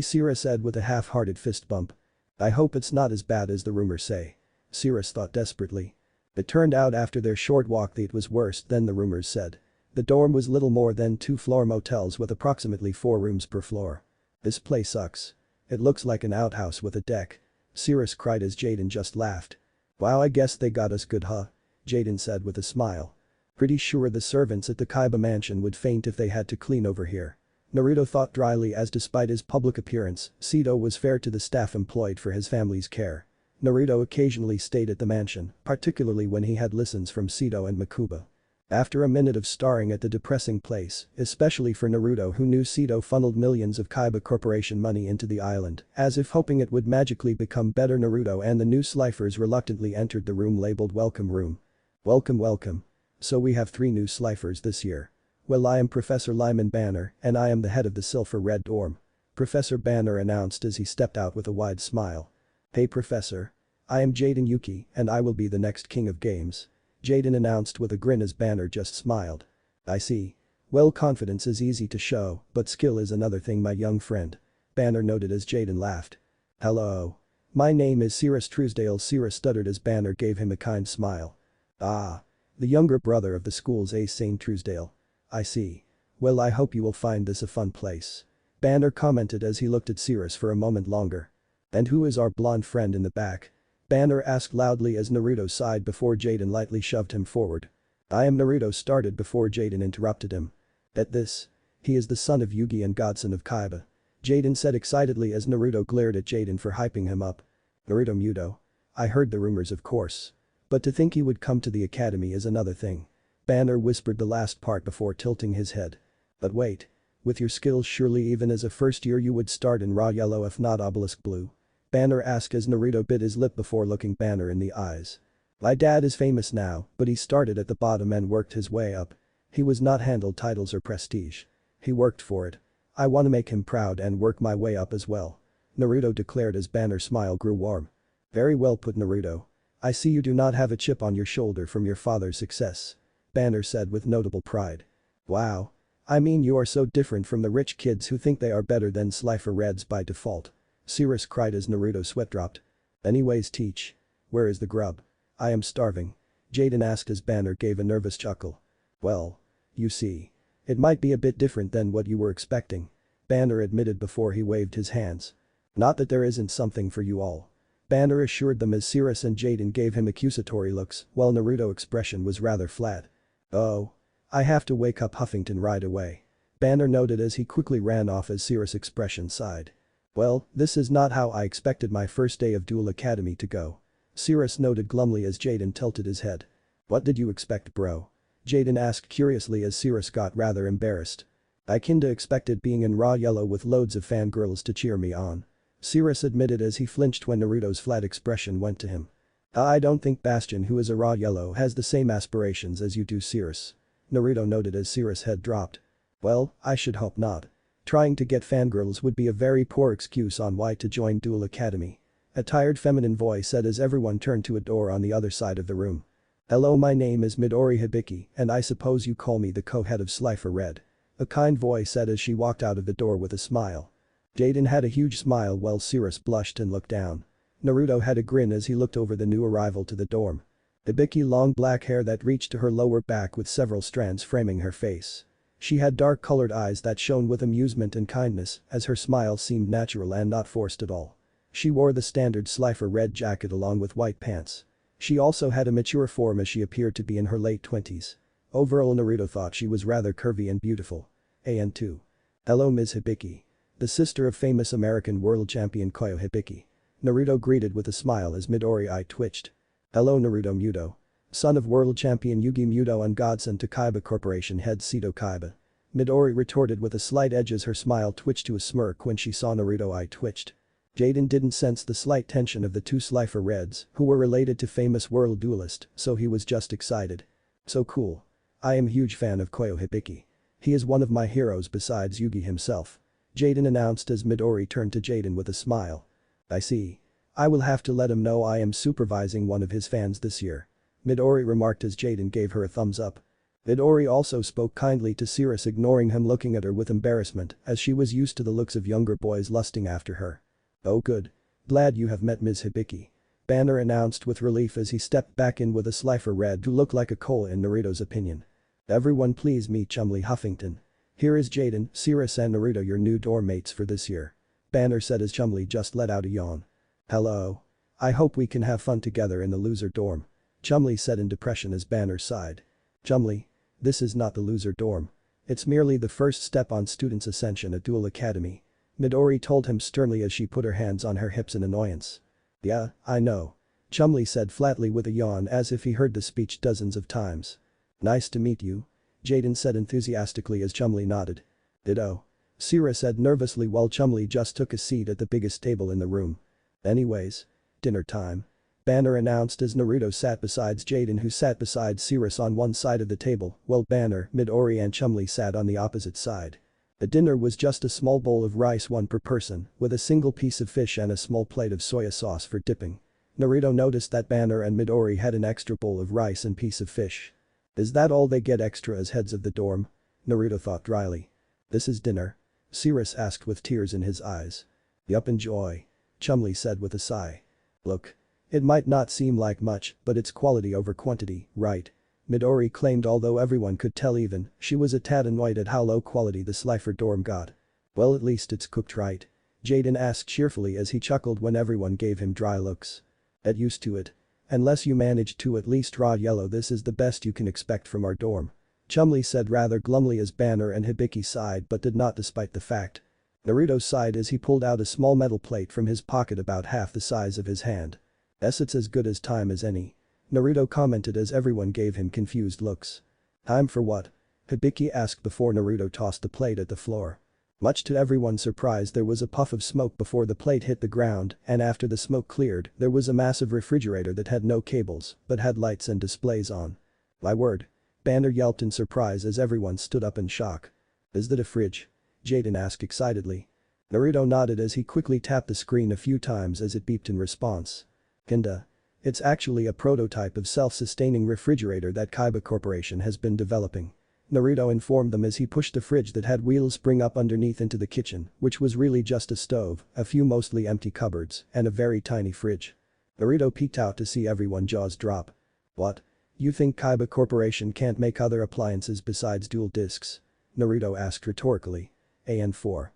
Cirrus said with a half-hearted fist bump. I hope it's not as bad as the rumors say. Cirrus thought desperately. It turned out after their short walk that it was worse than the rumors said. The dorm was little more than 2-floor motels with approximately 4 rooms per floor. This place sucks. It looks like an outhouse with a deck. Cirrus cried as Jaden just laughed. Wow, I guess they got us good, huh? Jaden said with a smile. Pretty sure the servants at the Kaiba mansion would faint if they had to clean over here. Naruto thought dryly as despite his public appearance, Sito was fair to the staff employed for his family's care. Naruto occasionally stayed at the mansion, particularly when he had lessons from Sito and Makuba. After a minute of staring at the depressing place, especially for Naruto who knew Sito funneled millions of Kaiba Corporation money into the island, as if hoping it would magically become better, Naruto and the new Slifers reluctantly entered the room labeled Welcome Room. Welcome, welcome. So we have 3 new Slifers this year. Well, I am Professor Lyman Banner and I am the head of the Slifer Red dorm. Professor Banner announced as he stepped out with a wide smile. Hey Professor. I am Jaden Yuki and I will be the next king of games. Jaden announced with a grin as Banner just smiled. I see. Well, confidence is easy to show, but skill is another thing, my young friend. Banner noted as Jaden laughed. Hello. My name is Cirrus Truesdale. Cirrus stuttered as Banner gave him a kind smile. Ah. The younger brother of the school's ace Saint Truesdale. I see. Well, I hope you will find this a fun place. Banner commented as he looked at Cirrus for a moment longer. And who is our blonde friend in the back? Banner asked loudly as Naruto sighed before Jaden lightly shoved him forward. I am Naruto started before Jaden interrupted him. At this. He is the son of Yugi and godson of Kaiba. Jaden said excitedly as Naruto glared at Jaden for hyping him up. Naruto Muto. I heard the rumors, of course. But to think he would come to the academy is another thing. Banner whispered the last part before tilting his head. But wait. With your skills surely even as a first year you would start in raw yellow if not obelisk blue. Banner asked as Naruto bit his lip before looking Banner in the eyes. My dad is famous now, but he started at the bottom and worked his way up. He was not handled titles or prestige. He worked for it. I want to make him proud and work my way up as well. Naruto declared as Banner's smile grew warm. Very well put, Naruto. I see you do not have a chip on your shoulder from your father's success. Banner said with notable pride. Wow. I mean, you are so different from the rich kids who think they are better than Slifer Reds by default. Cirrus cried as Naruto sweat dropped. Anyways, teach. Where is the grub? I am starving. Jaden asked as Banner gave a nervous chuckle. Well. You see. It might be a bit different than what you were expecting. Banner admitted before he waved his hands. Not that there isn't something for you all. Banner assured them as Cirrus and Jaden gave him accusatory looks while Naruto's expression was rather flat. Oh. I have to wake up Huffington right away. Banner noted as he quickly ran off as Cirrus' expression sighed. Well, this is not how I expected my first day of Duel Academy to go. Cirrus noted glumly as Jaden tilted his head. What did you expect, bro? Jaden asked curiously as Cirrus got rather embarrassed. I kinda expected being in raw yellow with loads of fangirls to cheer me on. Cirrus admitted as he flinched when Naruto's flat expression went to him. I don't think Bastion, who is a raw yellow, has the same aspirations as you do, Cirrus. Naruto noted as Sirius' head dropped. Well, I should hope not. Trying to get fangirls would be a very poor excuse on why to join Duel Academy. A tired feminine voice said as everyone turned to a door on the other side of the room. Hello, my name is Midori Hibiki and I suppose you call me the co-head of Slifer Red. A kind voice said as she walked out of the door with a smile. Jaden had a huge smile while Sirius blushed and looked down. Naruto had a grin as he looked over the new arrival to the dorm. Hibiki long black hair that reached to her lower back with several strands framing her face. She had dark-colored eyes that shone with amusement and kindness as her smile seemed natural and not forced at all. She wore the standard Slifer Red jacket along with white pants. She also had a mature form as she appeared to be in her late 20s. Overall Naruto thought she was rather curvy and beautiful. And 2. Hello Ms. Hibiki. The sister of famous American world champion Koyo Hibiki. Naruto greeted with a smile as Midori eye twitched. Hello Naruto Muto. Son of world champion Yugi Muto and godson to Kaiba Corporation head Sito Kaiba. Midori retorted with a slight edge as her smile twitched to a smirk when she saw Naruto eye twitched. Jaden didn't sense the slight tension of the two Slifer Reds who were related to famous world duelist, so he was just excited. So cool. I am a huge fan of Koyo Hibiki. He is one of my heroes besides Yugi himself. Jaden announced as Midori turned to Jaden with a smile. I see. I will have to let him know I am supervising one of his fans this year. Midori remarked as Jaden gave her a thumbs up. Midori also spoke kindly to Sirius ignoring him looking at her with embarrassment as she was used to the looks of younger boys lusting after her. Oh good. Glad you have met Ms. Hibiki. Banner announced with relief as he stepped back in with a Slifer Red who looked like a Cole in Naruto's opinion. Everyone please meet Chumley Huffington. Here is Jaden, Sirius and Naruto your new dorm mates for this year. Banner said as Chumley just let out a yawn. Hello. I hope we can have fun together in the loser dorm. Chumley said in depression as Banner sighed. Chumley. This is not the loser dorm. It's merely the first step on students' ascension at Duel Academy. Midori told him sternly as she put her hands on her hips in annoyance. Yeah, I know. Chumley said flatly with a yawn as if he heard the speech dozens of times. Nice to meet you. Jaden said enthusiastically as Chumley nodded. Ditto. Sirius said nervously while Chumley just took a seat at the biggest table in the room. Anyways. Dinner time. Banner announced as Naruto sat beside Jaden who sat beside Sirius on one side of the table while Banner, Midori and Chumley sat on the opposite side. The dinner was just a small bowl of rice one per person with a single piece of fish and a small plate of soya sauce for dipping. Naruto noticed that Banner and Midori had an extra bowl of rice and piece of fish. Is that all they get extra as heads of the dorm? Naruto thought dryly. This is dinner? Sirius asked with tears in his eyes. Yup enjoy. Chumley said with a sigh. Look. It might not seem like much but it's quality over quantity, right? Midori claimed although everyone could tell even, she was a tad annoyed at how low quality the Slifer dorm got. Well at least it's cooked right. Jaden asked cheerfully as he chuckled when everyone gave him dry looks. Get used to it. Unless you manage to at least raw yellow this is the best you can expect from our dorm. Chumley said rather glumly as Banner and Hibiki sighed but did not despite the fact. Naruto sighed as he pulled out a small metal plate from his pocket about half the size of his hand. It's as good as time as any. Naruto commented as everyone gave him confused looks. Time for what? Hibiki asked before Naruto tossed the plate at the floor. Much to everyone's surprise there was a puff of smoke before the plate hit the ground and after the smoke cleared there was a massive refrigerator that had no cables but had lights and displays on. My word. Banner yelped in surprise as everyone stood up in shock. Is that a fridge? Jaden asked excitedly. Naruto nodded as he quickly tapped the screen a few times as it beeped in response. Kinda. It's actually a prototype of self-sustaining refrigerator that Kaiba Corporation has been developing. Naruto informed them as he pushed the fridge that had wheels spring up underneath into the kitchen, which was really just a stove, a few mostly empty cupboards, and a very tiny fridge. Naruto peeked out to see everyone's jaws drop. What? You think Kaiba Corporation can't make other appliances besides dual discs? Naruto asked rhetorically. AN4.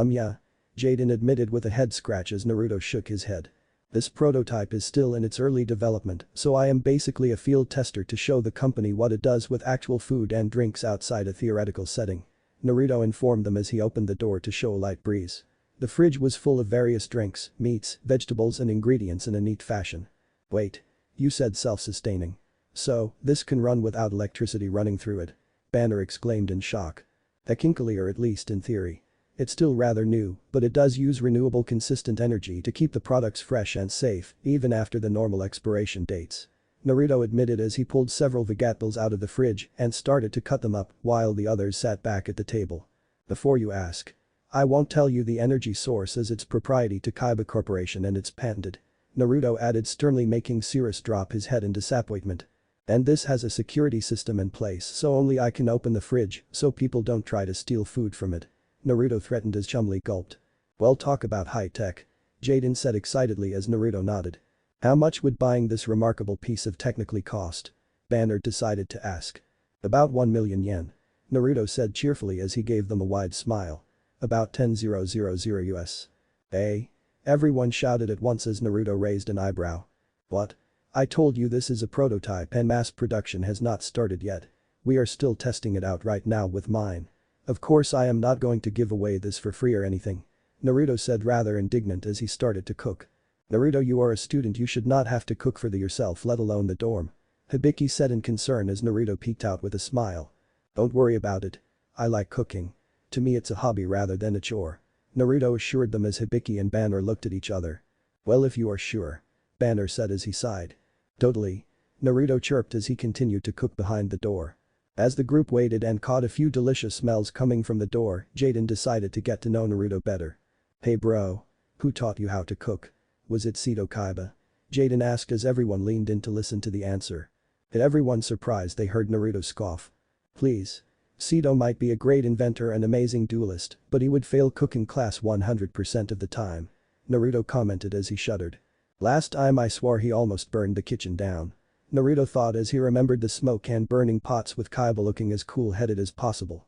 Yeah. Jaden admitted with a head scratch as Naruto shook his head. This prototype is still in its early development, so I am basically a field tester to show the company what it does with actual food and drinks outside a theoretical setting. Naruto informed them as he opened the door to show a light breeze. The fridge was full of various drinks, meats, vegetables and ingredients in a neat fashion. Wait. You said self-sustaining. So, this can run without electricity running through it? Banner exclaimed in shock. Technically or at least in theory. It's still rather new, but it does use renewable consistent energy to keep the products fresh and safe, even after the normal expiration dates. Naruto admitted as he pulled several vegetables out of the fridge and started to cut them up while the others sat back at the table. Before you ask. I won't tell you the energy source as it's propriety to Kaiba Corporation and it's patented. Naruto added sternly, making Cirrus drop his head in disappointment. And this has a security system in place so only I can open the fridge so people don't try to steal food from it. Naruto threatened as Chumli gulped. Well, talk about high tech. Jaden said excitedly as Naruto nodded. How much would buying this remarkable piece of technically cost? Banner decided to ask. About 1 million yen. Naruto said cheerfully as he gave them a wide smile. About 10,000 US. Eh? Everyone shouted at once as Naruto raised an eyebrow. What? I told you this is a prototype and mass production has not started yet. We are still testing it out right now with mine. Of course I am not going to give away this for free or anything. Naruto said rather indignant as he started to cook. Naruto, you are a student, you should not have to cook for yourself, let alone the dorm. Hibiki said in concern as Naruto peeked out with a smile. Don't worry about it. I like cooking. To me it's a hobby rather than a chore. Naruto assured them as Hibiki and Banner looked at each other. Well, if you are sure. Banner said as he sighed. Totally. Naruto chirped as he continued to cook behind the door. As the group waited and caught a few delicious smells coming from the door, Jaden decided to get to know Naruto better. Hey bro. Who taught you how to cook? Was it Seto Kaiba? Jaden asked as everyone leaned in to listen to the answer. To everyone's surprise they heard Naruto scoff. Please. Seto might be a great inventor and amazing duelist, but he would fail cooking class 100% of the time. Naruto commented as he shuddered. Last time I swore he almost burned the kitchen down. Naruto thought as he remembered the smoke and burning pots with Kaiba looking as cool-headed as possible.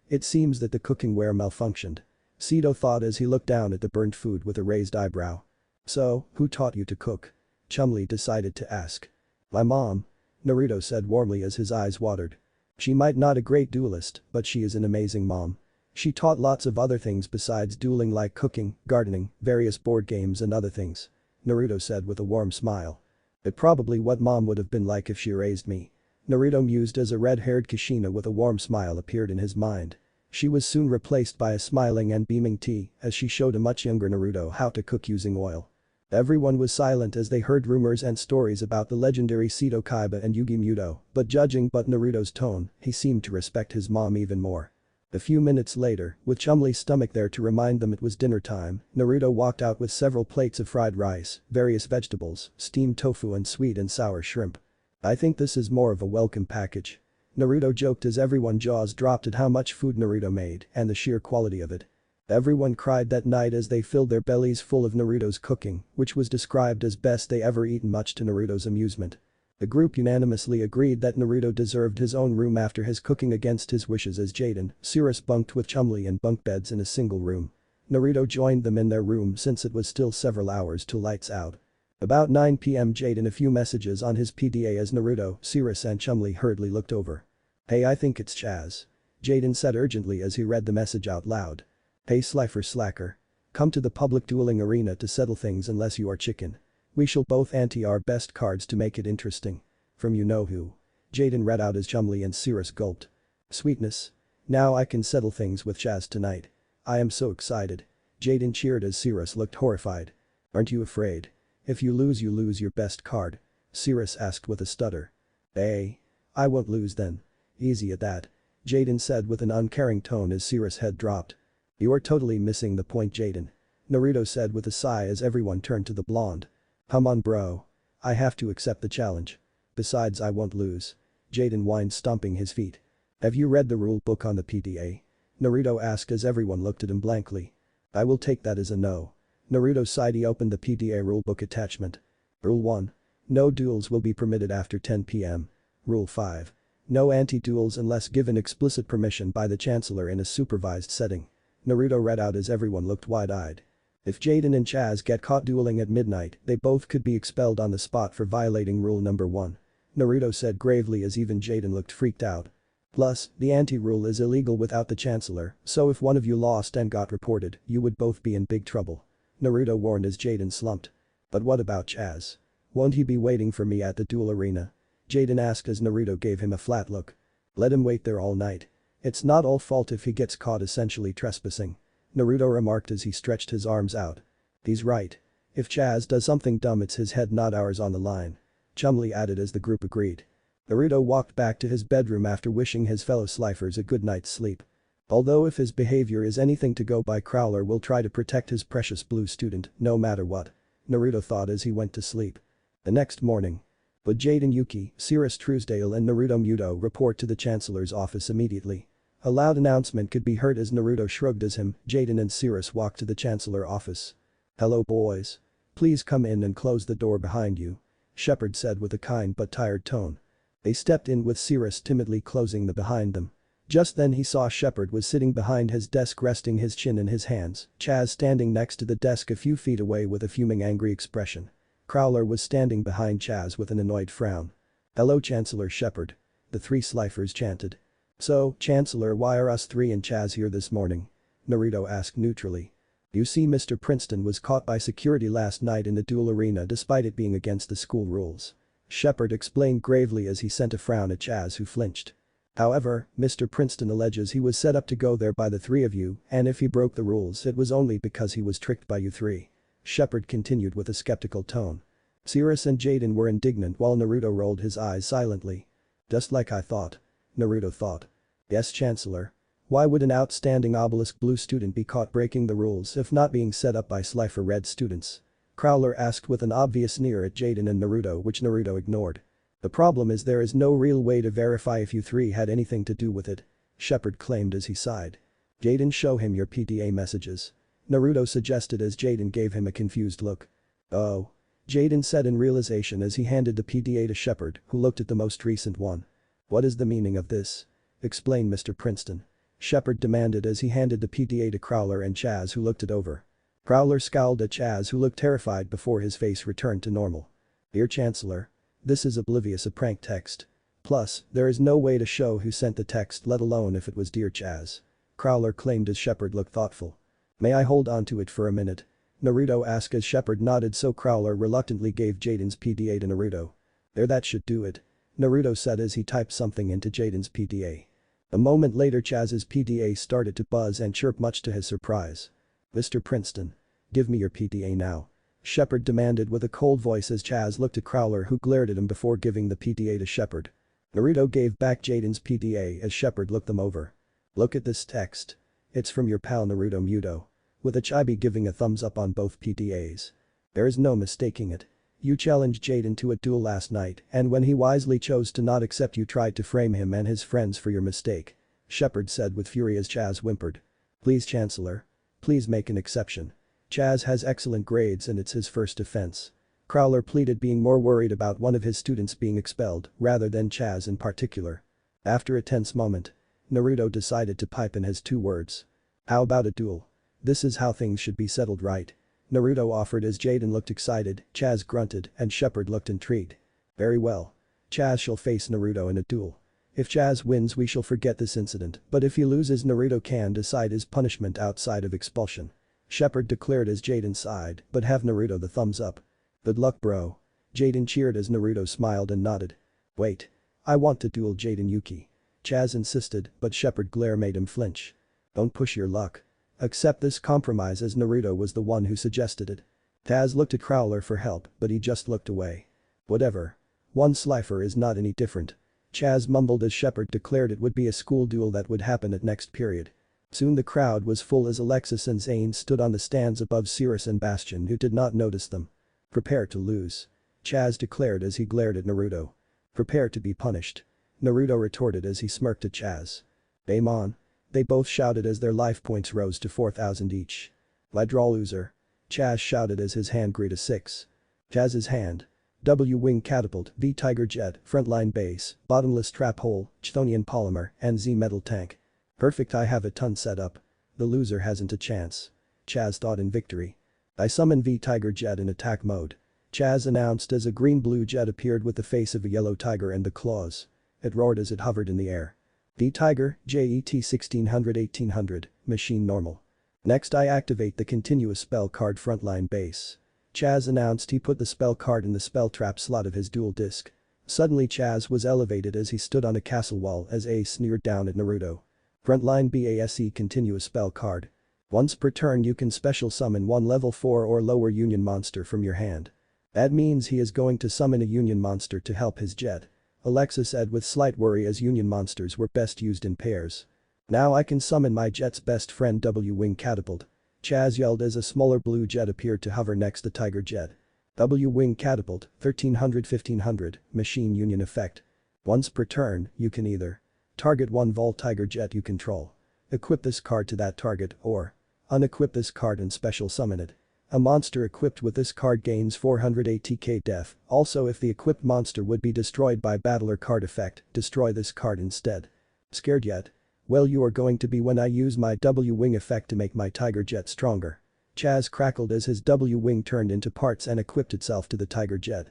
It seems that the cooking-ware malfunctioned. Seto thought as he looked down at the burnt food with a raised eyebrow. So, who taught you to cook? Chumli decided to ask. My mom. Naruto said warmly as his eyes watered. She might not a great duelist, but she is an amazing mom. She taught lots of other things besides dueling like cooking, gardening, various board games and other things. Naruto said with a warm smile. But probably what mom would have been like if she raised me. Naruto mused as a red-haired Kushina with a warm smile appeared in his mind. She was soon replaced by a smiling and beaming T as she showed a much younger Naruto how to cook using oil. Everyone was silent as they heard rumors and stories about the legendary Seto Kaiba and Yugi Muto, but judging by Naruto's tone, he seemed to respect his mom even more. A few minutes later, with Chumli's stomach there to remind them it was dinner time, Naruto walked out with several plates of fried rice, various vegetables, steamed tofu and sweet and sour shrimp. I think this is more of a welcome package. Naruto joked as everyone's jaws dropped at how much food Naruto made and the sheer quality of it. Everyone cried that night as they filled their bellies full of Naruto's cooking, which was described as best they ever eaten, much to Naruto's amusement. The group unanimously agreed that Naruto deserved his own room after his cooking against his wishes as Jaden, Cirrus bunked with Chumli in bunk beds in a single room. Naruto joined them in their room since it was still several hours till lights out. About 9 p.m. Jaden a few messages on his PDA as Naruto, Cirrus and Chumli hurriedly looked over. Hey, I think it's Chaz. Jaden said urgently as he read the message out loud. Hey Slifer Slacker. Come to the public dueling arena to settle things unless you are chicken. We shall both ante our best cards to make it interesting. From you know who. Jaden read out as Chumli and Cirrus gulped. Sweetness. Now I can settle things with Chaz tonight. I am so excited. Jaden cheered as Cirrus looked horrified. Aren't you afraid? If you lose your best card. Cirrus asked with a stutter. Hey. I won't lose then. Easy at that. Jaden said with an uncaring tone as Cirrus' head dropped. You are totally missing the point, Jaden. Naruto said with a sigh as everyone turned to the blonde. Come on bro. I have to accept the challenge. Besides I won't lose. Jaden whined, stomping his feet. Have you read the rule book on the PDA? Naruto asked as everyone looked at him blankly. I will take that as a no. Naruto sighed. He opened the PDA rulebook attachment. Rule 1. No duels will be permitted after 10 p.m. Rule 5. No anti-duels unless given explicit permission by the chancellor in a supervised setting. Naruto read out as everyone looked wide-eyed. If Jaden and Chaz get caught dueling at midnight, they both could be expelled on the spot for violating rule number 1. Naruto said gravely as even Jaden looked freaked out. Plus, the anti-rule is illegal without the chancellor, so if one of you lost and got reported, you would both be in big trouble. Naruto warned as Jaden slumped. But what about Chaz? Won't he be waiting for me at the duel arena? Jaden asked as Naruto gave him a flat look. Let him wait there all night. It's not all fault if he gets caught essentially trespassing. Naruto remarked as he stretched his arms out. He's right. If Chaz does something dumb, it's his head not ours on the line. Chumley added as the group agreed. Naruto walked back to his bedroom after wishing his fellow Slifers a good night's sleep. Although if his behavior is anything to go by, Crowler will try to protect his precious blue student no matter what, Naruto thought as he went to sleep. The next morning. Would Jaden Yuki, Cirrus Truesdale and Naruto Muto report to the Chancellor's office immediately? A loud announcement could be heard as Naruto shrugged as him, Jaden and Cirrus walked to the Chancellor office. "Hello boys. Please come in and close the door behind you," Shepard said with a kind but tired tone. They stepped in with Cirrus timidly closing the behind them. Just then he saw Shepard was sitting behind his desk resting his chin in his hands, Chaz standing next to the desk a few feet away with a fuming angry expression. Crowler was standing behind Chaz with an annoyed frown. "Hello Chancellor Shepard," the three Slifers chanted. "So, Chancellor, why are us three and Chaz here this morning?" Naruto asked neutrally. "You see, Mr. Princeton was caught by security last night in the duel arena despite it being against the school rules," Shepard explained gravely as he sent a frown at Chaz who flinched. "However, Mr. Princeton alleges he was set up to go there by the three of you, and if he broke the rules it was only because he was tricked by you three," Shepard continued with a skeptical tone. Cirrus and Jaden were indignant while Naruto rolled his eyes silently. "Just like I thought," Naruto thought. "Yes, Chancellor. Why would an outstanding obelisk blue student be caught breaking the rules if not being set up by Slifer Red students?" Crowler asked with an obvious sneer at Jaden and Naruto, which Naruto ignored. "The problem is there is no real way to verify if you three had anything to do with it," Shepard claimed as he sighed. "Jaden, show him your PDA messages," Naruto suggested as Jaden gave him a confused look. "Oh," Jaden said in realization as he handed the PDA to Shepard, who looked at the most recent one. "What is the meaning of this? Explain, Mr. Princeton," Shepard demanded as he handed the PDA to Crowler and Chaz, who looked it over. Crowler scowled at Chaz, who looked terrified before his face returned to normal. "Dear Chancellor, this is oblivious a prank text. Plus, there is no way to show who sent the text, let alone if it was Dear Chaz," Crowler claimed as Shepard looked thoughtful. "May I hold on to it for a minute?" Naruto asked as Shepard nodded, so Crowler reluctantly gave Jaden's PDA to Naruto. "There, that should do it," Naruto said as he typed something into Jaden's PDA. A moment later Chaz's PDA started to buzz and chirp much to his surprise. "Mr. Princeton, give me your PDA now," Shepard demanded with a cold voice as Chaz looked at Crowler, who glared at him before giving the PDA to Shepard. Naruto gave back Jaden's PDA as Shepard looked them over. "Look at this text. It's from your pal Naruto Muto," with a chibi giving a thumbs up on both PDAs. "There is no mistaking it. You challenged Jaden to a duel last night, and when he wisely chose to not accept you tried to frame him and his friends for your mistake," Shepard said with fury as Chaz whimpered. "Please, Chancellor. Please make an exception. Chaz has excellent grades and it's his first offense," Crowler pleaded, being more worried about one of his students being expelled rather than Chaz in particular. After a tense moment, Naruto decided to pipe in his two words. "How about a duel? This is how things should be settled, right?" Naruto offered as Jaden looked excited, Chaz grunted, and Shepard looked intrigued. "Very well. Chaz shall face Naruto in a duel. If Chaz wins we shall forget this incident, but if he loses Naruto can decide his punishment outside of expulsion," Shepard declared as Jaden sighed, "but have Naruto the thumbs up." "Good luck bro." Jaden cheered as Naruto smiled and nodded. "Wait. I want to duel Jaden Yuki," Chaz insisted, but Shepard's glare made him flinch. "Don't push your luck. Accept this compromise," as Naruto was the one who suggested it. Chaz looked at Crowler for help, but he just looked away. "Whatever. One Slifer is not any different," Chaz mumbled as Shepard declared it would be a school duel that would happen at next period. Soon the crowd was full as Alexis and Zane stood on the stands above Cirrus and Bastion, who did not notice them. "Prepare to lose," Chaz declared as he glared at Naruto. "Prepare to be punished," Naruto retorted as he smirked at Chaz. "Aim on," they both shouted as their life points rose to 4,000 each. "I draw loser," Chaz shouted as his hand grew to 6. Chaz's hand. W-Wing Catapult, V-Tiger Jet, Frontline Base, Bottomless Trap Hole, Chthonian Polymer, and Z-Metal Tank. "Perfect, I have a ton set up. The loser hasn't a chance," Chaz thought in victory. "I summon V-Tiger Jet in attack mode," Chaz announced as a green-blue jet appeared with the face of a yellow tiger and the claws. It roared as it hovered in the air. V-Tiger, JET 1600-1800, Machine Normal. "Next I activate the continuous spell card Frontline Base." Chaz announced. He put the spell card in the spell trap slot of his dual disc. Suddenly Chaz was elevated as he stood on a castle wall as Ace sneered down at Naruto. "Frontline BASE continuous spell card. Once per turn you can special summon one level 4 or lower union monster from your hand." That means he is going to summon a union monster to help his jet. Alexis said with slight worry as union monsters were best used in pairs. Now I can summon my jet's best friend W-Wing Catapult. Chaz yelled as a smaller blue jet appeared to hover next the Tiger jet. W-Wing Catapult, 1300-1500, Machine Union Effect. Once per turn, you can either target one Vol Tiger jet you control, equip this card to that target, or unequip this card and special summon it. A monster equipped with this card gains 400 ATK def. Also, if the equipped monster would be destroyed by battle or card effect, destroy this card instead. Scared yet? Well, you are going to be when I use my W-Wing effect to make my Tiger jet stronger. Chaz crackled as his W-Wing turned into parts and equipped itself to the Tiger jet.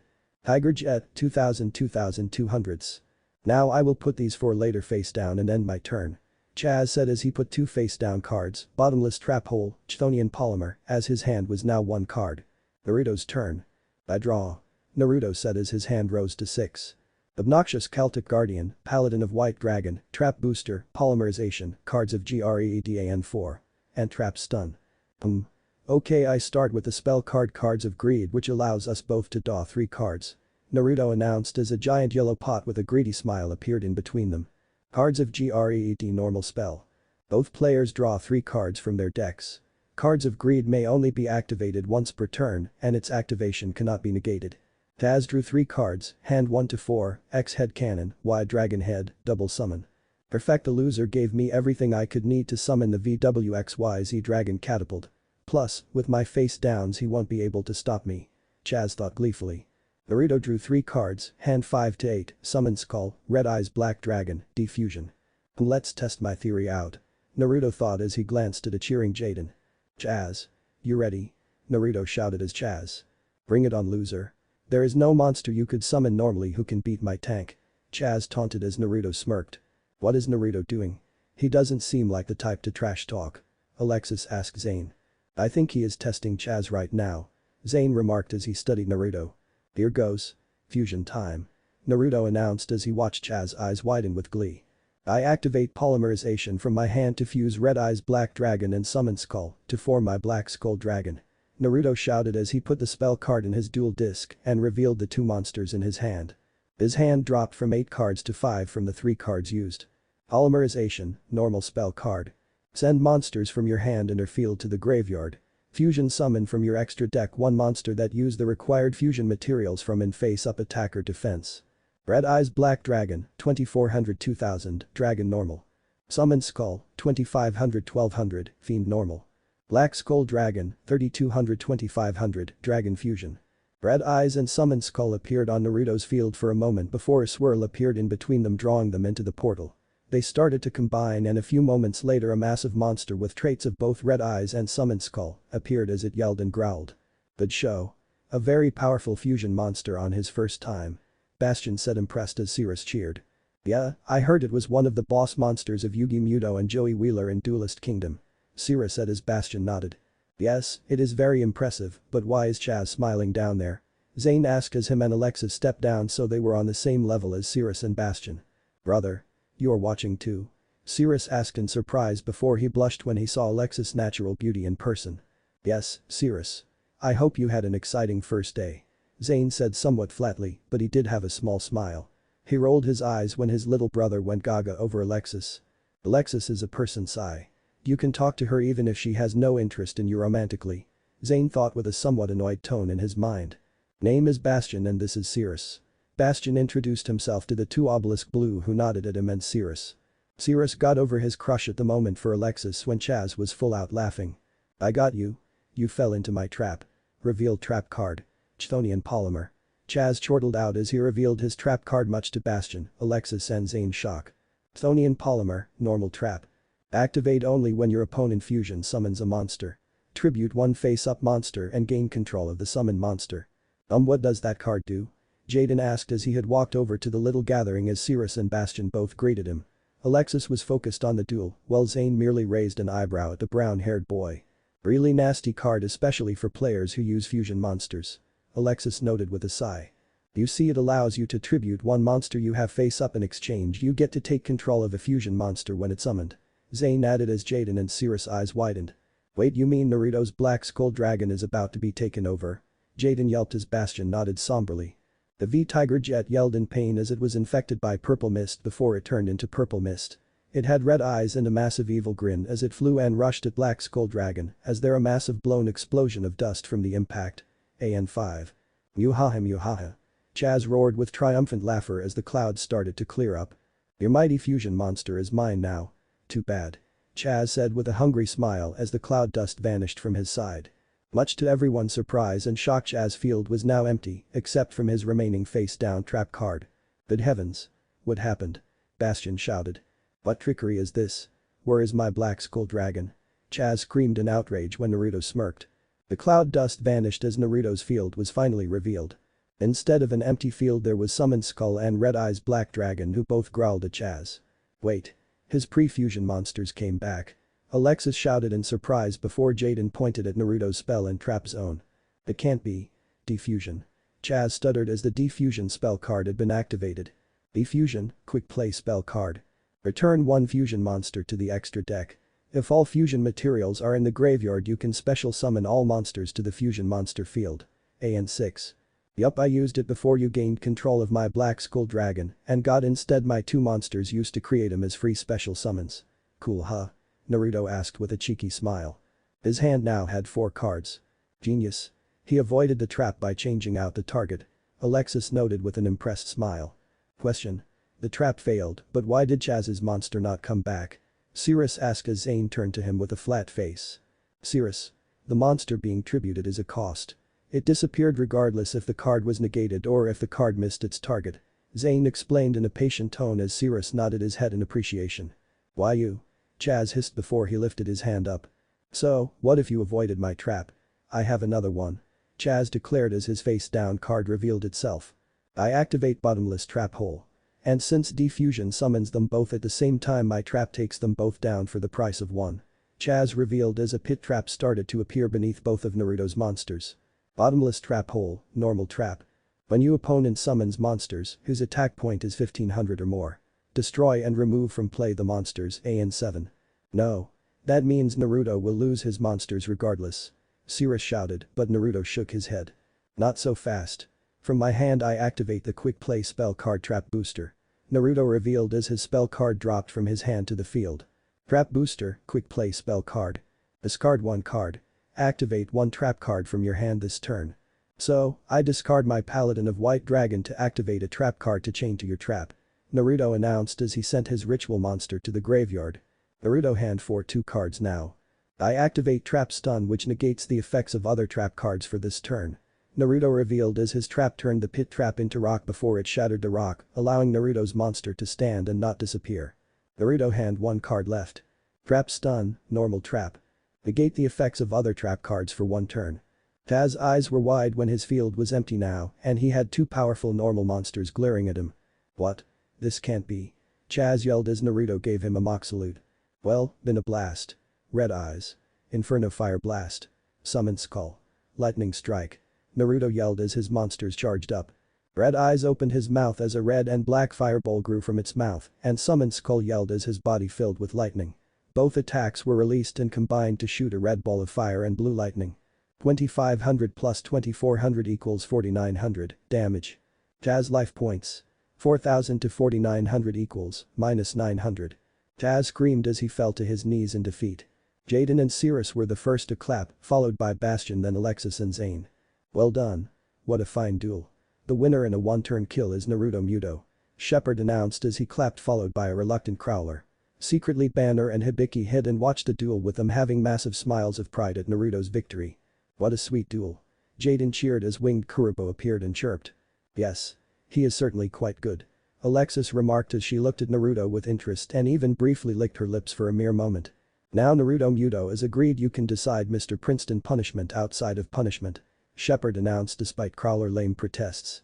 Tiger jet, 2200s. Now I will put these 4 later face down and end my turn. Chaz said as he put 2 face down cards, Bottomless Trap Hole, Chthonian Polymer, as his hand was now 1 card. Naruto's turn. I draw. Naruto said as his hand rose to 6. Obnoxious Celtic Guardian, Paladin of White Dragon, Trap Booster, Polymerization, cards of GREEDAN4. And Trap Stun. Okay, I start with the spell card Cards of Greed, which allows us both to draw 3 cards. Naruto announced as a giant yellow pot with a greedy smile appeared in between them. Cards of GREED normal spell. Both players draw 3 cards from their decks. Cards of Greed may only be activated once per turn and its activation cannot be negated. Chaz drew 3 cards, hand 1 to 4, X Head Cannon, Y Dragon Head, Double Summon. Perfect, the loser gave me everything I could need to summon the VWXYZ Dragon Catapult. Plus, with my face downs he won't be able to stop me. Chaz thought gleefully. Naruto drew 3 cards, hand 5 to 8, Summon Skull, Red Eyes Black Dragon, Diffusion. Let's test my theory out. Naruto thought as he glanced at a cheering Jaden. Chaz. You ready? Naruto shouted as Chaz. Bring it on, loser. There is no monster you could summon normally who can beat my tank. Chaz taunted as Naruto smirked. What is Naruto doing? He doesn't seem like the type to trash talk. Alexis asked Zane. I think he is testing Chaz right now. Zane remarked as he studied Naruto. Here goes. Fusion time. Naruto announced as he watched Chaz's eyes widen with glee. I activate polymerization from my hand to fuse Red Eyes Black Dragon and Summon Skull to form my Black Skull Dragon. Naruto shouted as he put the spell card in his duel disc and revealed the 2 monsters in his hand. His hand dropped from 8 cards to 5 from the 3 cards used. Polymerization, normal spell card. Send monsters from your hand and or field to the graveyard. Fusion summon from your extra deck 1 monster that use the required fusion materials from in face-up attack or defense. Red Eyes Black Dragon, 2400-2000, Dragon normal. Summon Skull, 2500-1200, Fiend normal. Black Skull Dragon, 3200-2500, Dragon fusion. Red Eyes and Summon Skull appeared on Naruto's field for a moment before a swirl appeared in between them, drawing them into the portal. They started to combine and a few moments later a massive monster with traits of both Red Eyes and Summon Skull appeared as it yelled and growled. Good show. A very powerful fusion monster on his first time. Bastion said impressed as Cirrus cheered. Yeah, I heard it was one of the boss monsters of Yugi Muto and Joey Wheeler in Duelist Kingdom. Cirrus said as Bastion nodded. Yes, it is very impressive, but why is Chaz smiling down there? Zane asked as him and Alexis stepped down so they were on the same level as Cirrus and Bastion. Brother. You're watching too? Cirrus asked in surprise before he blushed when he saw Alexis' natural beauty in person. Yes, Cirrus. I hope you had an exciting first day. Zane said somewhat flatly, but he did have a small smile. He rolled his eyes when his little brother went gaga over Alexis. Alexis is a person sigh. You can talk to her even if she has no interest in you romantically. Zane thought with a somewhat annoyed tone in his mind. Name is Bastion and this is Cirrus. Bastion introduced himself to the 2 Obelisk Blue who nodded at him and Cirrus. Cirrus got over his crush at the moment for Alexis when Chaz was full out laughing. I got you. You fell into my trap. Revealed trap card. Chthonian Polymer. Chaz chortled out as he revealed his trap card much to Bastion, Alexis and Zane's shock. Chthonian Polymer, normal trap. Activate only when your opponent fusion summons a monster. Tribute 1 face-up monster and gain control of the summoned monster. What does that card do? Jaden asked as he had walked over to the little gathering as Cirrus and Bastion both greeted him. Alexis was focused on the duel, while Zane merely raised an eyebrow at the brown-haired boy. Really nasty card especially for players who use fusion monsters. Alexis noted with a sigh. You see, it allows you to tribute 1 monster you have face up. In exchange you get to take control of a fusion monster when it's summoned. Zane added as Jaden and Cirrus' eyes widened. Wait, you mean Naruto's Black Skull Dragon is about to be taken over? Jaden yelped as Bastion nodded somberly. The V-Tiger jet yelled in pain as it was infected by purple mist before it turned into purple mist. It had red eyes and a massive evil grin as it flew and rushed at Black Skull Dragon as there a massive blown explosion of dust from the impact. AN5. Muhaha. Chaz roared with triumphant laughter as the clouds started to clear up. Your mighty fusion monster is mine now. Too bad. Chaz said with a hungry smile as the cloud dust vanished from his side. Much to everyone's surprise and shock, Chaz's field was now empty except from his remaining face-down trap card. Good heavens. What happened? Bastion shouted. What trickery is this? Where is my Black Skull Dragon? Chaz screamed in outrage when Naruto smirked. The cloud dust vanished as Naruto's field was finally revealed. Instead of an empty field there was Summoned Skull and Red Eyes Black Dragon who both growled at Chaz. Wait. His pre-fusion monsters came back. Alexis shouted in surprise before Jaden pointed at Naruto's spell and trap zone. It can't be. Defusion. Chaz stuttered as the defusion spell card had been activated. Defusion, quick play spell card. Return one fusion monster to the extra deck. If all fusion materials are in the graveyard you can special summon all monsters to the fusion monster field. AN6. Yup, I used it before you gained control of my Black Skull Dragon and got instead my 2 monsters used to create him as free special summons. Cool huh? Naruto asked with a cheeky smile. His hand now had 4 cards. Genius. He avoided the trap by changing out the target. Alexis noted with an impressed smile. Question. The trap failed, but why did Chaz's monster not come back? Cirrus asked as Zane turned to him with a flat face. Cirrus. The monster being tributed is a cost. It disappeared regardless if the card was negated or if the card missed its target. Zane explained in a patient tone as Cirrus nodded his head in appreciation. Why you? Chaz hissed before he lifted his hand up. So, what if you avoided my trap? I have another one. Chaz declared as his face-down card revealed itself. I activate Bottomless Trap Hole. And since defusion summons them both at the same time my trap takes them both down for the price of one. Chaz revealed as a pit trap started to appear beneath both of Naruto's monsters. Bottomless Trap Hole, Normal Trap. When your opponent summons monsters whose attack point is 1500 or more. Destroy and remove from play the monsters AN7. No. That means Naruto will lose his monsters regardless. Cirrus shouted, but Naruto shook his head. Not so fast. From my hand I activate the quick play spell card Trap Booster. Naruto revealed as his spell card dropped from his hand to the field. Trap Booster, quick play spell card. Discard 1 card. Activate 1 trap card from your hand this turn. So, I discard my Paladin of White Dragon to activate a trap card to chain to your trap. Naruto announced as he sent his ritual monster to the graveyard. Naruto hand for 2 cards now. I activate Trap Stun which negates the effects of other trap cards for this turn. Naruto revealed as his trap turned the pit trap into rock before it shattered the rock, allowing Naruto's monster to stand and not disappear. Naruto hand 1 card left. Trap Stun, Normal Trap. Negate the effects of other trap cards for 1 turn. Chaz's eyes were wide when his field was empty now and he had 2 powerful normal monsters glaring at him. What? This can't be. Chaz yelled as Naruto gave him a mock salute. Well, been a blast. Red Eyes. Inferno Fire Blast. Summoned Skull. Lightning Strike. Naruto yelled as his monsters charged up. Red Eyes opened his mouth as a red and black fireball grew from its mouth and Summoned Skull yelled as his body filled with lightning. Both attacks were released and combined to shoot a red ball of fire and blue lightning. 2500 plus 2400 equals 4900 damage. Chaz life points. 4000 to 4900 equals minus 900. Chaz screamed as he fell to his knees in defeat. Jaden and Cirrus were the first to clap, followed by Bastion then Alexis and Zane. Well done. What a fine duel. The winner in a 1-turn kill is Naruto Muto. Shepard announced as he clapped followed by a reluctant Crowler. Secretly Banner and Hibiki hid and watched the duel with them having massive smiles of pride at Naruto's victory. What a sweet duel. Jaden cheered as Winged Kurobo appeared and chirped. Yes. He is certainly quite good. Alexis remarked as she looked at Naruto with interest and even briefly licked her lips for a mere moment. Now Naruto Muto is agreed you can decide Mr. Princeton punishment outside of punishment. Shepard announced despite Crowler lame protests.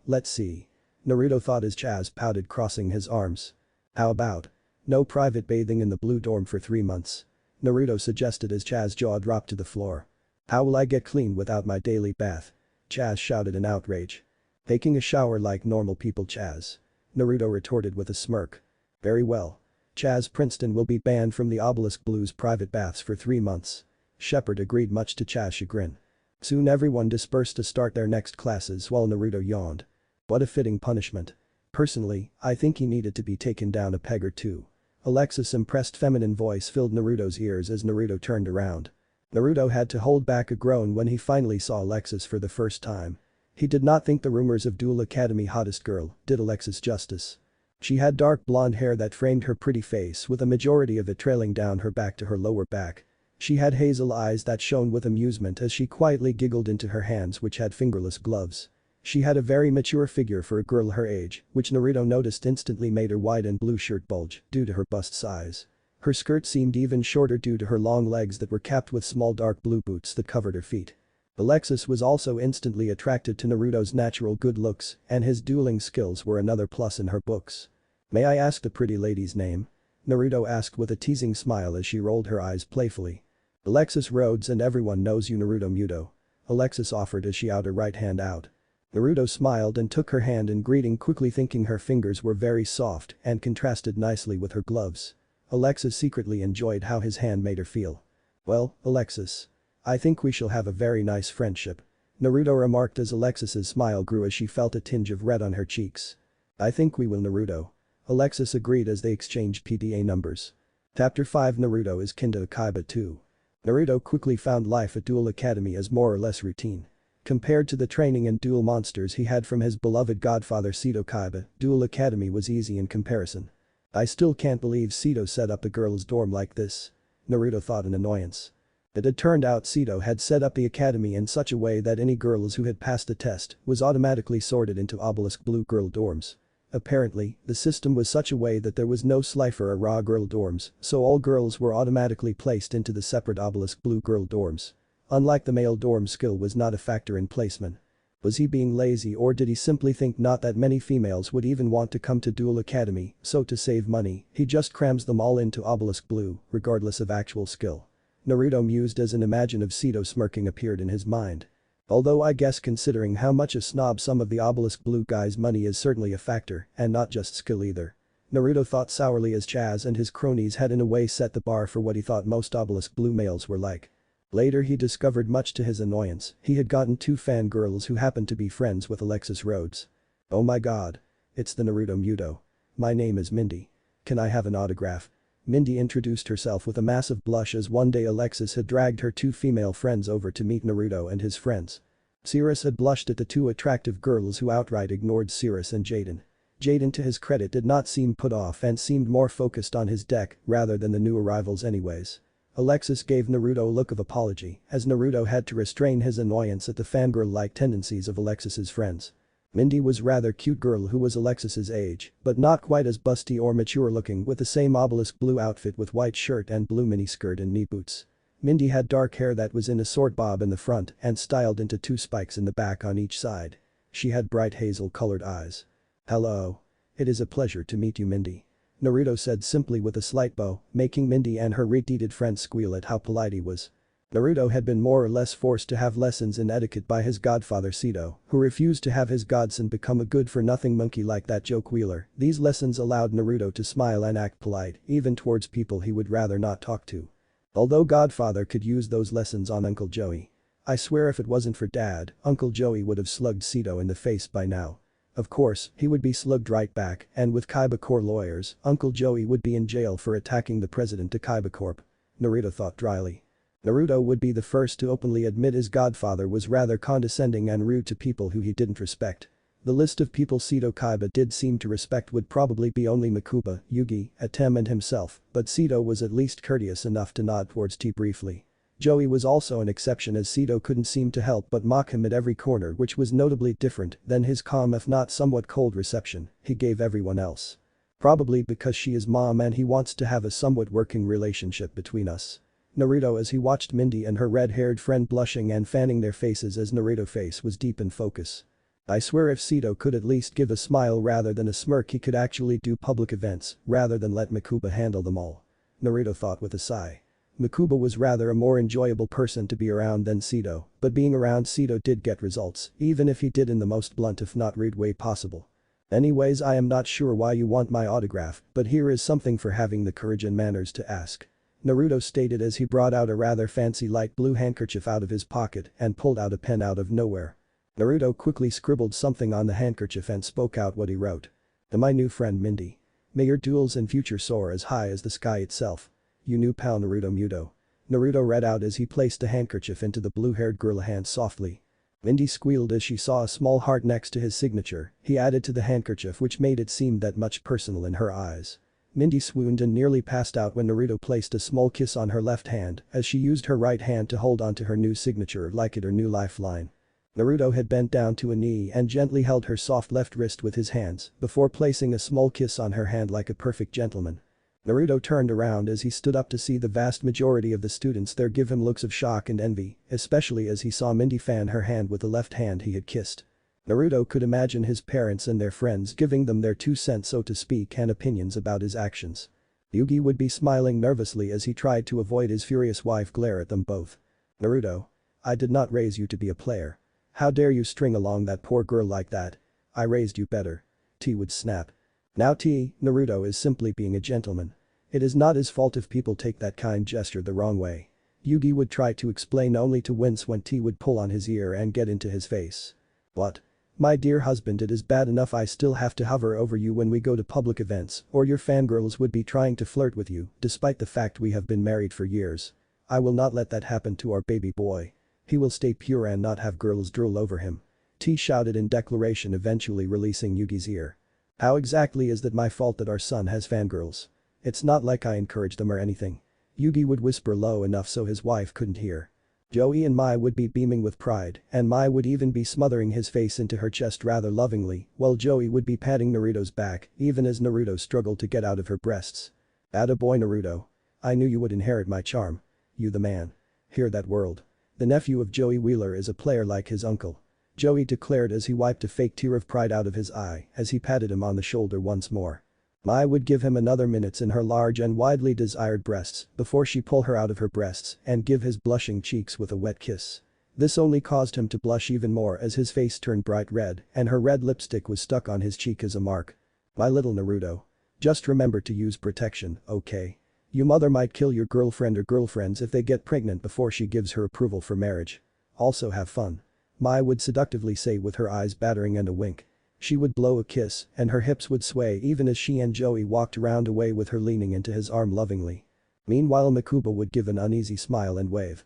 Let's see. Naruto thought as Chaz pouted crossing his arms. How about? No private bathing in the blue dorm for 3 months. Naruto suggested as Chaz's jaw dropped to the floor. How will I get clean without my daily bath? Chaz shouted in outrage. Taking a shower like normal people Chaz. Naruto retorted with a smirk. Very well. Chaz Princeton will be banned from the Obelisk Blues private baths for 3 months. Shepard agreed much to Chaz's chagrin. Soon everyone dispersed to start their next classes while Naruto yawned. What a fitting punishment. Personally, I think he needed to be taken down a peg or two. Alexis' impressed feminine voice filled Naruto's ears as Naruto turned around. Naruto had to hold back a groan when he finally saw Alexis for the first time. He did not think the rumors of Duel Academy hottest girl did Alexis justice. She had dark blonde hair that framed her pretty face with a majority of it trailing down her back to her lower back. She had hazel eyes that shone with amusement as she quietly giggled into her hands which had fingerless gloves. She had a very mature figure for a girl her age, which Naruto noticed instantly made her white and blue shirt bulge due to her bust size. Her skirt seemed even shorter due to her long legs that were capped with small dark blue boots that covered her feet. Alexis was also instantly attracted to Naruto's natural good looks, and his dueling skills were another plus in her books. "May I ask the pretty lady's name?" Naruto asked with a teasing smile as she rolled her eyes playfully. "Alexis Rhodes, and everyone knows you Naruto Muto," Alexis offered as she out her right hand out. Naruto smiled and took her hand in greeting, quickly thinking her fingers were very soft and contrasted nicely with her gloves. Alexis secretly enjoyed how his hand made her feel. "Well, Alexis. I think we shall have a very nice friendship," Naruto remarked as Alexis's smile grew as she felt a tinge of red on her cheeks. "I think we will Naruto," Alexis agreed as they exchanged PDA numbers. Chapter 5 Naruto is kin to Kaiba too. Naruto quickly found life at Duel Academy as more or less routine. Compared to the training and duel monsters he had from his beloved godfather Sito Kaiba, Duel Academy was easy in comparison. "I still can't believe Sito set up a girls' dorm like this," Naruto thought in annoyance. It had turned out Sito had set up the academy in such a way that any girls who had passed the test was automatically sorted into obelisk blue girl dorms. Apparently, the system was such a way that there was no Slifer or raw girl dorms, so all girls were automatically placed into the separate obelisk blue girl dorms. Unlike the male dorm, skill was not a factor in placement. Was he being lazy, or did he simply think not that many females would even want to come to Duel Academy, so to save money, he just crams them all into obelisk blue, regardless of actual skill? Naruto mused as an image of Sito smirking appeared in his mind. Although I guess considering how much a snob some of the obelisk blue guys' money is certainly a factor, and not just skill either. Naruto thought sourly as Chaz and his cronies had in a way set the bar for what he thought most obelisk blue males were like. Later he discovered, much to his annoyance, he had gotten 2 fangirls who happened to be friends with Alexis Rhodes. "Oh my god. It's the Naruto Muto. My name is Mindy. Can I have an autograph?" Mindy introduced herself with a massive blush as one day Alexis had dragged her 2 female friends over to meet Naruto and his friends. Cirrus had blushed at the 2 attractive girls who outright ignored Cirrus and Jaden. Jaden, to his credit, did not seem put off and seemed more focused on his deck rather than the new arrivals anyways. Alexis gave Naruto a look of apology as Naruto had to restrain his annoyance at the fangirl-like tendencies of Alexis's friends. Mindy was rather cute girl who was Alexis's age, but not quite as busty or mature looking, with the same obelisk blue outfit with white shirt and blue miniskirt and knee boots. Mindy had dark hair that was in a short bob in the front and styled into 2 spikes in the back on each side. She had bright hazel-colored eyes. "Hello. It is a pleasure to meet you, Mindy," Naruto said simply with a slight bow, making Mindy and her retarded friend squeal at how polite he was. Naruto had been more or less forced to have lessons in etiquette by his godfather Sito, who refused to have his godson become a good-for-nothing monkey like that joke wheeler. These lessons allowed Naruto to smile and act polite, even towards people he would rather not talk to. Although godfather could use those lessons on Uncle Joey. I swear if it wasn't for Dad, Uncle Joey would have slugged Sito in the face by now. Of course, he would be slugged right back, and with Kaiba Corps lawyers, Uncle Joey would be in jail for attacking the president of Kaiba Corp. Naruto thought dryly. Naruto would be the first to openly admit his godfather was rather condescending and rude to people who he didn't respect. The list of people Sito Kaiba did seem to respect would probably be only Makuba, Yugi, Atem and himself, but Sito was at least courteous enough to nod towards T briefly. Joey was also an exception as Sito couldn't seem to help but mock him at every corner, which was notably different than his calm if not somewhat cold reception he gave everyone else. Probably because she is mom and he wants to have a somewhat working relationship between us. Naruto as he watched Mindy and her red-haired friend blushing and fanning their faces as Naruto's face was deep in focus. I swear if Sito could at least give a smile rather than a smirk, he could actually do public events rather than let Makuba handle them all. Naruto thought with a sigh. Makuba was rather a more enjoyable person to be around than Sito, but being around Sito did get results, even if he did in the most blunt if not rude way possible. Anyways, I am not sure why you want my autograph, but here is something for having the courage and manners to ask. Naruto stated as he brought out a rather fancy light blue handkerchief out of his pocket and pulled out a pen out of nowhere. Naruto quickly scribbled something on the handkerchief and spoke out what he wrote. To my new friend Mindy. May your duels in future soar as high as the sky itself. You new pal Naruto Muto. Naruto read out as he placed the handkerchief into the blue-haired girl's hand softly. Mindy squealed as she saw a small heart next to his signature he added to the handkerchief which made it seem that much personal in her eyes. Mindy swooned and nearly passed out when Naruto placed a small kiss on her left hand as she used her right hand to hold onto her new signature like it her new lifeline. Naruto had bent down to a knee and gently held her soft left wrist with his hands before placing a small kiss on her hand like a perfect gentleman. Naruto turned around as he stood up to see the vast majority of the students there give him looks of shock and envy, especially as he saw Mindy fan her hand with the left hand he had kissed. Naruto could imagine his parents and their friends giving them their 2 cents so to speak and opinions about his actions. Yugi would be smiling nervously as he tried to avoid his furious wife glare at them both. Naruto. I did not raise you to be a player. How dare you string along that poor girl like that? I raised you better. T would snap. Now Naruto is simply being a gentleman. It is not his fault if people take that kind gesture the wrong way. Yugi would try to explain only to wince when T would pull on his ear and get into his face. What? My dear husband, it is bad enough I still have to hover over you when we go to public events or your fangirls would be trying to flirt with you despite the fact we have been married for years. I will not let that happen to our baby boy. He will stay pure and not have girls drool over him. T shouted in declaration, eventually releasing Yugi's ear. How exactly is that my fault that our son has fangirls? It's not like I encourage them or anything. Yugi would whisper low enough so his wife couldn't hear. Joey and Mai would be beaming with pride and Mai would even be smothering his face into her chest rather lovingly while Joey would be patting Naruto's back even as Naruto struggled to get out of her breasts. Attaboy Naruto. I knew you would inherit my charm. You the man. Hear that world. The nephew of Joey Wheeler is a player like his uncle. Joey declared as he wiped a fake tear of pride out of his eye as he patted him on the shoulder once more. Mai would give him another minutes in her large and widely desired breasts before she pull her out of her breasts and give his blushing cheeks with a wet kiss. This only caused him to blush even more as his face turned bright red and her red lipstick was stuck on his cheek as a mark. My little Naruto. Just remember to use protection, okay? Your mother might kill your girlfriend or girlfriends if they get pregnant before she gives her approval for marriage. Also have fun. Mai would seductively say with her eyes battering and a wink. She would blow a kiss and her hips would sway even as she and Joey walked around away with her leaning into his arm lovingly. Meanwhile Makuba would give an uneasy smile and wave.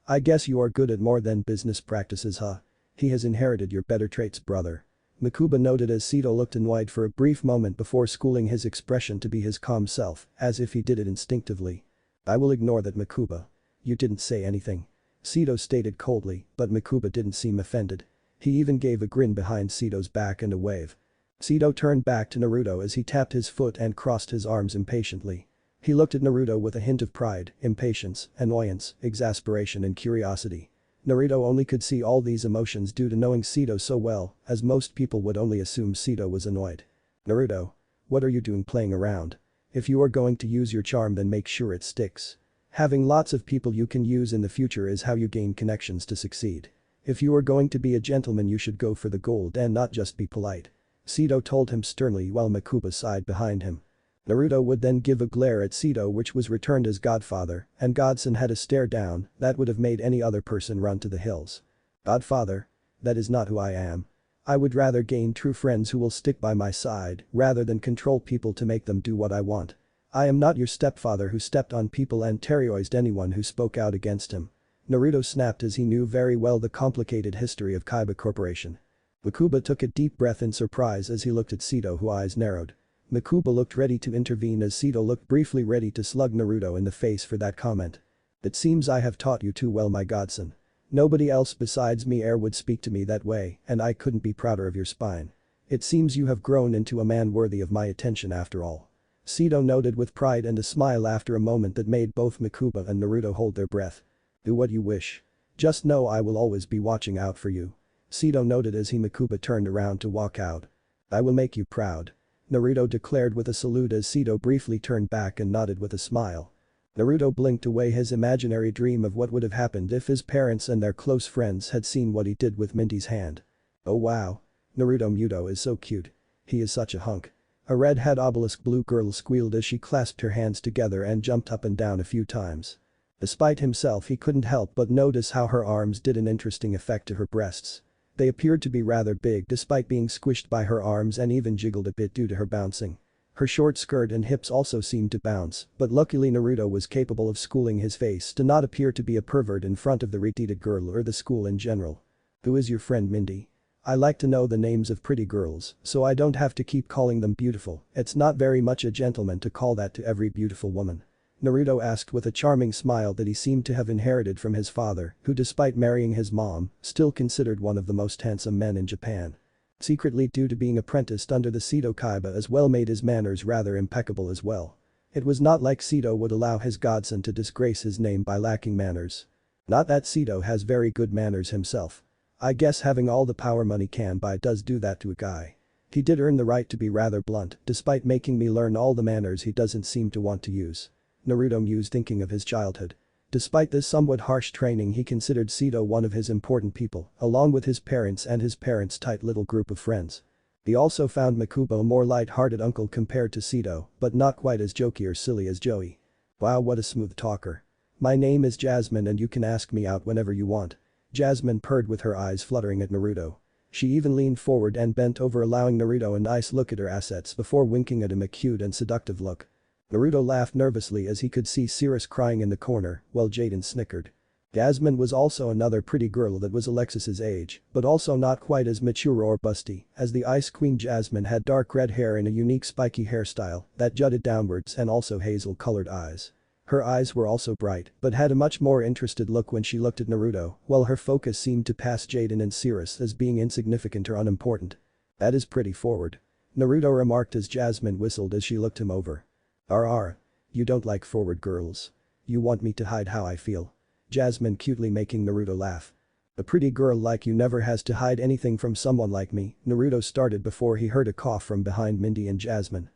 I guess you are good at more than business practices huh? He has inherited your better traits brother. Makuba noted as Sito looked annoyed for a brief moment before schooling his expression to be his calm self as if he did it instinctively. I will ignore that Makuba. You didn't say anything. Sito stated coldly but Makuba didn't seem offended. He even gave a grin behind Sito's back and a wave. Sito turned back to Naruto as he tapped his foot and crossed his arms impatiently. He looked at Naruto with a hint of pride, impatience, annoyance, exasperation and curiosity. Naruto only could see all these emotions due to knowing Sito so well, as most people would only assume Sito was annoyed. Naruto. What are you doing playing around? If you are going to use your charm then make sure it sticks. Having lots of people you can use in the future is how you gain connections to succeed. If you are going to be a gentleman you should go for the gold and not just be polite. Sito told him sternly while Makuba sighed behind him. Naruto would then give a glare at Sito which was returned as Godfather and Godson had a stare down that would have made any other person run to the hills. Godfather? That is not who I am. I would rather gain true friends who will stick by my side rather than control people to make them do what I want. I am not your stepfather who stepped on people and terrorized anyone who spoke out against him. Naruto snapped as he knew very well the complicated history of Kaiba Corporation. Makuba took a deep breath in surprise as he looked at Sito whose eyes narrowed. Makuba looked ready to intervene as Sito looked briefly ready to slug Naruto in the face for that comment. It seems I have taught you too well my godson. Nobody else besides me would speak to me that way and I couldn't be prouder of your spine. It seems you have grown into a man worthy of my attention after all. Sito noted with pride and a smile after a moment that made both Makuba and Naruto hold their breath. Do what you wish. Just know I will always be watching out for you. Sito noted as Makuba turned around to walk out. I will make you proud. Naruto declared with a salute as Sito briefly turned back and nodded with a smile. Naruto blinked away his imaginary dream of what would have happened if his parents and their close friends had seen what he did with Mindy's hand. Oh wow. Naruto Muto is so cute. He is such a hunk. A red-hat obelisk blue girl squealed as she clasped her hands together and jumped up and down a few times. Despite himself, he couldn't help but notice how her arms did an interesting effect to her breasts. They appeared to be rather big despite being squished by her arms and even jiggled a bit due to her bouncing. Her short skirt and hips also seemed to bounce, but luckily Naruto was capable of schooling his face to not appear to be a pervert in front of the retarded girl or the school in general. "Who is your friend, Mindy? I like to know the names of pretty girls, so I don't have to keep calling them beautiful. It's not very much a gentleman to call that to every beautiful woman." Naruto asked with a charming smile that he seemed to have inherited from his father, who despite marrying his mom, still considered one of the most handsome men in Japan. Secretly, due to being apprenticed under the Seto Kaiba as well, made his manners rather impeccable as well. It was not like Seto would allow his godson to disgrace his name by lacking manners. Not that Seto has very good manners himself. I guess having all the power money can buy does do that to a guy. He did earn the right to be rather blunt, despite making me learn all the manners he doesn't seem to want to use. Naruto mused, thinking of his childhood. Despite this somewhat harsh training, he considered Seto one of his important people, along with his parents and his parents' tight little group of friends. He also found Makubo a more light-hearted uncle compared to Seto, but not quite as jokey or silly as Joey. "Wow, what a smooth talker. My name is Jasmine and you can ask me out whenever you want." Jasmine purred with her eyes fluttering at Naruto. She even leaned forward and bent over, allowing Naruto a nice look at her assets before winking at him a cute and seductive look. Naruto laughed nervously as he could see Cirrus crying in the corner, while Jaden snickered. Jasmine was also another pretty girl that was Alexis's age, but also not quite as mature or busty, as the Ice Queen. Jasmine had dark red hair in a unique spiky hairstyle that jutted downwards and also hazel-colored eyes. Her eyes were also bright, but had a much more interested look when she looked at Naruto, while her focus seemed to pass Jaden and Cirrus as being insignificant or unimportant. "That is pretty forward," Naruto remarked as Jasmine whistled as she looked him over. "RR. You don't like forward girls. You want me to hide how I feel." Jasmine cutely making Naruto laugh. "A pretty girl like you never has to hide anything from someone like me," Naruto started before he heard a cough from behind Mindy and Jasmine.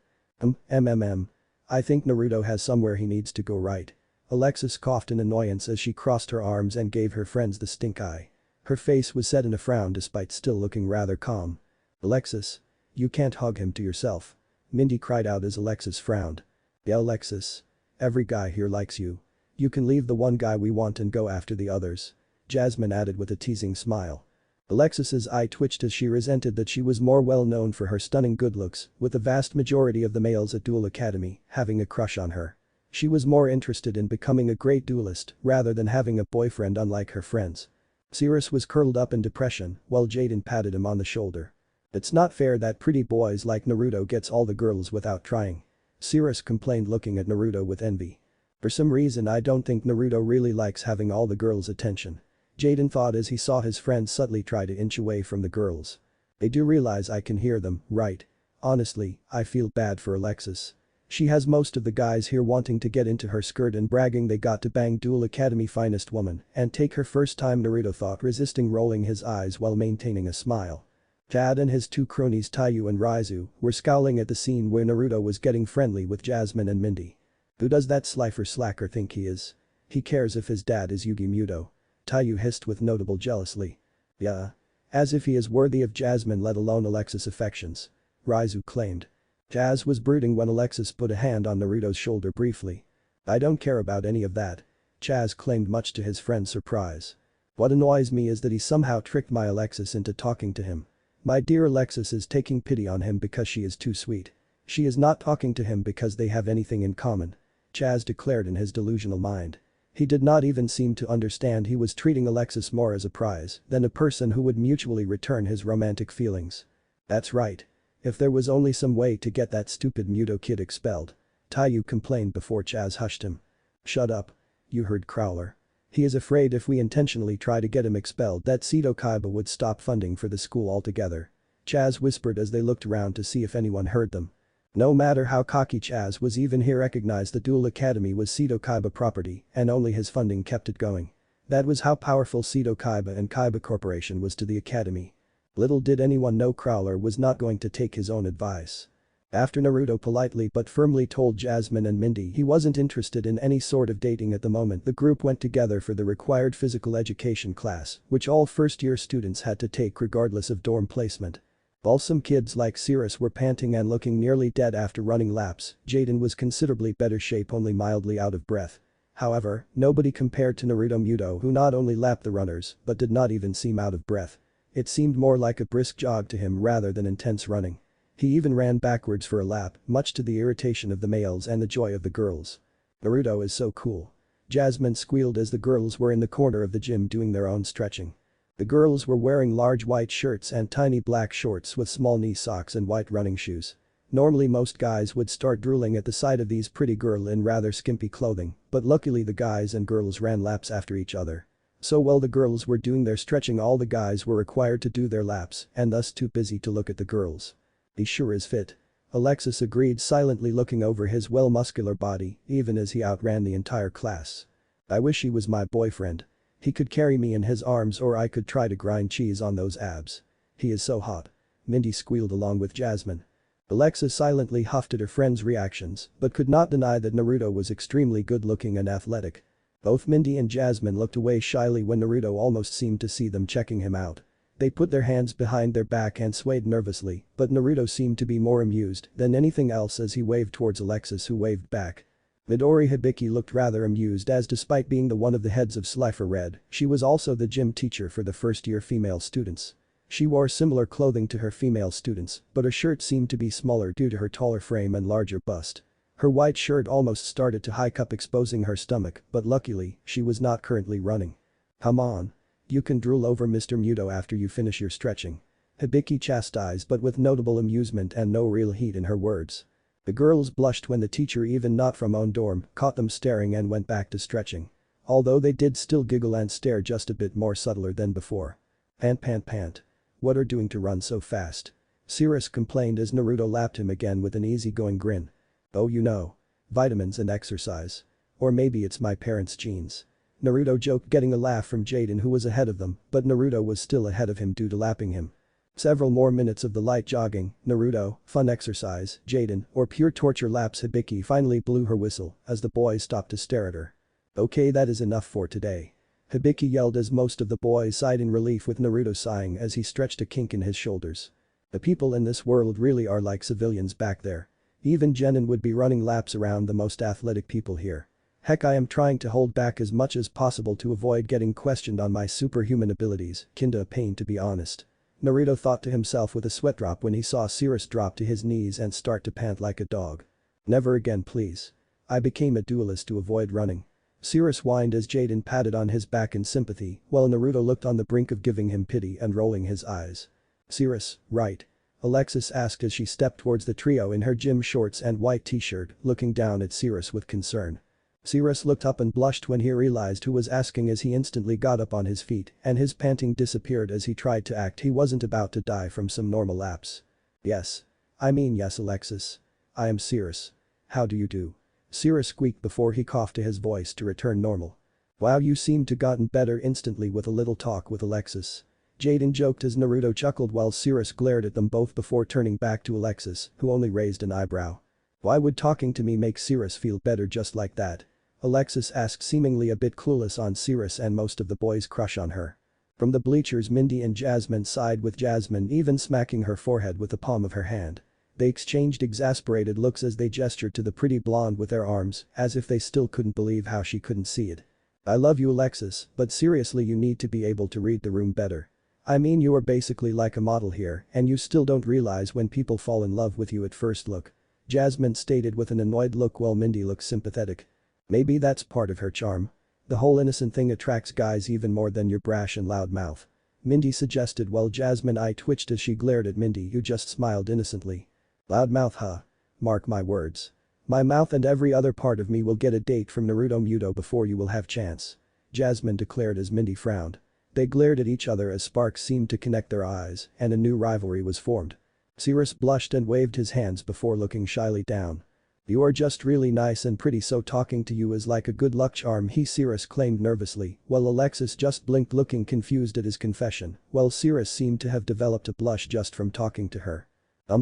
I think Naruto has somewhere he needs to go, right?" Alexis coughed in annoyance as she crossed her arms and gave her friends the stink eye. Her face was set in a frown despite still looking rather calm. "Alexis. You can't hug him to yourself," Mindy cried out as Alexis frowned. "Yeah, Alexis. Every guy here likes you. You can leave the one guy we want and go after the others," Jasmine added with a teasing smile. Alexis's eye twitched as she resented that she was more well known for her stunning good looks, with the vast majority of the males at Duel Academy having a crush on her. She was more interested in becoming a great duelist rather than having a boyfriend, unlike her friends. Cirrus was curled up in depression while Jaden patted him on the shoulder. "It's not fair that pretty boys like Naruto gets all the girls without trying," Cirrus complained, looking at Naruto with envy. "For some reason I don't think Naruto really likes having all the girls' attention," Jaden thought as he saw his friend subtly try to inch away from the girls. "They do realize I can hear them, right? Honestly, I feel bad for Alexis. She has most of the guys here wanting to get into her skirt and bragging they got to bang Duel Academy finest woman and take her first time," Naruto thought, resisting rolling his eyes while maintaining a smile. Chad and his two cronies Taiyu and Raizu were scowling at the scene where Naruto was getting friendly with Jasmine and Mindy. "Who does that Slifer slacker think he is? He cares if his dad is Yugi Muto," Taiyu hissed with notable jealousy. "Yeah. As if he is worthy of Jasmine, let alone Alexis' affections," Raizu claimed. Chaz was brooding when Alexis put a hand on Naruto's shoulder briefly. "I don't care about any of that," Chaz claimed, much to his friend's surprise. "What annoys me is that he somehow tricked my Alexis into talking to him. My dear Alexis is taking pity on him because she is too sweet. She is not talking to him because they have anything in common," Chaz declared in his delusional mind. He did not even seem to understand he was treating Alexis more as a prize than a person who would mutually return his romantic feelings. "That's right. If there was only some way to get that stupid Muto kid expelled," Taiyu complained before Chaz hushed him. "Shut up. You heard Crowler. He is afraid if we intentionally try to get him expelled that Seto Kaiba would stop funding for the school altogether," Chaz whispered as they looked around to see if anyone heard them. No matter how cocky Chaz was, even he recognized the Duel Academy was Seto Kaiba property and only his funding kept it going. That was how powerful Seto Kaiba and Kaiba Corporation was to the academy. Little did anyone know Crowler was not going to take his own advice. After Naruto politely but firmly told Jasmine and Mindy he wasn't interested in any sort of dating at the moment, the group went together for the required physical education class, which all first-year students had to take regardless of dorm placement. While some kids like Cirrus were panting and looking nearly dead after running laps, Jaden was considerably better shape, only mildly out of breath. However, nobody compared to Naruto Muto, who not only lapped the runners but did not even seem out of breath. It seemed more like a brisk jog to him rather than intense running. He even ran backwards for a lap, much to the irritation of the males and the joy of the girls. Naruto is so cool. Jasmine squealed as the girls were in the corner of the gym doing their own stretching. The girls were wearing large white shirts and tiny black shorts with small knee socks and white running shoes. Normally most guys would start drooling at the sight of these pretty girls in rather skimpy clothing, but luckily the guys and girls ran laps after each other. So while the girls were doing their stretching, all the guys were required to do their laps and thus too busy to look at the girls. He sure is fit. Alexis agreed, silently looking over his well-muscular body even as he outran the entire class. I wish he was my boyfriend. He could carry me in his arms, or I could try to grind cheese on those abs. He is so hot. Mindy squealed along with Jasmine. Alexis silently huffed at her friend's reactions but could not deny that Naruto was extremely good-looking and athletic. Both Mindy and Jasmine looked away shyly when Naruto almost seemed to see them checking him out. They put their hands behind their back and swayed nervously, but Naruto seemed to be more amused than anything else as he waved towards Alexis, who waved back. Midori Hibiki looked rather amused, as despite being the one of the heads of Slifer Red, she was also the gym teacher for the first-year female students. She wore similar clothing to her female students, but her shirt seemed to be smaller due to her taller frame and larger bust. Her white shirt almost started to hike up, exposing her stomach, but luckily, she was not currently running. Come on. You can drool over Mr. Muto after you finish your stretching. Hibiki chastised, but with notable amusement and no real heat in her words. The girls blushed when the teacher, even not from own dorm, caught them staring and went back to stretching. Although they did still giggle and stare, just a bit more subtler than before. Pant pant pant. What are doing to run so fast? Cirrus complained as Naruto lapped him again with an easygoing grin. Oh, you know. Vitamins and exercise. Or maybe it's my parents' genes. Naruto joked, getting a laugh from Jaden, who was ahead of them, but Naruto was still ahead of him due to lapping him. Several more minutes of the light jogging, Naruto, fun exercise, Jaden, or pure torture laps. Hibiki finally blew her whistle as the boys stopped to stare at her. Okay, that is enough for today. Hibiki yelled as most of the boys sighed in relief, with Naruto sighing as he stretched a kink in his shoulders. The people in this world really are like civilians back there. Even Jenin would be running laps around the most athletic people here. Heck, I am trying to hold back as much as possible to avoid getting questioned on my superhuman abilities, kinda a pain to be honest. Naruto thought to himself with a sweat drop when he saw Cirrus drop to his knees and start to pant like a dog. Never again, please. I became a duelist to avoid running. Cirrus whined as Jaden patted on his back in sympathy, while Naruto looked on the brink of giving him pity and rolling his eyes. Cirrus, right? Alexis asked as she stepped towards the trio in her gym shorts and white t-shirt, looking down at Cirrus with concern. Cirrus looked up and blushed when he realized who was asking, as he instantly got up on his feet and his panting disappeared as he tried to act he wasn't about to die from some normal laps. Yes. I mean yes, Alexis. I am Cirrus. How do you do? Cirrus squeaked before he coughed to his voice to return normal. Wow, you seem to gotten better instantly with a little talk with Alexis. Jaden joked as Naruto chuckled while Cirrus glared at them both before turning back to Alexis, who only raised an eyebrow. Why would talking to me make Cirrus feel better just like that? Alexis asked, seemingly a bit clueless on Cirrus and most of the boys' crush on her. From the bleachers, Mindy and Jasmine sighed, with Jasmine even smacking her forehead with the palm of her hand. They exchanged exasperated looks as they gestured to the pretty blonde with their arms, as if they still couldn't believe how she couldn't see it. I love you, Alexis, but seriously, you need to be able to read the room better. I mean, you are basically like a model here and you still don't realize when people fall in love with you at first look. Jasmine stated with an annoyed look while Mindy looked sympathetic. Maybe that's part of her charm. The whole innocent thing attracts guys even more than your brash and loud mouth. Mindy suggested while Jasmine's eye twitched as she glared at Mindy, who just smiled innocently. Loud mouth, huh? Mark my words. My mouth and every other part of me will get a date from Naruto Muto before you will have chance. Jasmine declared as Mindy frowned. They glared at each other as sparks seemed to connect their eyes and a new rivalry was formed. Cirrus blushed and waved his hands before looking shyly down. You are just really nice and pretty, so talking to you is like a good luck charm, Cirrus claimed nervously, while Alexis just blinked, looking confused at his confession, while Cirrus seemed to have developed a blush just from talking to her.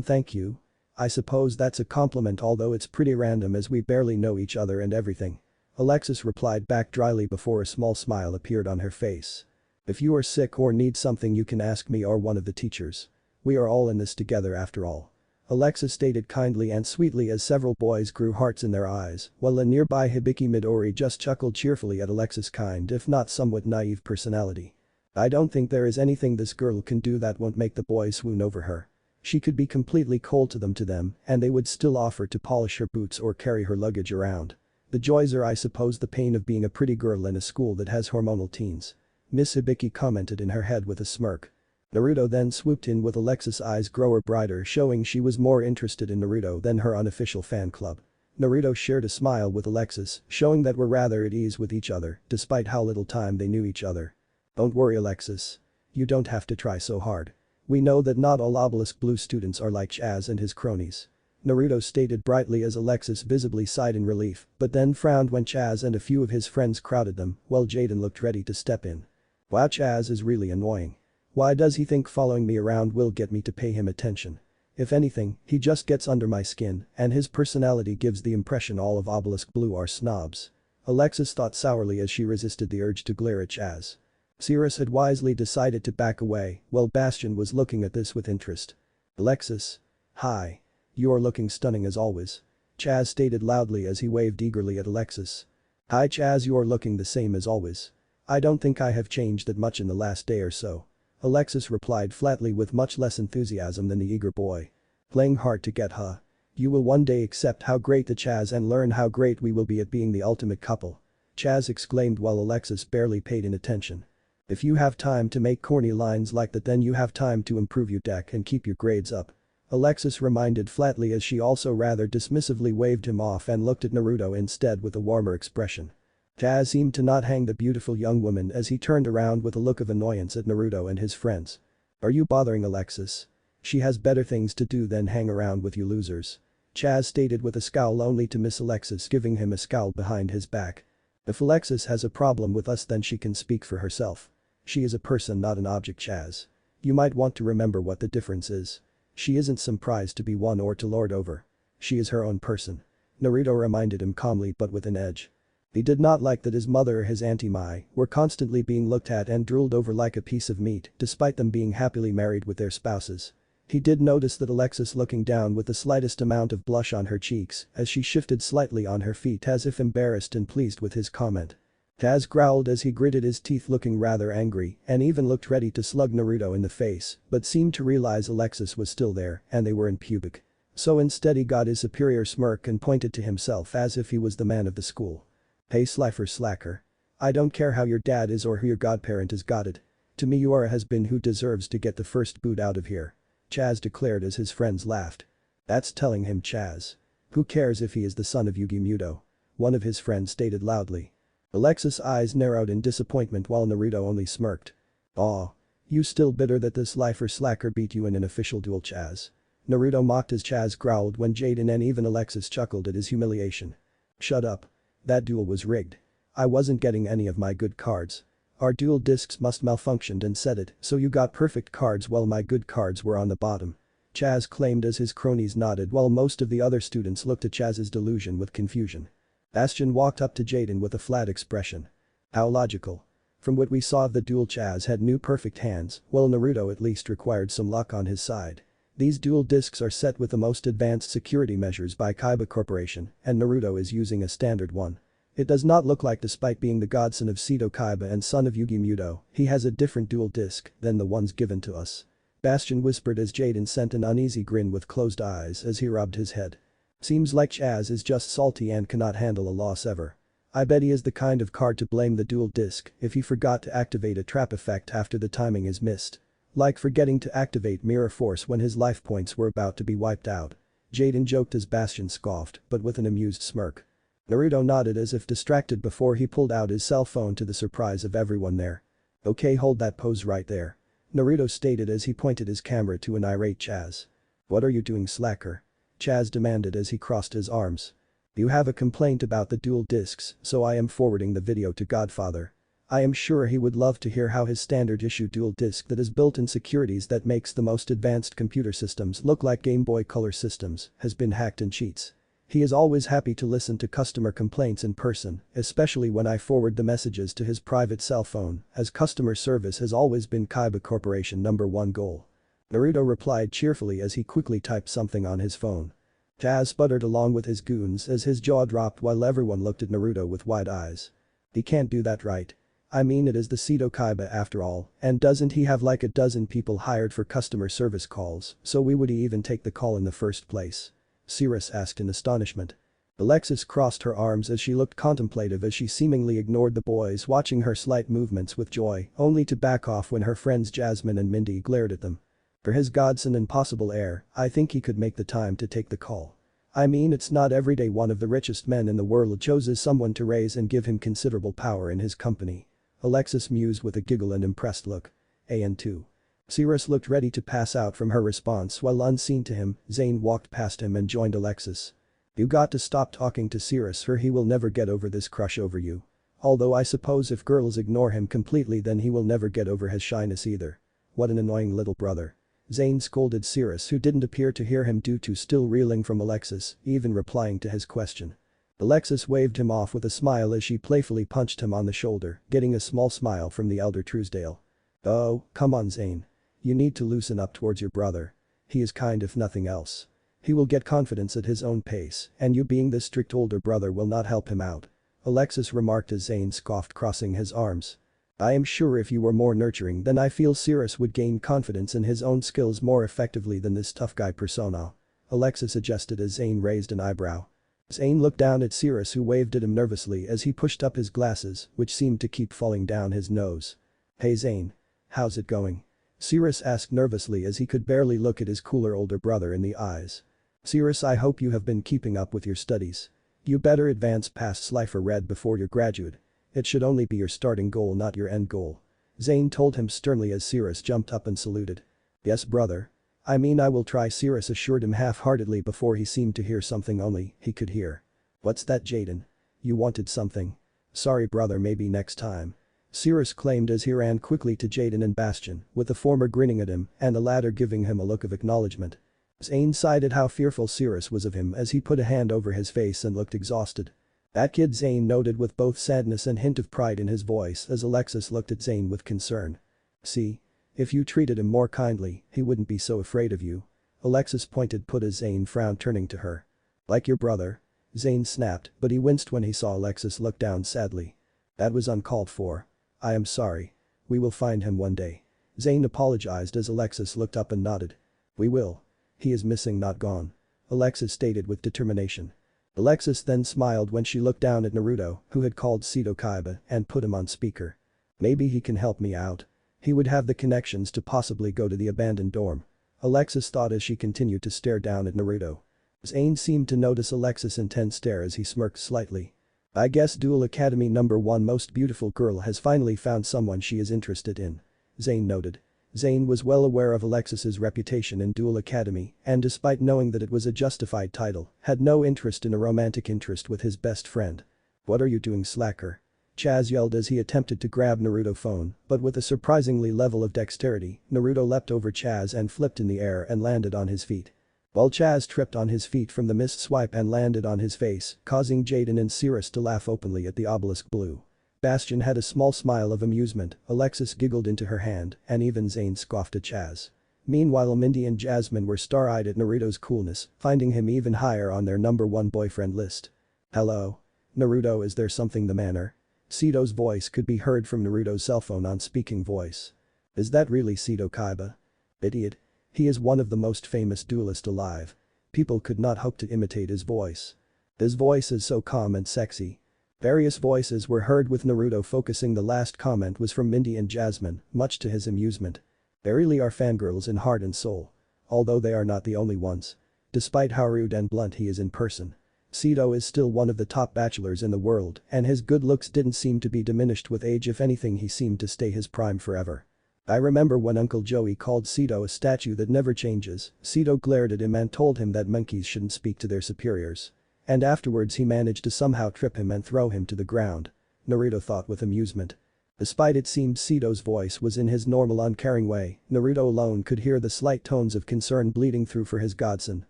Thank you. I suppose that's a compliment, although it's pretty random as we barely know each other and everything. Alexis replied back dryly before a small smile appeared on her face. If you are sick or need something you can ask me or one of the teachers. We are all in this together after all. Alexis stated kindly and sweetly as several boys grew hearts in their eyes, while a nearby Hibiki Midori just chuckled cheerfully at Alexis' kind if not somewhat naive personality. I don't think there is anything this girl can do that won't make the boys swoon over her. She could be completely cold to them and they would still offer to polish her boots or carry her luggage around. The joys are I suppose the pain of being a pretty girl in a school that has hormonal teens. Miss Hibiki commented in her head with a smirk. Naruto then swooped in with Alexis' eyes grow brighter showing she was more interested in Naruto than her unofficial fan club. Naruto shared a smile with Alexis, showing that we're rather at ease with each other despite how little time they knew each other. Don't worry Alexis. You don't have to try so hard. We know that not all Obelisk Blue students are like Chaz and his cronies. Naruto stated brightly as Alexis visibly sighed in relief but then frowned when Chaz and a few of his friends crowded them while Jaden looked ready to step in. Wow, Chaz is really annoying. Why does he think following me around will get me to pay him attention? If anything, he just gets under my skin and his personality gives the impression all of Obelisk Blue are snobs. Alexis thought sourly as she resisted the urge to glare at Chaz. Cirrus had wisely decided to back away while Bastion was looking at this with interest. Alexis. Hi. You are looking stunning as always. Chaz stated loudly as he waved eagerly at Alexis. Hi Chaz, you are looking the same as always. I don't think I have changed that much in the last day or so. Alexis replied flatly with much less enthusiasm than the eager boy. Playing hard to get huh? You will one day accept how great the Chaz and learn how great we will be at being the ultimate couple. Chaz exclaimed while Alexis barely paid in attention. If you have time to make corny lines like that then you have time to improve your deck and keep your grades up. Alexis reminded flatly as she also rather dismissively waved him off and looked at Naruto instead with a warmer expression. Chaz seemed to not hang the beautiful young woman as he turned around with a look of annoyance at Naruto and his friends. Are you bothering Alexis? She has better things to do than hang around with you losers. Chaz stated with a scowl only to miss Alexis giving him a scowl behind his back. If Alexis has a problem with us then she can speak for herself. She is a person not an object Chaz. You might want to remember what the difference is. She isn't some prize to be won or to lord over. She is her own person. Naruto reminded him calmly but with an edge. He did not like that his mother or his auntie Mai were constantly being looked at and drooled over like a piece of meat despite them being happily married with their spouses. He did notice that Alexis looking down with the slightest amount of blush on her cheeks as she shifted slightly on her feet as if embarrassed and pleased with his comment. Chaz growled as he gritted his teeth looking rather angry and even looked ready to slug Naruto in the face but seemed to realize Alexis was still there and they were in pubic. So instead he got his superior smirk and pointed to himself as if he was the man of the school. Hey Slifer slacker. I don't care how your dad is or who your godparent has got it. To me you are a has-been who deserves to get the first boot out of here. Chaz declared as his friends laughed. That's telling him Chaz. Who cares if he is the son of Yugioh? One of his friends stated loudly. Alexis' eyes narrowed in disappointment while Naruto only smirked. Aw. You still bitter that this Slifer slacker beat you in an official duel Chaz? Naruto mocked as Chaz growled when Jaden and even Alexis chuckled at his humiliation. Shut up. That duel was rigged. I wasn't getting any of my good cards. Our duel discs must malfunctioned and said it so you got perfect cards while my good cards were on the bottom. Chaz claimed as his cronies nodded while most of the other students looked at Chaz's delusion with confusion. Bastion walked up to Jaden with a flat expression. How logical. From what we saw of the duel Chaz had new perfect hands while Naruto at least required some luck on his side. These dual discs are set with the most advanced security measures by Kaiba Corporation and Naruto is using a standard one. It does not look like despite being the godson of Seto Kaiba and son of Yugioh, he has a different dual disc than the ones given to us. Bastion whispered as Jaden sent an uneasy grin with closed eyes as he rubbed his head. Seems like Chaz is just salty and cannot handle a loss ever. I bet he is the kind of card to blame the dual disc if he forgot to activate a trap effect after the timing is missed. Like forgetting to activate Mirror Force when his life points were about to be wiped out. Jaden joked as Bastion scoffed but with an amused smirk. Naruto nodded as if distracted before he pulled out his cell phone to the surprise of everyone there. Okay, hold that pose right there. Naruto stated as he pointed his camera to an irate Chaz. What are you doing slacker? Chaz demanded as he crossed his arms. You have a complaint about the dual discs so I am forwarding the video to Godfather. I am sure he would love to hear how his standard issue dual disc that is built in securities that makes the most advanced computer systems look like Game Boy Color systems has been hacked and cheats. He is always happy to listen to customer complaints in person, especially when I forward the messages to his private cell phone as customer service has always been Kaiba Corporation #1 goal. Naruto replied cheerfully as he quickly typed something on his phone. Chaz sputtered along with his goons as his jaw dropped while everyone looked at Naruto with wide eyes. He can't do that, right? I mean, it is the Seto Kaiba after all, and doesn't he have like a dozen people hired for customer service calls, so why would he even take the call in the first place? Cirrus asked in astonishment. Alexis crossed her arms as she looked contemplative as she seemingly ignored the boys watching her slight movements with joy, only to back off when her friends Jasmine and Mindy glared at them. For his godson and possible heir, I think he could make the time to take the call. I mean, it's not every day one of the richest men in the world chooses someone to raise and give him considerable power in his company. Alexis mused with a giggle and impressed look. And2. Cirrus looked ready to pass out from her response while unseen to him, Zane walked past him and joined Alexis. You got to stop talking to Cirrus or he will never get over this crush over you. Although I suppose if girls ignore him completely then he will never get over his shyness either. What an annoying little brother. Zane scolded Cirrus, who didn't appear to hear him due to still reeling from Alexis, even replying to his question. Alexis waved him off with a smile as she playfully punched him on the shoulder, getting a small smile from the elder Truesdale. Oh, come on Zane. You need to loosen up towards your brother. He is kind if nothing else. He will get confidence at his own pace, and you being the strict older brother will not help him out. Alexis remarked as Zane scoffed, crossing his arms. I am sure if you were more nurturing then I feel Cirrus would gain confidence in his own skills more effectively than this tough guy persona. Alexis suggested as Zane raised an eyebrow. Zane looked down at Cirrus, who waved at him nervously as he pushed up his glasses, which seemed to keep falling down his nose. Hey Zane. How's it going? Cirrus asked nervously as he could barely look at his cooler older brother in the eyes. Cirrus, I hope you have been keeping up with your studies. You better advance past Slifer Red before your graduate. It should only be your starting goal, not your end goal. Zane told him sternly as Cirrus jumped up and saluted. Yes brother. I mean I will try, Cirrus assured him half-heartedly before he seemed to hear something only he could hear. What's that Jaden? You wanted something? Sorry brother, maybe next time. Cirrus claimed as he ran quickly to Jaden and Bastion, with the former grinning at him and the latter giving him a look of acknowledgement. Zane sighed at how fearful Cirrus was of him as he put a hand over his face and looked exhausted. That kid, Zane noted with both sadness and hint of pride in his voice as Alexis looked at Zane with concern. See? If you treated him more kindly, he wouldn't be so afraid of you. Alexis pointed put as Zane frowned, turning to her. Like your brother? Zane snapped, but he winced when he saw Alexis look down sadly. That was uncalled for. I am sorry. We will find him one day. Zane apologized as Alexis looked up and nodded. We will. He is missing, not gone. Alexis stated with determination. Alexis then smiled when she looked down at Naruto, who had called Seto Kaiba, and put him on speaker. Maybe he can help me out. He would have the connections to possibly go to the abandoned dorm. Alexis thought as she continued to stare down at Naruto. Zane seemed to notice Alexis' intense stare as he smirked slightly. I guess Duel Academy #1 most beautiful girl has finally found someone she is interested in. Zane noted. Zane was well aware of Alexis's reputation in Duel Academy and despite knowing that it was a justified title, had no interest in a romantic interest with his best friend. What are you doing, slacker? Chaz yelled as he attempted to grab Naruto's phone, but with a surprisingly level of dexterity, Naruto leapt over Chaz and flipped in the air and landed on his feet. While Chaz tripped on his feet from the missed swipe and landed on his face, causing Jaden and Cirrus to laugh openly at the obelisk blue. Bastion had a small smile of amusement, Alexis giggled into her hand, and even Zane scoffed at Chaz. Meanwhile Mindy and Jasmine were star-eyed at Naruto's coolness, finding him even higher on their #1 boyfriend list. Hello? Naruto, is there something the matter? Seto's voice could be heard from Naruto's cell phone on speaking voice. Is that really Seto Kaiba? Idiot. He is one of the most famous duelists alive. People could not hope to imitate his voice. His voice is so calm and sexy. Various voices were heard with Naruto focusing. The last comment was from Mindy and Jasmine, much to his amusement. They really are fangirls in heart and soul. Although they are not the only ones. Despite how rude and blunt he is in person. Seto is still one of the top bachelors in the world and his good looks didn't seem to be diminished with age, if anything he seemed to stay his prime forever. I remember when Uncle Joey called Seto a statue that never changes, Seto glared at him and told him that monkeys shouldn't speak to their superiors. And afterwards he managed to somehow trip him and throw him to the ground. Naruto thought with amusement. Despite it seemed Seto's voice was in his normal uncaring way, Naruto alone could hear the slight tones of concern bleeding through for his godson,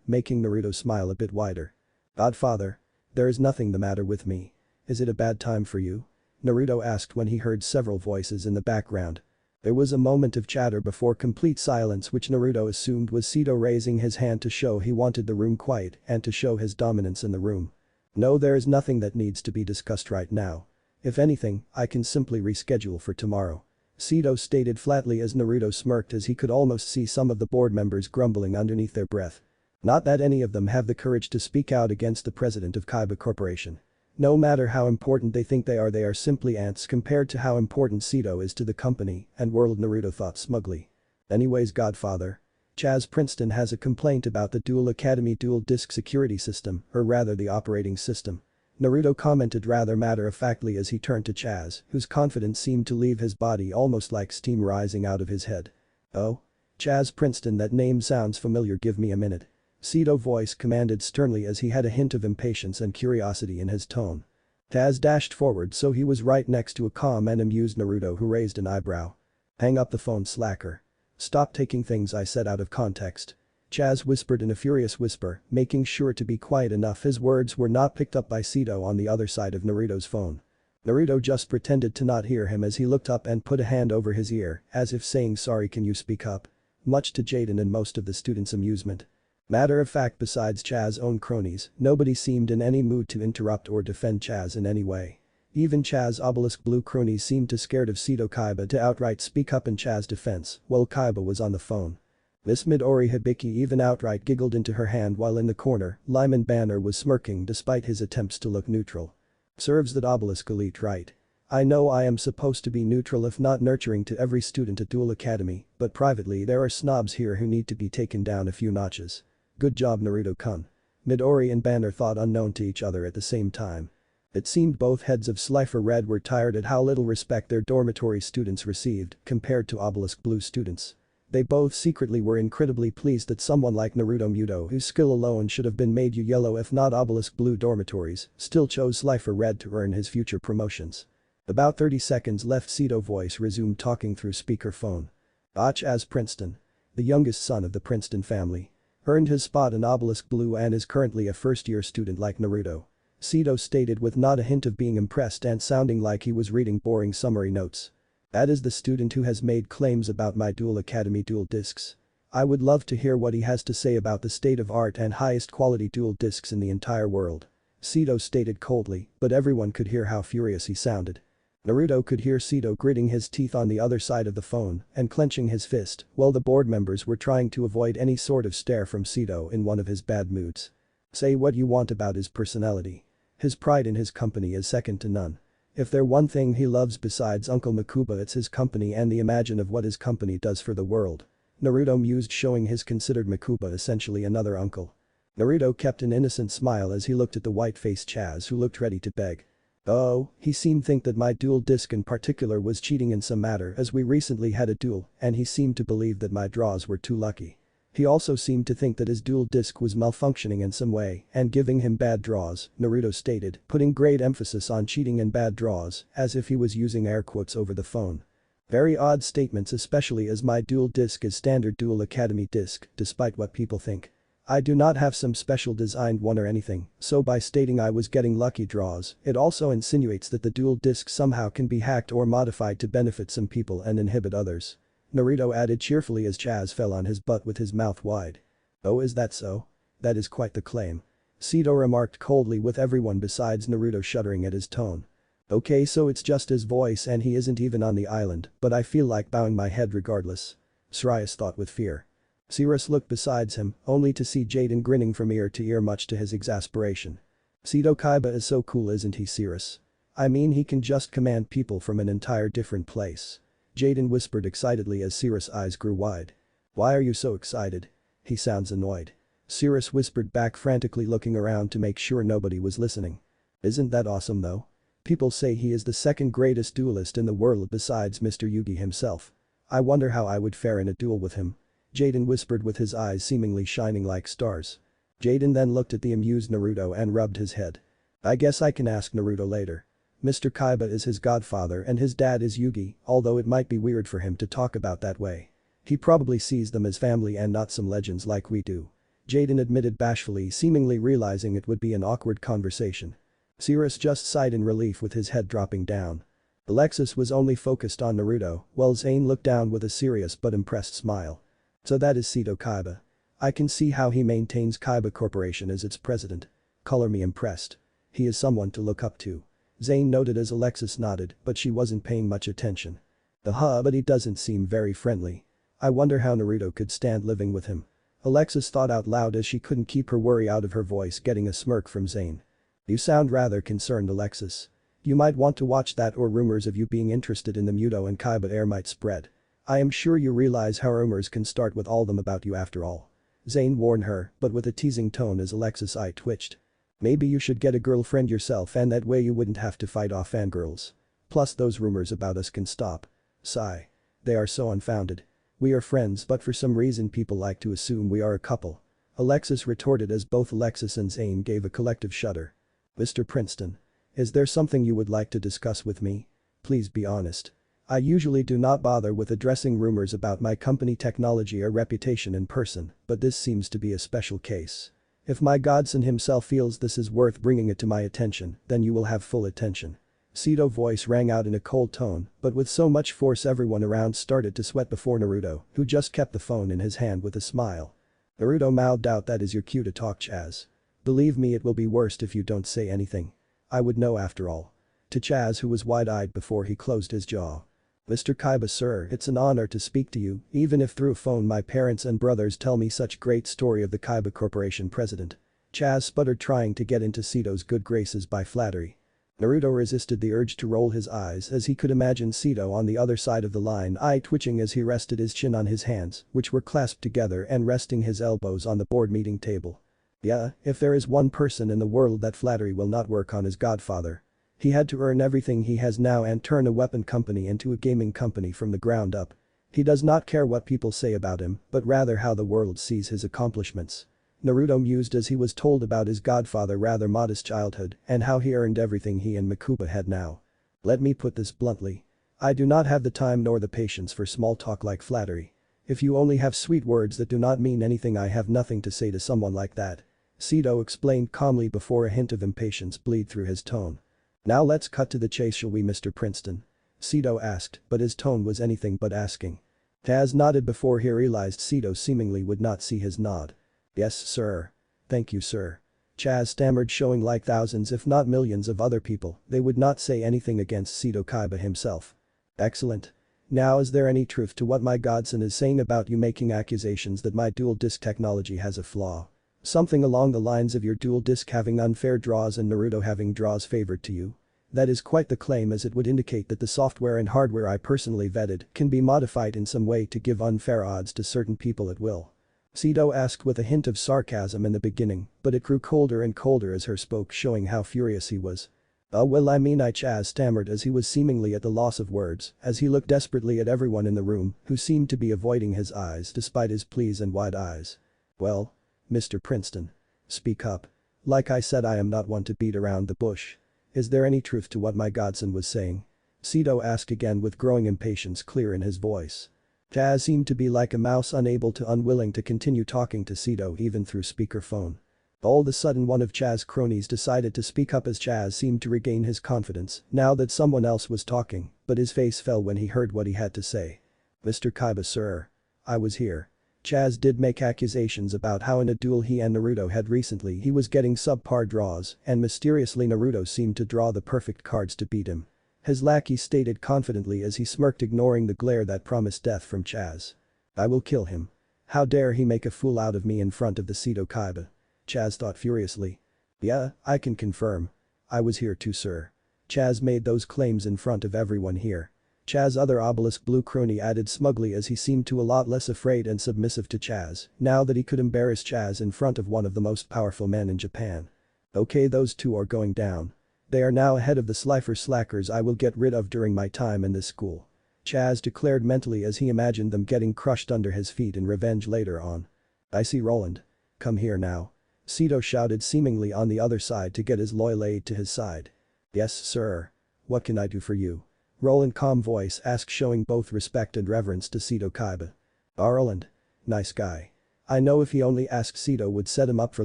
making Naruto smile a bit wider. Godfather. There is nothing the matter with me. Is it a bad time for you? Naruto asked when he heard several voices in the background. There was a moment of chatter before complete silence, which Naruto assumed was Sito raising his hand to show he wanted the room quiet and to show his dominance in the room. No, there is nothing that needs to be discussed right now. If anything, I can simply reschedule for tomorrow. Sito stated flatly as Naruto smirked as he could almost see some of the board members grumbling underneath their breath. Not that any of them have the courage to speak out against the president of Kaiba Corporation. No matter how important they think they are simply ants compared to how important Sito is to the company and world, Naruto thought smugly. Anyways, Godfather. Chaz Princeton has a complaint about the Duel Academy dual disk security system, or rather the operating system. Naruto commented rather matter-of-factly as he turned to Chaz, whose confidence seemed to leave his body almost like steam rising out of his head. Oh? Chaz Princeton, that name sounds familiar, give me a minute. Sito's voice commanded sternly as he had a hint of impatience and curiosity in his tone. Chaz dashed forward so he was right next to a calm and amused Naruto, who raised an eyebrow. Hang up the phone, slacker. Stop taking things I said out of context. Chaz whispered in a furious whisper, making sure to be quiet enough his words were not picked up by Sito on the other side of Naruto's phone. Naruto just pretended to not hear him as he looked up and put a hand over his ear, as if saying, sorry, can you speak up? Much to Jaden and most of the students' amusement. Matter of fact, besides Chaz's own cronies, nobody seemed in any mood to interrupt or defend Chaz in any way. Even Chaz's obelisk blue cronies seemed too scared of Sito Kaiba to outright speak up in Chaz's defense while Kaiba was on the phone. Miss Midori Hibiki even outright giggled into her hand while in the corner, Lyman Banner was smirking despite his attempts to look neutral. Serves that obelisk elite right. I know I am supposed to be neutral if not nurturing to every student at Duel Academy, but privately there are snobs here who need to be taken down a few notches. Good job, Naruto-kun. Midori and Banner thought unknown to each other at the same time. It seemed both heads of Slifer Red were tired at how little respect their dormitory students received compared to obelisk blue students. They both secretly were incredibly pleased that someone like Naruto Muto, whose skill alone should have been made yellow if not obelisk blue dormitories, still chose Slifer Red to earn his future promotions. About 30 seconds left. Sito voice resumed talking through speakerphone. Chaz Princeton, the youngest son of the Princeton family, earned his spot in obelisk blue and is currently a first-year student like Naruto. Sito stated with not a hint of being impressed and sounding like he was reading boring summary notes. That is the student who has made claims about my Duel Academy dual discs. I would love to hear what he has to say about the state of art and highest quality dual discs in the entire world. Sito stated coldly, but everyone could hear how furious he sounded. Naruto could hear Sito gritting his teeth on the other side of the phone and clenching his fist while the board members were trying to avoid any sort of stare from Sito in one of his bad moods. Say what you want about his personality. His pride in his company is second to none. If there's one thing he loves besides Uncle Makuba, it's his company and the imagine of what his company does for the world. Naruto mused, showing his considered Makuba essentially another uncle. Naruto kept an innocent smile as he looked at the white-faced Chaz, who looked ready to beg. Oh, he seemed to think that my dual disc in particular was cheating in some matter as we recently had a duel and he seemed to believe that my draws were too lucky. He also seemed to think that his dual disc was malfunctioning in some way and giving him bad draws, Naruto stated, putting great emphasis on cheating and bad draws as if he was using air quotes over the phone. Very odd statements, especially as my dual disc is standard Duel Academy disc despite what people think. I do not have some special designed one or anything, so by stating I was getting lucky draws, it also insinuates that the dual disc somehow can be hacked or modified to benefit some people and inhibit others. Naruto added cheerfully as Chaz fell on his butt with his mouth wide. Oh, is that so? That is quite the claim. Sito remarked coldly with everyone besides Naruto shuddering at his tone. Okay, so it's just his voice and he isn't even on the island, but I feel like bowing my head regardless. Sirius thought with fear. Sirius looked besides him, only to see Jaden grinning from ear to ear much to his exasperation. Sito Kaiba is so cool, isn't he, Sirius? I mean, he can just command people from an entire different place. Jaden whispered excitedly as Sirius' eyes grew wide. Why are you so excited? He sounds annoyed. Sirius whispered back, frantically looking around to make sure nobody was listening. Isn't that awesome though? People say he is the second greatest duelist in the world besides Mr. Yugi himself. I wonder how I would fare in a duel with him. Jaden whispered with his eyes seemingly shining like stars. Jaden then looked at the amused Naruto and rubbed his head. I guess I can ask Naruto later. Mr. Kaiba is his godfather and his dad is Yugi, although it might be weird for him to talk about that way. He probably sees them as family and not some legends like we do. Jaden admitted bashfully, seemingly realizing it would be an awkward conversation. Sirius just sighed in relief with his head dropping down. Alexis was only focused on Naruto, while Zane looked down with a serious but impressed smile. So that is Seto Kaiba. I can see how he maintains Kaiba Corporation as its president. Color me impressed. He is someone to look up to. Zane noted as Alexis nodded, but she wasn't paying much attention. But he doesn't seem very friendly. I wonder how Naruto could stand living with him. Alexis thought out loud as she couldn't keep her worry out of her voice, getting a smirk from Zane. You sound rather concerned, Alexis. You might want to watch that, or rumors of you being interested in the Muto and Kaiba heir might spread. I am sure you realize how rumors can start with all them about you after all. Zane warned her, but with a teasing tone as Alexis' eye twitched. Maybe you should get a girlfriend yourself, and that way you wouldn't have to fight off fangirls. Plus those rumors about us can stop. Sigh. They are so unfounded. We are friends, but for some reason people like to assume we are a couple. Alexis retorted as both Alexis and Zane gave a collective shudder. Mr. Princeton. Is there something you would like to discuss with me? Please be honest. I usually do not bother with addressing rumors about my company technology or reputation in person, but this seems to be a special case. If my godson himself feels this is worth bringing it to my attention, then you will have full attention. Seto's voice rang out in a cold tone, but with so much force everyone around started to sweat before Naruto, who just kept the phone in his hand with a smile. Naruto mouthed out, that is your cue to talk, Chaz. Believe me, it will be worst if you don't say anything. I would know after all. To Chaz, who was wide-eyed before he closed his jaw. Mr. Kaiba, sir, it's an honor to speak to you, even if through a phone my parents and brothers tell me such great story of the Kaiba Corporation president. Chaz sputtered, trying to get into Seto's good graces by flattery. Naruto resisted the urge to roll his eyes as he could imagine Seto on the other side of the line, eye twitching as he rested his chin on his hands, which were clasped together, and resting his elbows on the board meeting table. Yeah, if there is one person in the world that flattery will not work on, his godfather. He had to earn everything he has now and turn a weapon company into a gaming company from the ground up. He does not care what people say about him, but rather how the world sees his accomplishments. Naruto mused as he was told about his godfather's rather modest childhood and how he earned everything he and Makuba had now. Let me put this bluntly. I do not have the time nor the patience for small talk like flattery. If you only have sweet words that do not mean anything, I have nothing to say to someone like that. Seto explained calmly before a hint of impatience bleed through his tone. Now let's cut to the chase, shall we, Mr. Princeton? Seto asked, but his tone was anything but asking. Chaz nodded before he realized Seto seemingly would not see his nod. Yes, sir. Thank you, sir. Chaz stammered, showing like thousands if not millions of other people, they would not say anything against Seto Kaiba himself. Excellent. Now, is there any truth to what my godson is saying about you making accusations that my dual disk technology has a flaw? Something along the lines of your dual disk having unfair draws and Naruto having draws favored to you. That is quite the claim, as it would indicate that the software and hardware I personally vetted can be modified in some way to give unfair odds to certain people at will. Seto asked with a hint of sarcasm in the beginning, but it grew colder and colder as her spoke, showing how furious he was. Well, I Chaz stammered as he was seemingly at the loss of words as he looked desperately at everyone in the room who seemed to be avoiding his eyes despite his pleas and wide eyes. Well? Mr. Princeton. Speak up. Like I said, I am not one to beat around the bush. Is there any truth to what my godson was saying? Seto asked again with growing impatience clear in his voice. Chaz seemed to be like a mouse, unwilling to continue talking to Seto even through speakerphone. All of a sudden one of Chaz's cronies decided to speak up as Chaz seemed to regain his confidence now that someone else was talking, but his face fell when he heard what he had to say. Mr. Kaiba, sir. I was here. Chaz did make accusations about how in a duel he and Naruto had recently he was getting subpar draws and mysteriously Naruto seemed to draw the perfect cards to beat him. His lackey stated confidently as he smirked, ignoring the glare that promised death from Chaz. I will kill him. How dare he make a fool out of me in front of the Seto Kaiba? Chaz thought furiously. Yeah, I can confirm. I was here too, sir. Chaz made those claims in front of everyone here. Chaz's other obelisk blue crony added smugly as he seemed to a lot less afraid and submissive to Chaz now that he could embarrass Chaz in front of one of the most powerful men in Japan. Okay, those two are going down. They are now ahead of the Slifer slackers I will get rid of during my time in this school. Chaz declared mentally as he imagined them getting crushed under his feet in revenge later on. I see Roland. Come here now. Seto shouted, seemingly on the other side to get his loyal aide to his side. Yes, sir. What can I do for you? Roland's calm voice asked, showing both respect and reverence to Seto Kaiba. Roland. Nice guy. I know if he only asked, Seto would set him up for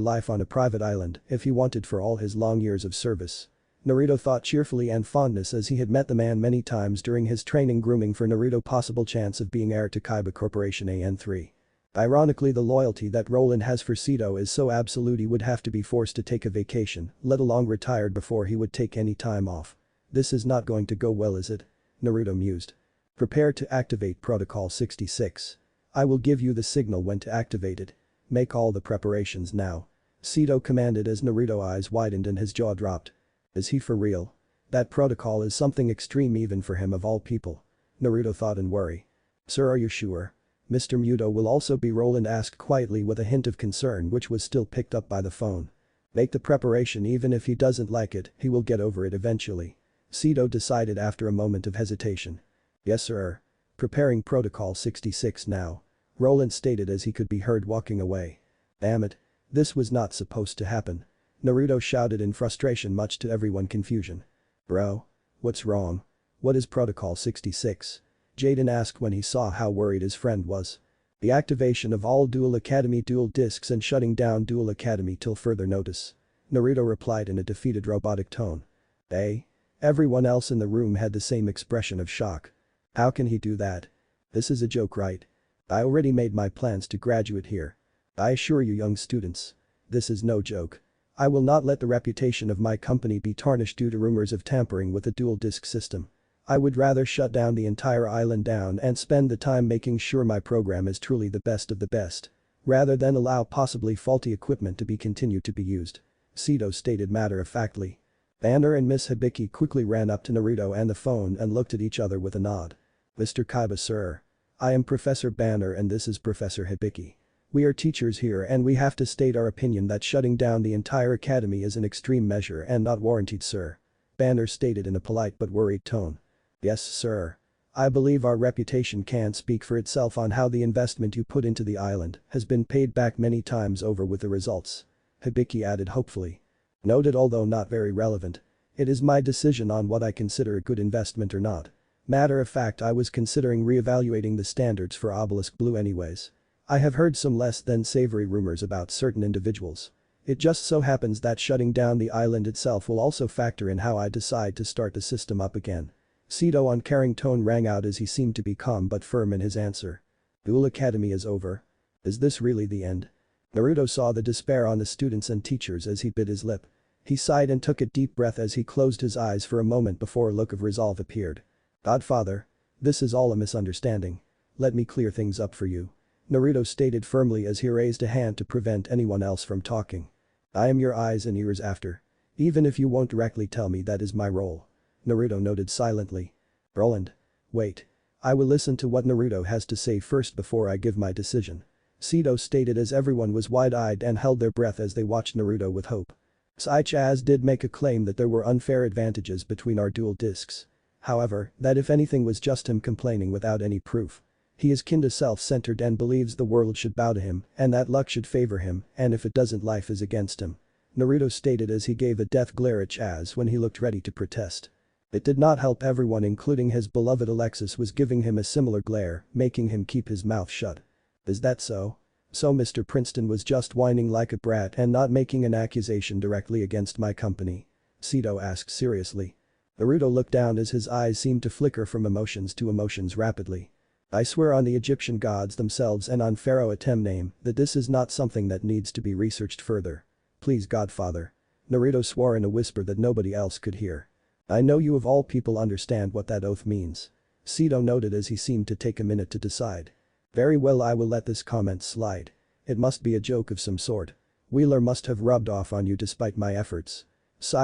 life on a private island if he wanted for all his long years of service. Naruto thought cheerfully and fondness as he had met the man many times during his training grooming for Naruto possible chance of being heir to Kaiba Corporation AN3. Ironically, the loyalty that Roland has for Sito is so absolute he would have to be forced to take a vacation, let alone retired before he would take any time off. This is not going to go well, is it? Naruto mused. Prepare to activate Protocol 66. I will give you the signal when to activate it. Make all the preparations now. Sito commanded as Naruto's eyes widened and his jaw dropped. Is he for real? That protocol is something extreme even for him of all people. Naruto thought in worry. Sir, are you sure? Mr. Muto will also be, Roland asked quietly with a hint of concern which was still picked up by the phone. Make the preparation, even if he doesn't like it, he will get over it eventually. Sito decided after a moment of hesitation. Yes sir. Preparing Protocol 66 now. Roland stated as he could be heard walking away. Damn it. This was not supposed to happen. Naruto shouted in frustration, much to everyone's confusion. Bro. What's wrong? What is Protocol 66? Jaden asked when he saw how worried his friend was. The activation of all Duel Academy dual discs and shutting down Duel Academy till further notice. Naruto replied in a defeated robotic tone. Eh? Everyone else in the room had the same expression of shock. How can he do that? This is a joke, right? I already made my plans to graduate here. I assure you, young students. This is no joke. I will not let the reputation of my company be tarnished due to rumors of tampering with the dual disc system. I would rather shut down the entire island down and spend the time making sure my program is truly the best of the best, rather than allow possibly faulty equipment to be continued to be used. Sito stated matter-of-factly. Banner and Miss Hibiki quickly ran up to Naruto and the phone and looked at each other with a nod. Mr. Kaiba, sir. I am Professor Banner and this is Professor Hibiki. We are teachers here and we have to state our opinion that shutting down the entire academy is an extreme measure and not warranted, sir. Banner stated in a polite but worried tone. Yes, sir. I believe our reputation can speak for itself on how the investment you put into the island has been paid back many times over with the results. Hibiki added hopefully. Noted, although not very relevant. It is my decision on what I consider a good investment or not. Matter of fact, I was considering re-evaluating the standards for Obelisk Blue anyways. I have heard some less than savory rumors about certain individuals. It just so happens that shutting down the island itself will also factor in how I decide to start the system up again. Sito's uncaring tone rang out as he seemed to be calm but firm in his answer. Duel Academy is over. Is this really the end? Naruto saw the despair on the students and teachers as he bit his lip. He sighed and took a deep breath as he closed his eyes for a moment before a look of resolve appeared. Godfather. This is all a misunderstanding. Let me clear things up for you. Naruto stated firmly as he raised a hand to prevent anyone else from talking. I am your eyes and ears after. Even if you won't directly tell me, that is my role. Naruto noted silently. Roland. Wait. I will listen to what Naruto has to say first before I give my decision. Sito stated as everyone was wide-eyed and held their breath as they watched Naruto with hope. Chaz did make a claim that there were unfair advantages between our dual discs. However, that if anything was just him complaining without any proof. He is kinda self-centered and believes the world should bow to him and that luck should favor him, and if it doesn't, life is against him. Naruto stated as he gave a death glare at Chaz when he looked ready to protest. It did not help. Everyone, including his beloved Alexis, was giving him a similar glare, making him keep his mouth shut. Is that so? So Mr. Princeton was just whining like a brat and not making an accusation directly against my company? Sito asked seriously. Naruto looked down as his eyes seemed to flicker from emotions to emotions rapidly. I swear on the Egyptian gods themselves and on Pharaoh Atem name that this is not something that needs to be researched further. Please, Godfather. Naruto swore in a whisper that nobody else could hear. I know you of all people understand what that oath means. Sito noted as he seemed to take a minute to decide. Very well, I will let this comment slide. It must be a joke of some sort. Wheeler must have rubbed off on you despite my efforts.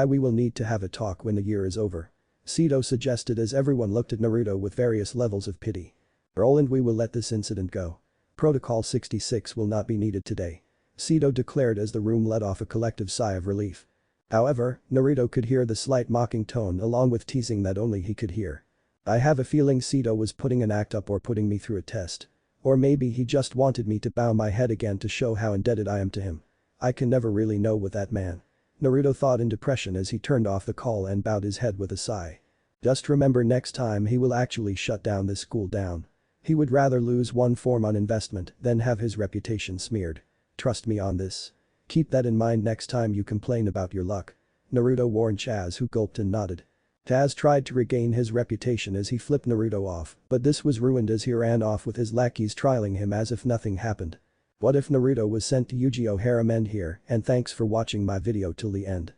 We will need to have a talk when the year is over. Sito suggested as everyone looked at Naruto with various levels of pity. Roland, we will let this incident go. Protocol 66 will not be needed today. Sito declared as the room let off a collective sigh of relief. However, Naruto could hear the slight mocking tone along with teasing that only he could hear. I have a feeling Sito was putting an act up or putting me through a test. Or maybe he just wanted me to bow my head again to show how indebted I am to him. I can never really know with that man. Naruto thought in depression as he turned off the call and bowed his head with a sigh. Just remember, next time he will actually shut down this school down. He would rather lose one form on investment than have his reputation smeared. Trust me on this. Keep that in mind next time you complain about your luck. Naruto warned Chaz, who gulped and nodded. Chaz tried to regain his reputation as he flipped Naruto off, but this was ruined as he ran off with his lackeys trailing him as if nothing happened. What if Naruto was sent to Yu-Gi-Oh! Harem? End here, and thanks for watching my video till the end.